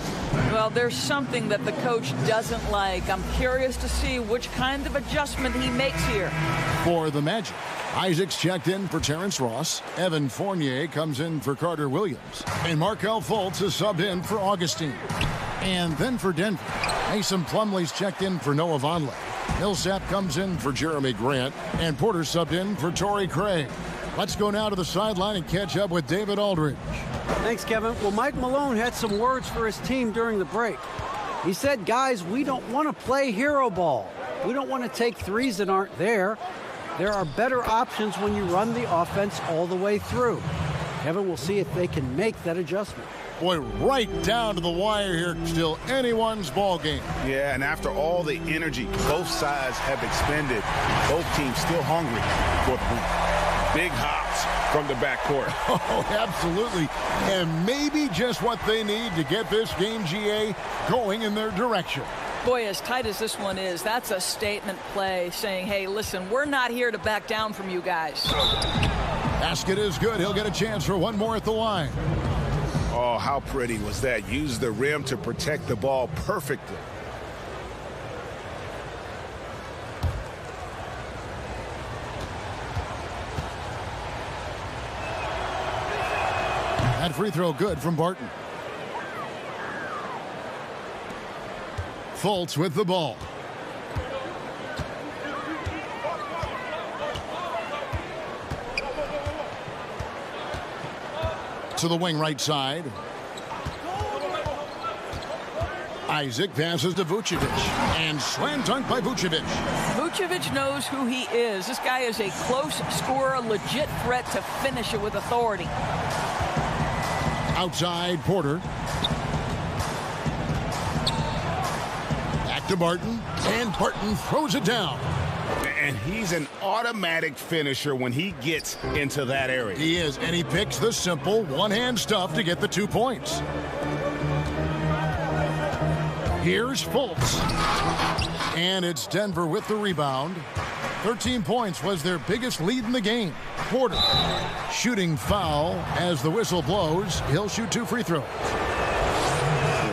Well, there's something that the coach doesn't like. I'm curious to see which kind of adjustment he makes here. For the Magic, Isaac's checked in for Terrence Ross. Evan Fournier comes in for Carter Williams. And Markelle Fultz is subbed in for Augustine. And then for Denver, Mason Plumlee's checked in for Noah Vonleh. Millsap comes in for Jeremy Grant, and Porter subbed in for Torrey Craig. Let's go now to the sideline and catch up with David Aldridge. Thanks, Kevin. Well, Mike Malone had some words for his team during the break. He said, guys, we don't want to play hero ball. We don't want to take threes that aren't there. There are better options when you run the offense all the way through. Kevin, we'll see if they can make that adjustment. Boy, right down to the wire here. Still anyone's ball game. Yeah, and after all the energy both sides have expended, both teams still hungry for the big hops from the backcourt. Oh, absolutely. And maybe just what they need to get this game, GA, going in their direction. Boy, as tight as this one is, that's a statement play saying, hey, listen, we're not here to back down from you guys. Basket is good. He'll get a chance for one more at the line. Oh, how pretty was that? Use the rim to protect the ball perfectly. That free throw good from Barton. Fultz with the ball. To the wing right side. Isaac passes to Vucevic. And slam dunk by Vucevic. Vucevic knows who he is. This guy is a close scorer, legit threat to finish it with authority. Outside, Porter. Back to Barton. And Barton throws it down. And he's an automatic finisher when he gets into that area. He is, and he picks the simple one-hand stuff to get the 2 points. Here's Fultz. And it's Denver with the rebound. 13 points was their biggest lead in the game. Porter shooting foul as the whistle blows. He'll shoot 2 free throws.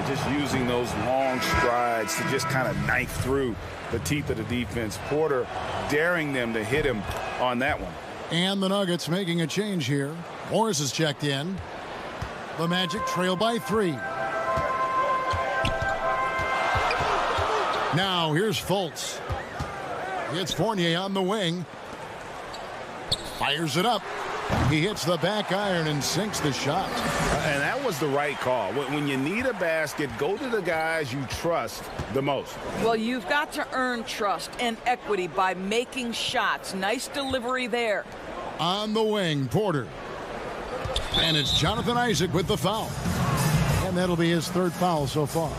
Just using those long strides to just kind of knife through the teeth of the defense. Porter daring them to hit him on that one. And the Nuggets making a change here. Morris is checked in. The Magic trail by 3. Now here's Fultz. It's Fournier on the wing. Fires it up. He hits the back iron and sinks the shot. And that was the right call. When you need a basket, go to the guys you trust the most. Well, you've got to earn trust and equity by making shots. Nice delivery there. On the wing, Porter. And it's Jonathan Isaac with the foul. And that'll be his 3rd foul so far.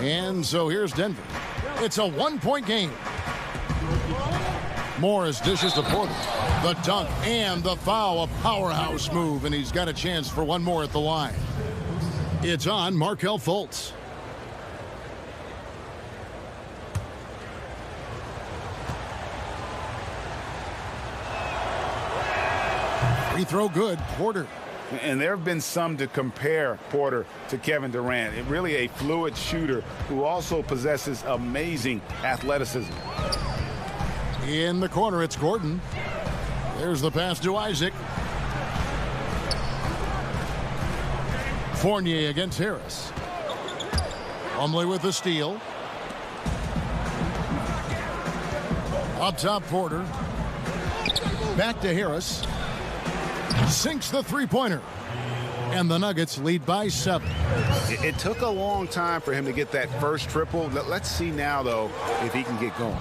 And so here's Denver. It's a 1-point game. Morris dishes to Porter. The dunk and the foul, a powerhouse move, and he's got a chance for one more at the line. It's on Markelle Fultz. Free throw good, Porter. And there have been some to compare Porter to Kevin Durant. Really a fluid shooter who also possesses amazing athleticism. In the corner, it's Gordon. There's the pass to Isaac. Fournier against Harris. Plumlee with the steal. Up top, Porter. Back to Harris. Sinks the three-pointer. And the Nuggets lead by 7. It took a long time for him to get that first triple. Let's see now, though, if he can get going.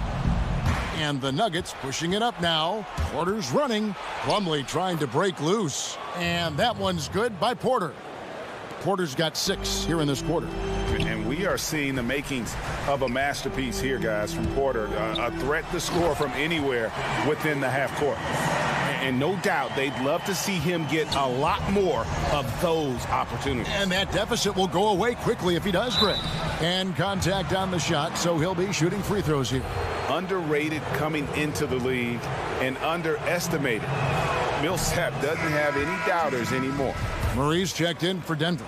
And the Nuggets pushing it up now. Porter's running. Plumlee trying to break loose. And that one's good by Porter. Porter's got 6 here in this quarter. And we are seeing the makings of a masterpiece here, guys, from Porter. A threat to score from anywhere within the half court. And no doubt they'd love to see him get a lot more of those opportunities. And that deficit will go away quickly if he does, Greg. And contact on the shot, so he'll be shooting free throws here. Underrated coming into the league and underestimated. Millsap doesn't have any doubters anymore. Murray's checked in for Denver.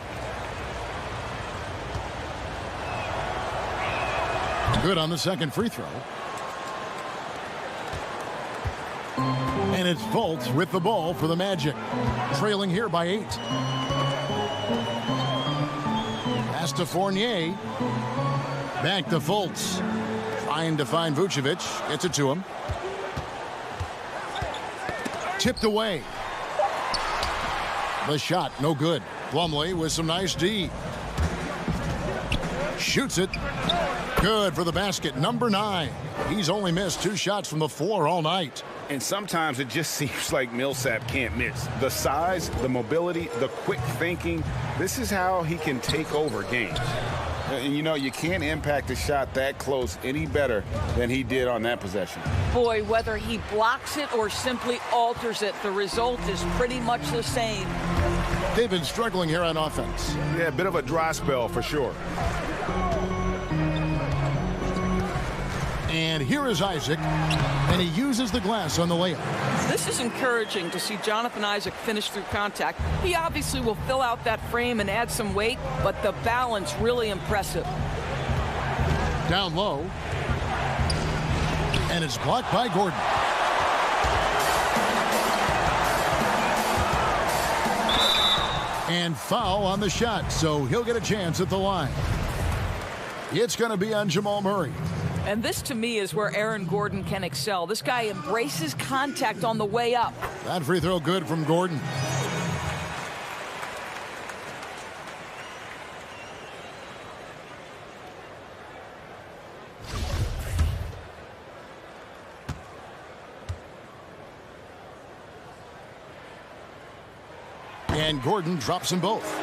Good on the second free throw. And it's Fultz with the ball for the Magic. Trailing here by 8. Pass to Fournier. Back to Fultz. Trying to find Vucevic. Gets it to him. Tipped away. The shot, no good. Plumlee with some nice D. Shoots it. Good for the basket. Number 9. He's only missed 2 shots from the floor all night. And sometimes it just seems like Millsap can't miss. The size, the mobility, the quick thinking. This is how he can take over games. And, you know, you can't impact a shot that close any better than he did on that possession. Boy, whether he blocks it or simply alters it, the result is pretty much the same. They've been struggling here on offense. Yeah, a bit of a dry spell for sure. And here is Isaac, and he uses the glass on the layup. This is encouraging to see Jonathan Isaac finish through contact. He obviously will fill out that frame and add some weight, but the balance really impressive. Down low. And it's blocked by Gordon. And foul on the shot, so he'll get a chance at the line. It's going to be on Jamal Murray. And this, to me, is where Aaron Gordon can excel. This guy embraces contact on the way up. That free throw good from Gordon. And Gordon drops them both.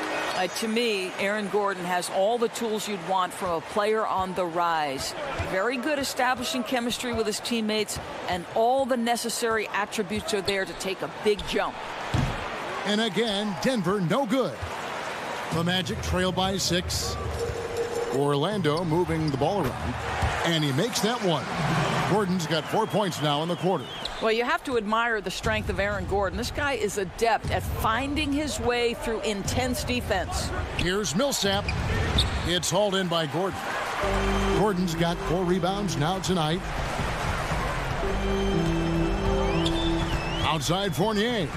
To me, Aaron Gordon has all the tools you'd want from a player on the rise. Very good establishing chemistry with his teammates, and all the necessary attributes are there to take a big jump. And again, Denver no good. The Magic trail by 6. Orlando moving the ball around, and he makes that one. Gordon's got 4 points now in the quarter. Well, you have to admire the strength of Aaron Gordon. This guy is adept at finding his way through intense defense. Here's Millsap. It's hauled in by Gordon. Gordon's got 4 rebounds now tonight. Outside Fournier.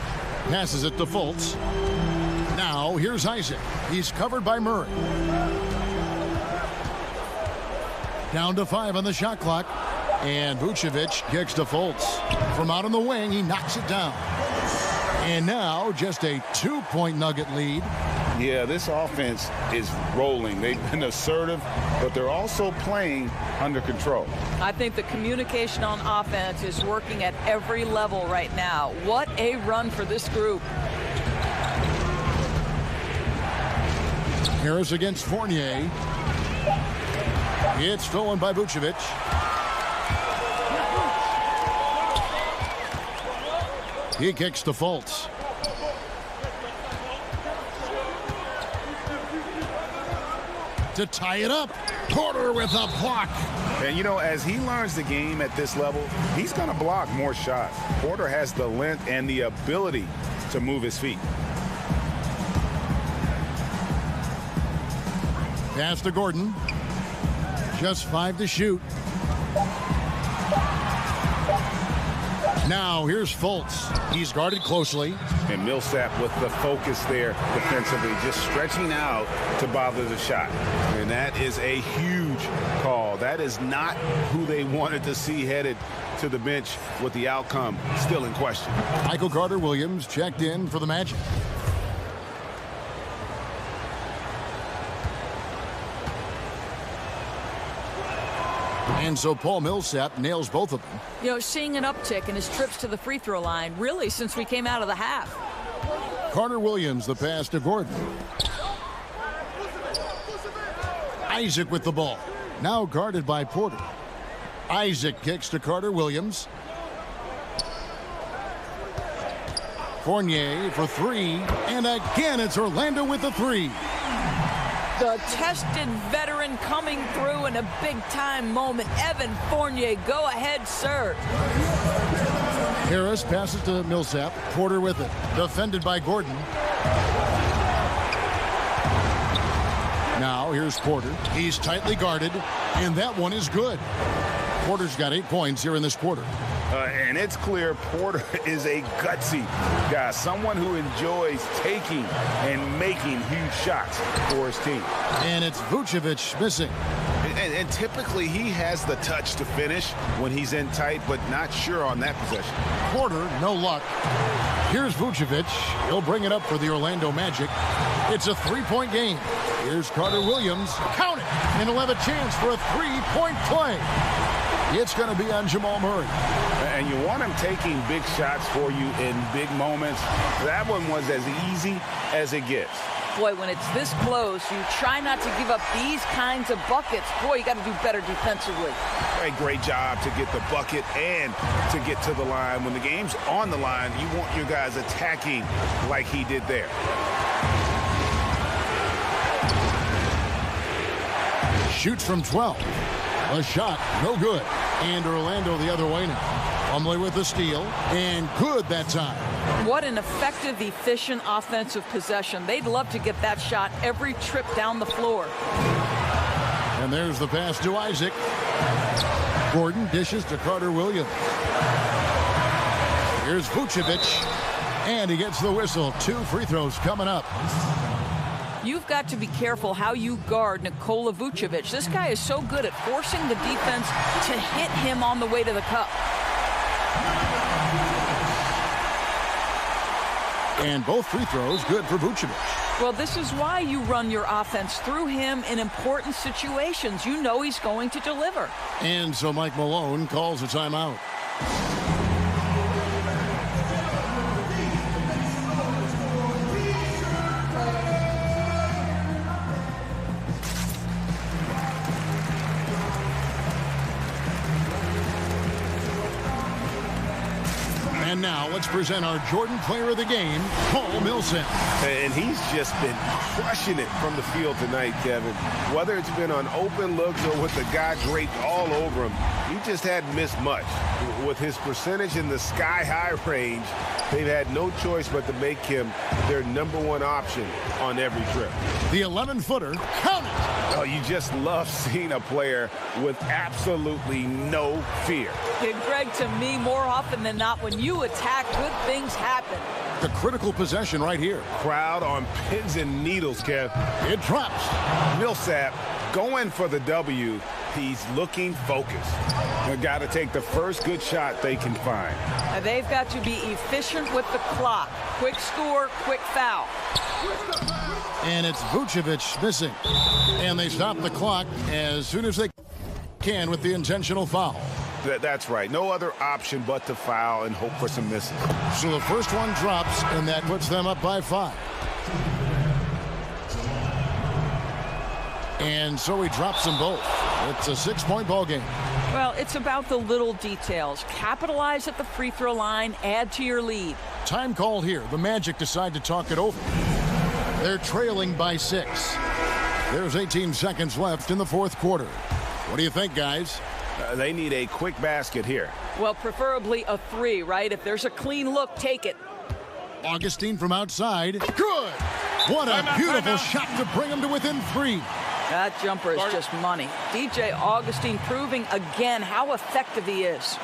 Passes it to Fultz. Now here's Isaac. He's covered by Murray. Down to 5 on the shot clock. And Vucevic kicks to Fultz. From out on the wing, he knocks it down. And now just a 2-point Nugget lead. Yeah, this offense is rolling. They've been assertive, but they're also playing under control. I think the communication on offense is working at every level right now. What a run for this group. Harris against Fournier. It's stolen by Vucevic. He kicks to Fultz. To tie it up. Porter with a block. And, you know, as he learns the game at this level, he's going to block more shots. Porter has the length and the ability to move his feet. Pass to Gordon. Just 5 to shoot. Now here's Fultz. He's guarded closely. And Millsap with the focus there defensively, just stretching out to bother the shot. And that is a huge call. That is not who they wanted to see headed to the bench with the outcome still in question. Michael Carter-Williams checked in for the Magic. And so Paul Millsap nails both of them. You know, seeing an uptick in his trips to the free throw line, really, since we came out of the half. Carter-Williams, the pass to Gordon. Isaac with the ball. Now guarded by Porter. Isaac kicks to Carter-Williams. Fournier for 3. And again, it's Orlando with the 3. The tested veteran coming through in a big-time moment. Evan Fournier, go ahead, sir. Harris passes to Millsap. Porter with it. Defended by Gordon. Now here's Porter. He's tightly guarded, and that one is good. Porter's got 8 points here in this quarter. And it's clear Porter is a gutsy guy, someone who enjoys taking and making huge shots for his team. And it's Vucevic missing. And typically he has the touch to finish when he's in tight, but not sure on that possession. Porter, no luck. Here's Vucevic. He'll bring it up for the Orlando Magic. It's a 3-point game. Here's Carter-Williams. Count it. And he'll have a chance for a 3-point play. It's going to be on Jamal Murray. And you want him taking big shots for you in big moments. That one was as easy as it gets. Boy, when it's this close, you try not to give up these kinds of buckets. Boy, you got to do better defensively. A great job to get the bucket and to get to the line. When the game's on the line, you want your guys attacking like he did there. Shoots from 12. A shot, no good. And Orlando the other way now. Plumlee with the steal, and good that time. What an effective, efficient offensive possession. They'd love to get that shot every trip down the floor. And there's the pass to Isaac. Gordon dishes to Carter-Williams. Here's Vucevic, and he gets the whistle. 2 free throws coming up. You've got to be careful how you guard Nikola Vucevic. This guy is so good at forcing the defense to hit him on the way to the cup. And both free throws good for Vucevic. Well, this is why you run your offense through him in important situations. You know he's going to deliver. And so Mike Malone calls a timeout. And now let's present our Jordan Player of the Game, Paul Millsap. And he's just been crushing it from the field tonight, Kevin. Whether it's been on open looks or with the guy draped all over him, he just hadn't missed much. With his percentage in the sky-high range, they've had no choice but to make him their #1 option on every trip. The 11-footer, count it! Oh, you just love seeing a player with absolutely no fear. And Greg, to me, more often than not, when you attack, good things happen. The critical possession right here. Crowd on pins and needles, Kev. It drops. Millsap going for the W. He's looking focused. They've got to take the first good shot they can find. They've got to be efficient with the clock. Quick score, quick foul. And it's Vucevic missing. And they stop the clock as soon as they can with the intentional foul. That's right. No other option but to foul and hope for some misses. So the first one drops, and that puts them up by 5. And so he drops them both. It's a 6-point ball game. Well, it's about the little details. Capitalize at the free throw line, add to your lead. Time called here. The Magic decide to talk it over. They're trailing by 6. There's 18 seconds left in the fourth quarter. What do you think, guys? They need a quick basket here. Well, preferably a 3, right? If there's a clean look, take it. Augustine from outside. Good! What a beautiful shot to bring him to within 3. That jumper is just money. DJ Augustine proving again how effective he is.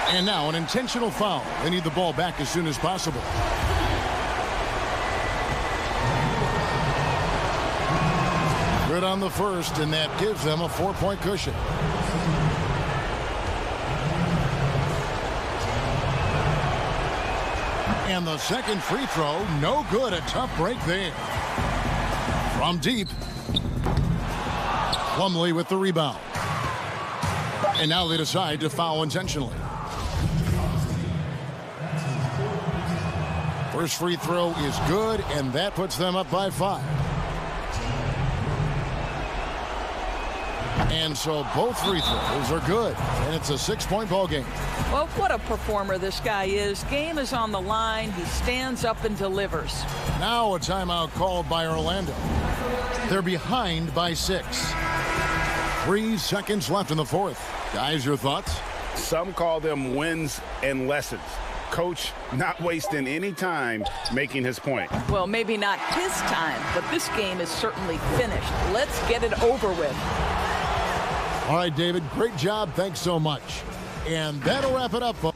And now an intentional foul. They need the ball back as soon as possible. Good on the first, and that gives them a 4-point cushion. And the second free throw, no good. A tough break there. From deep. Plumlee with the rebound. And now they decide to foul intentionally. First free throw is good, and that puts them up by 5. And so both free throws are good, and it's a 6-point ball game. Well, what a performer this guy is. Game is on the line. He stands up and delivers. Now a timeout called by Orlando. They're behind by 6. 3 seconds left in the fourth. Guys, your thoughts? Some call them wins and lessons. Coach not wasting any time making his point. Well, maybe not his time, but this game is certainly finished. Let's get it over with. All right, David, great job. Thanks so much. And that'll wrap it up, folks.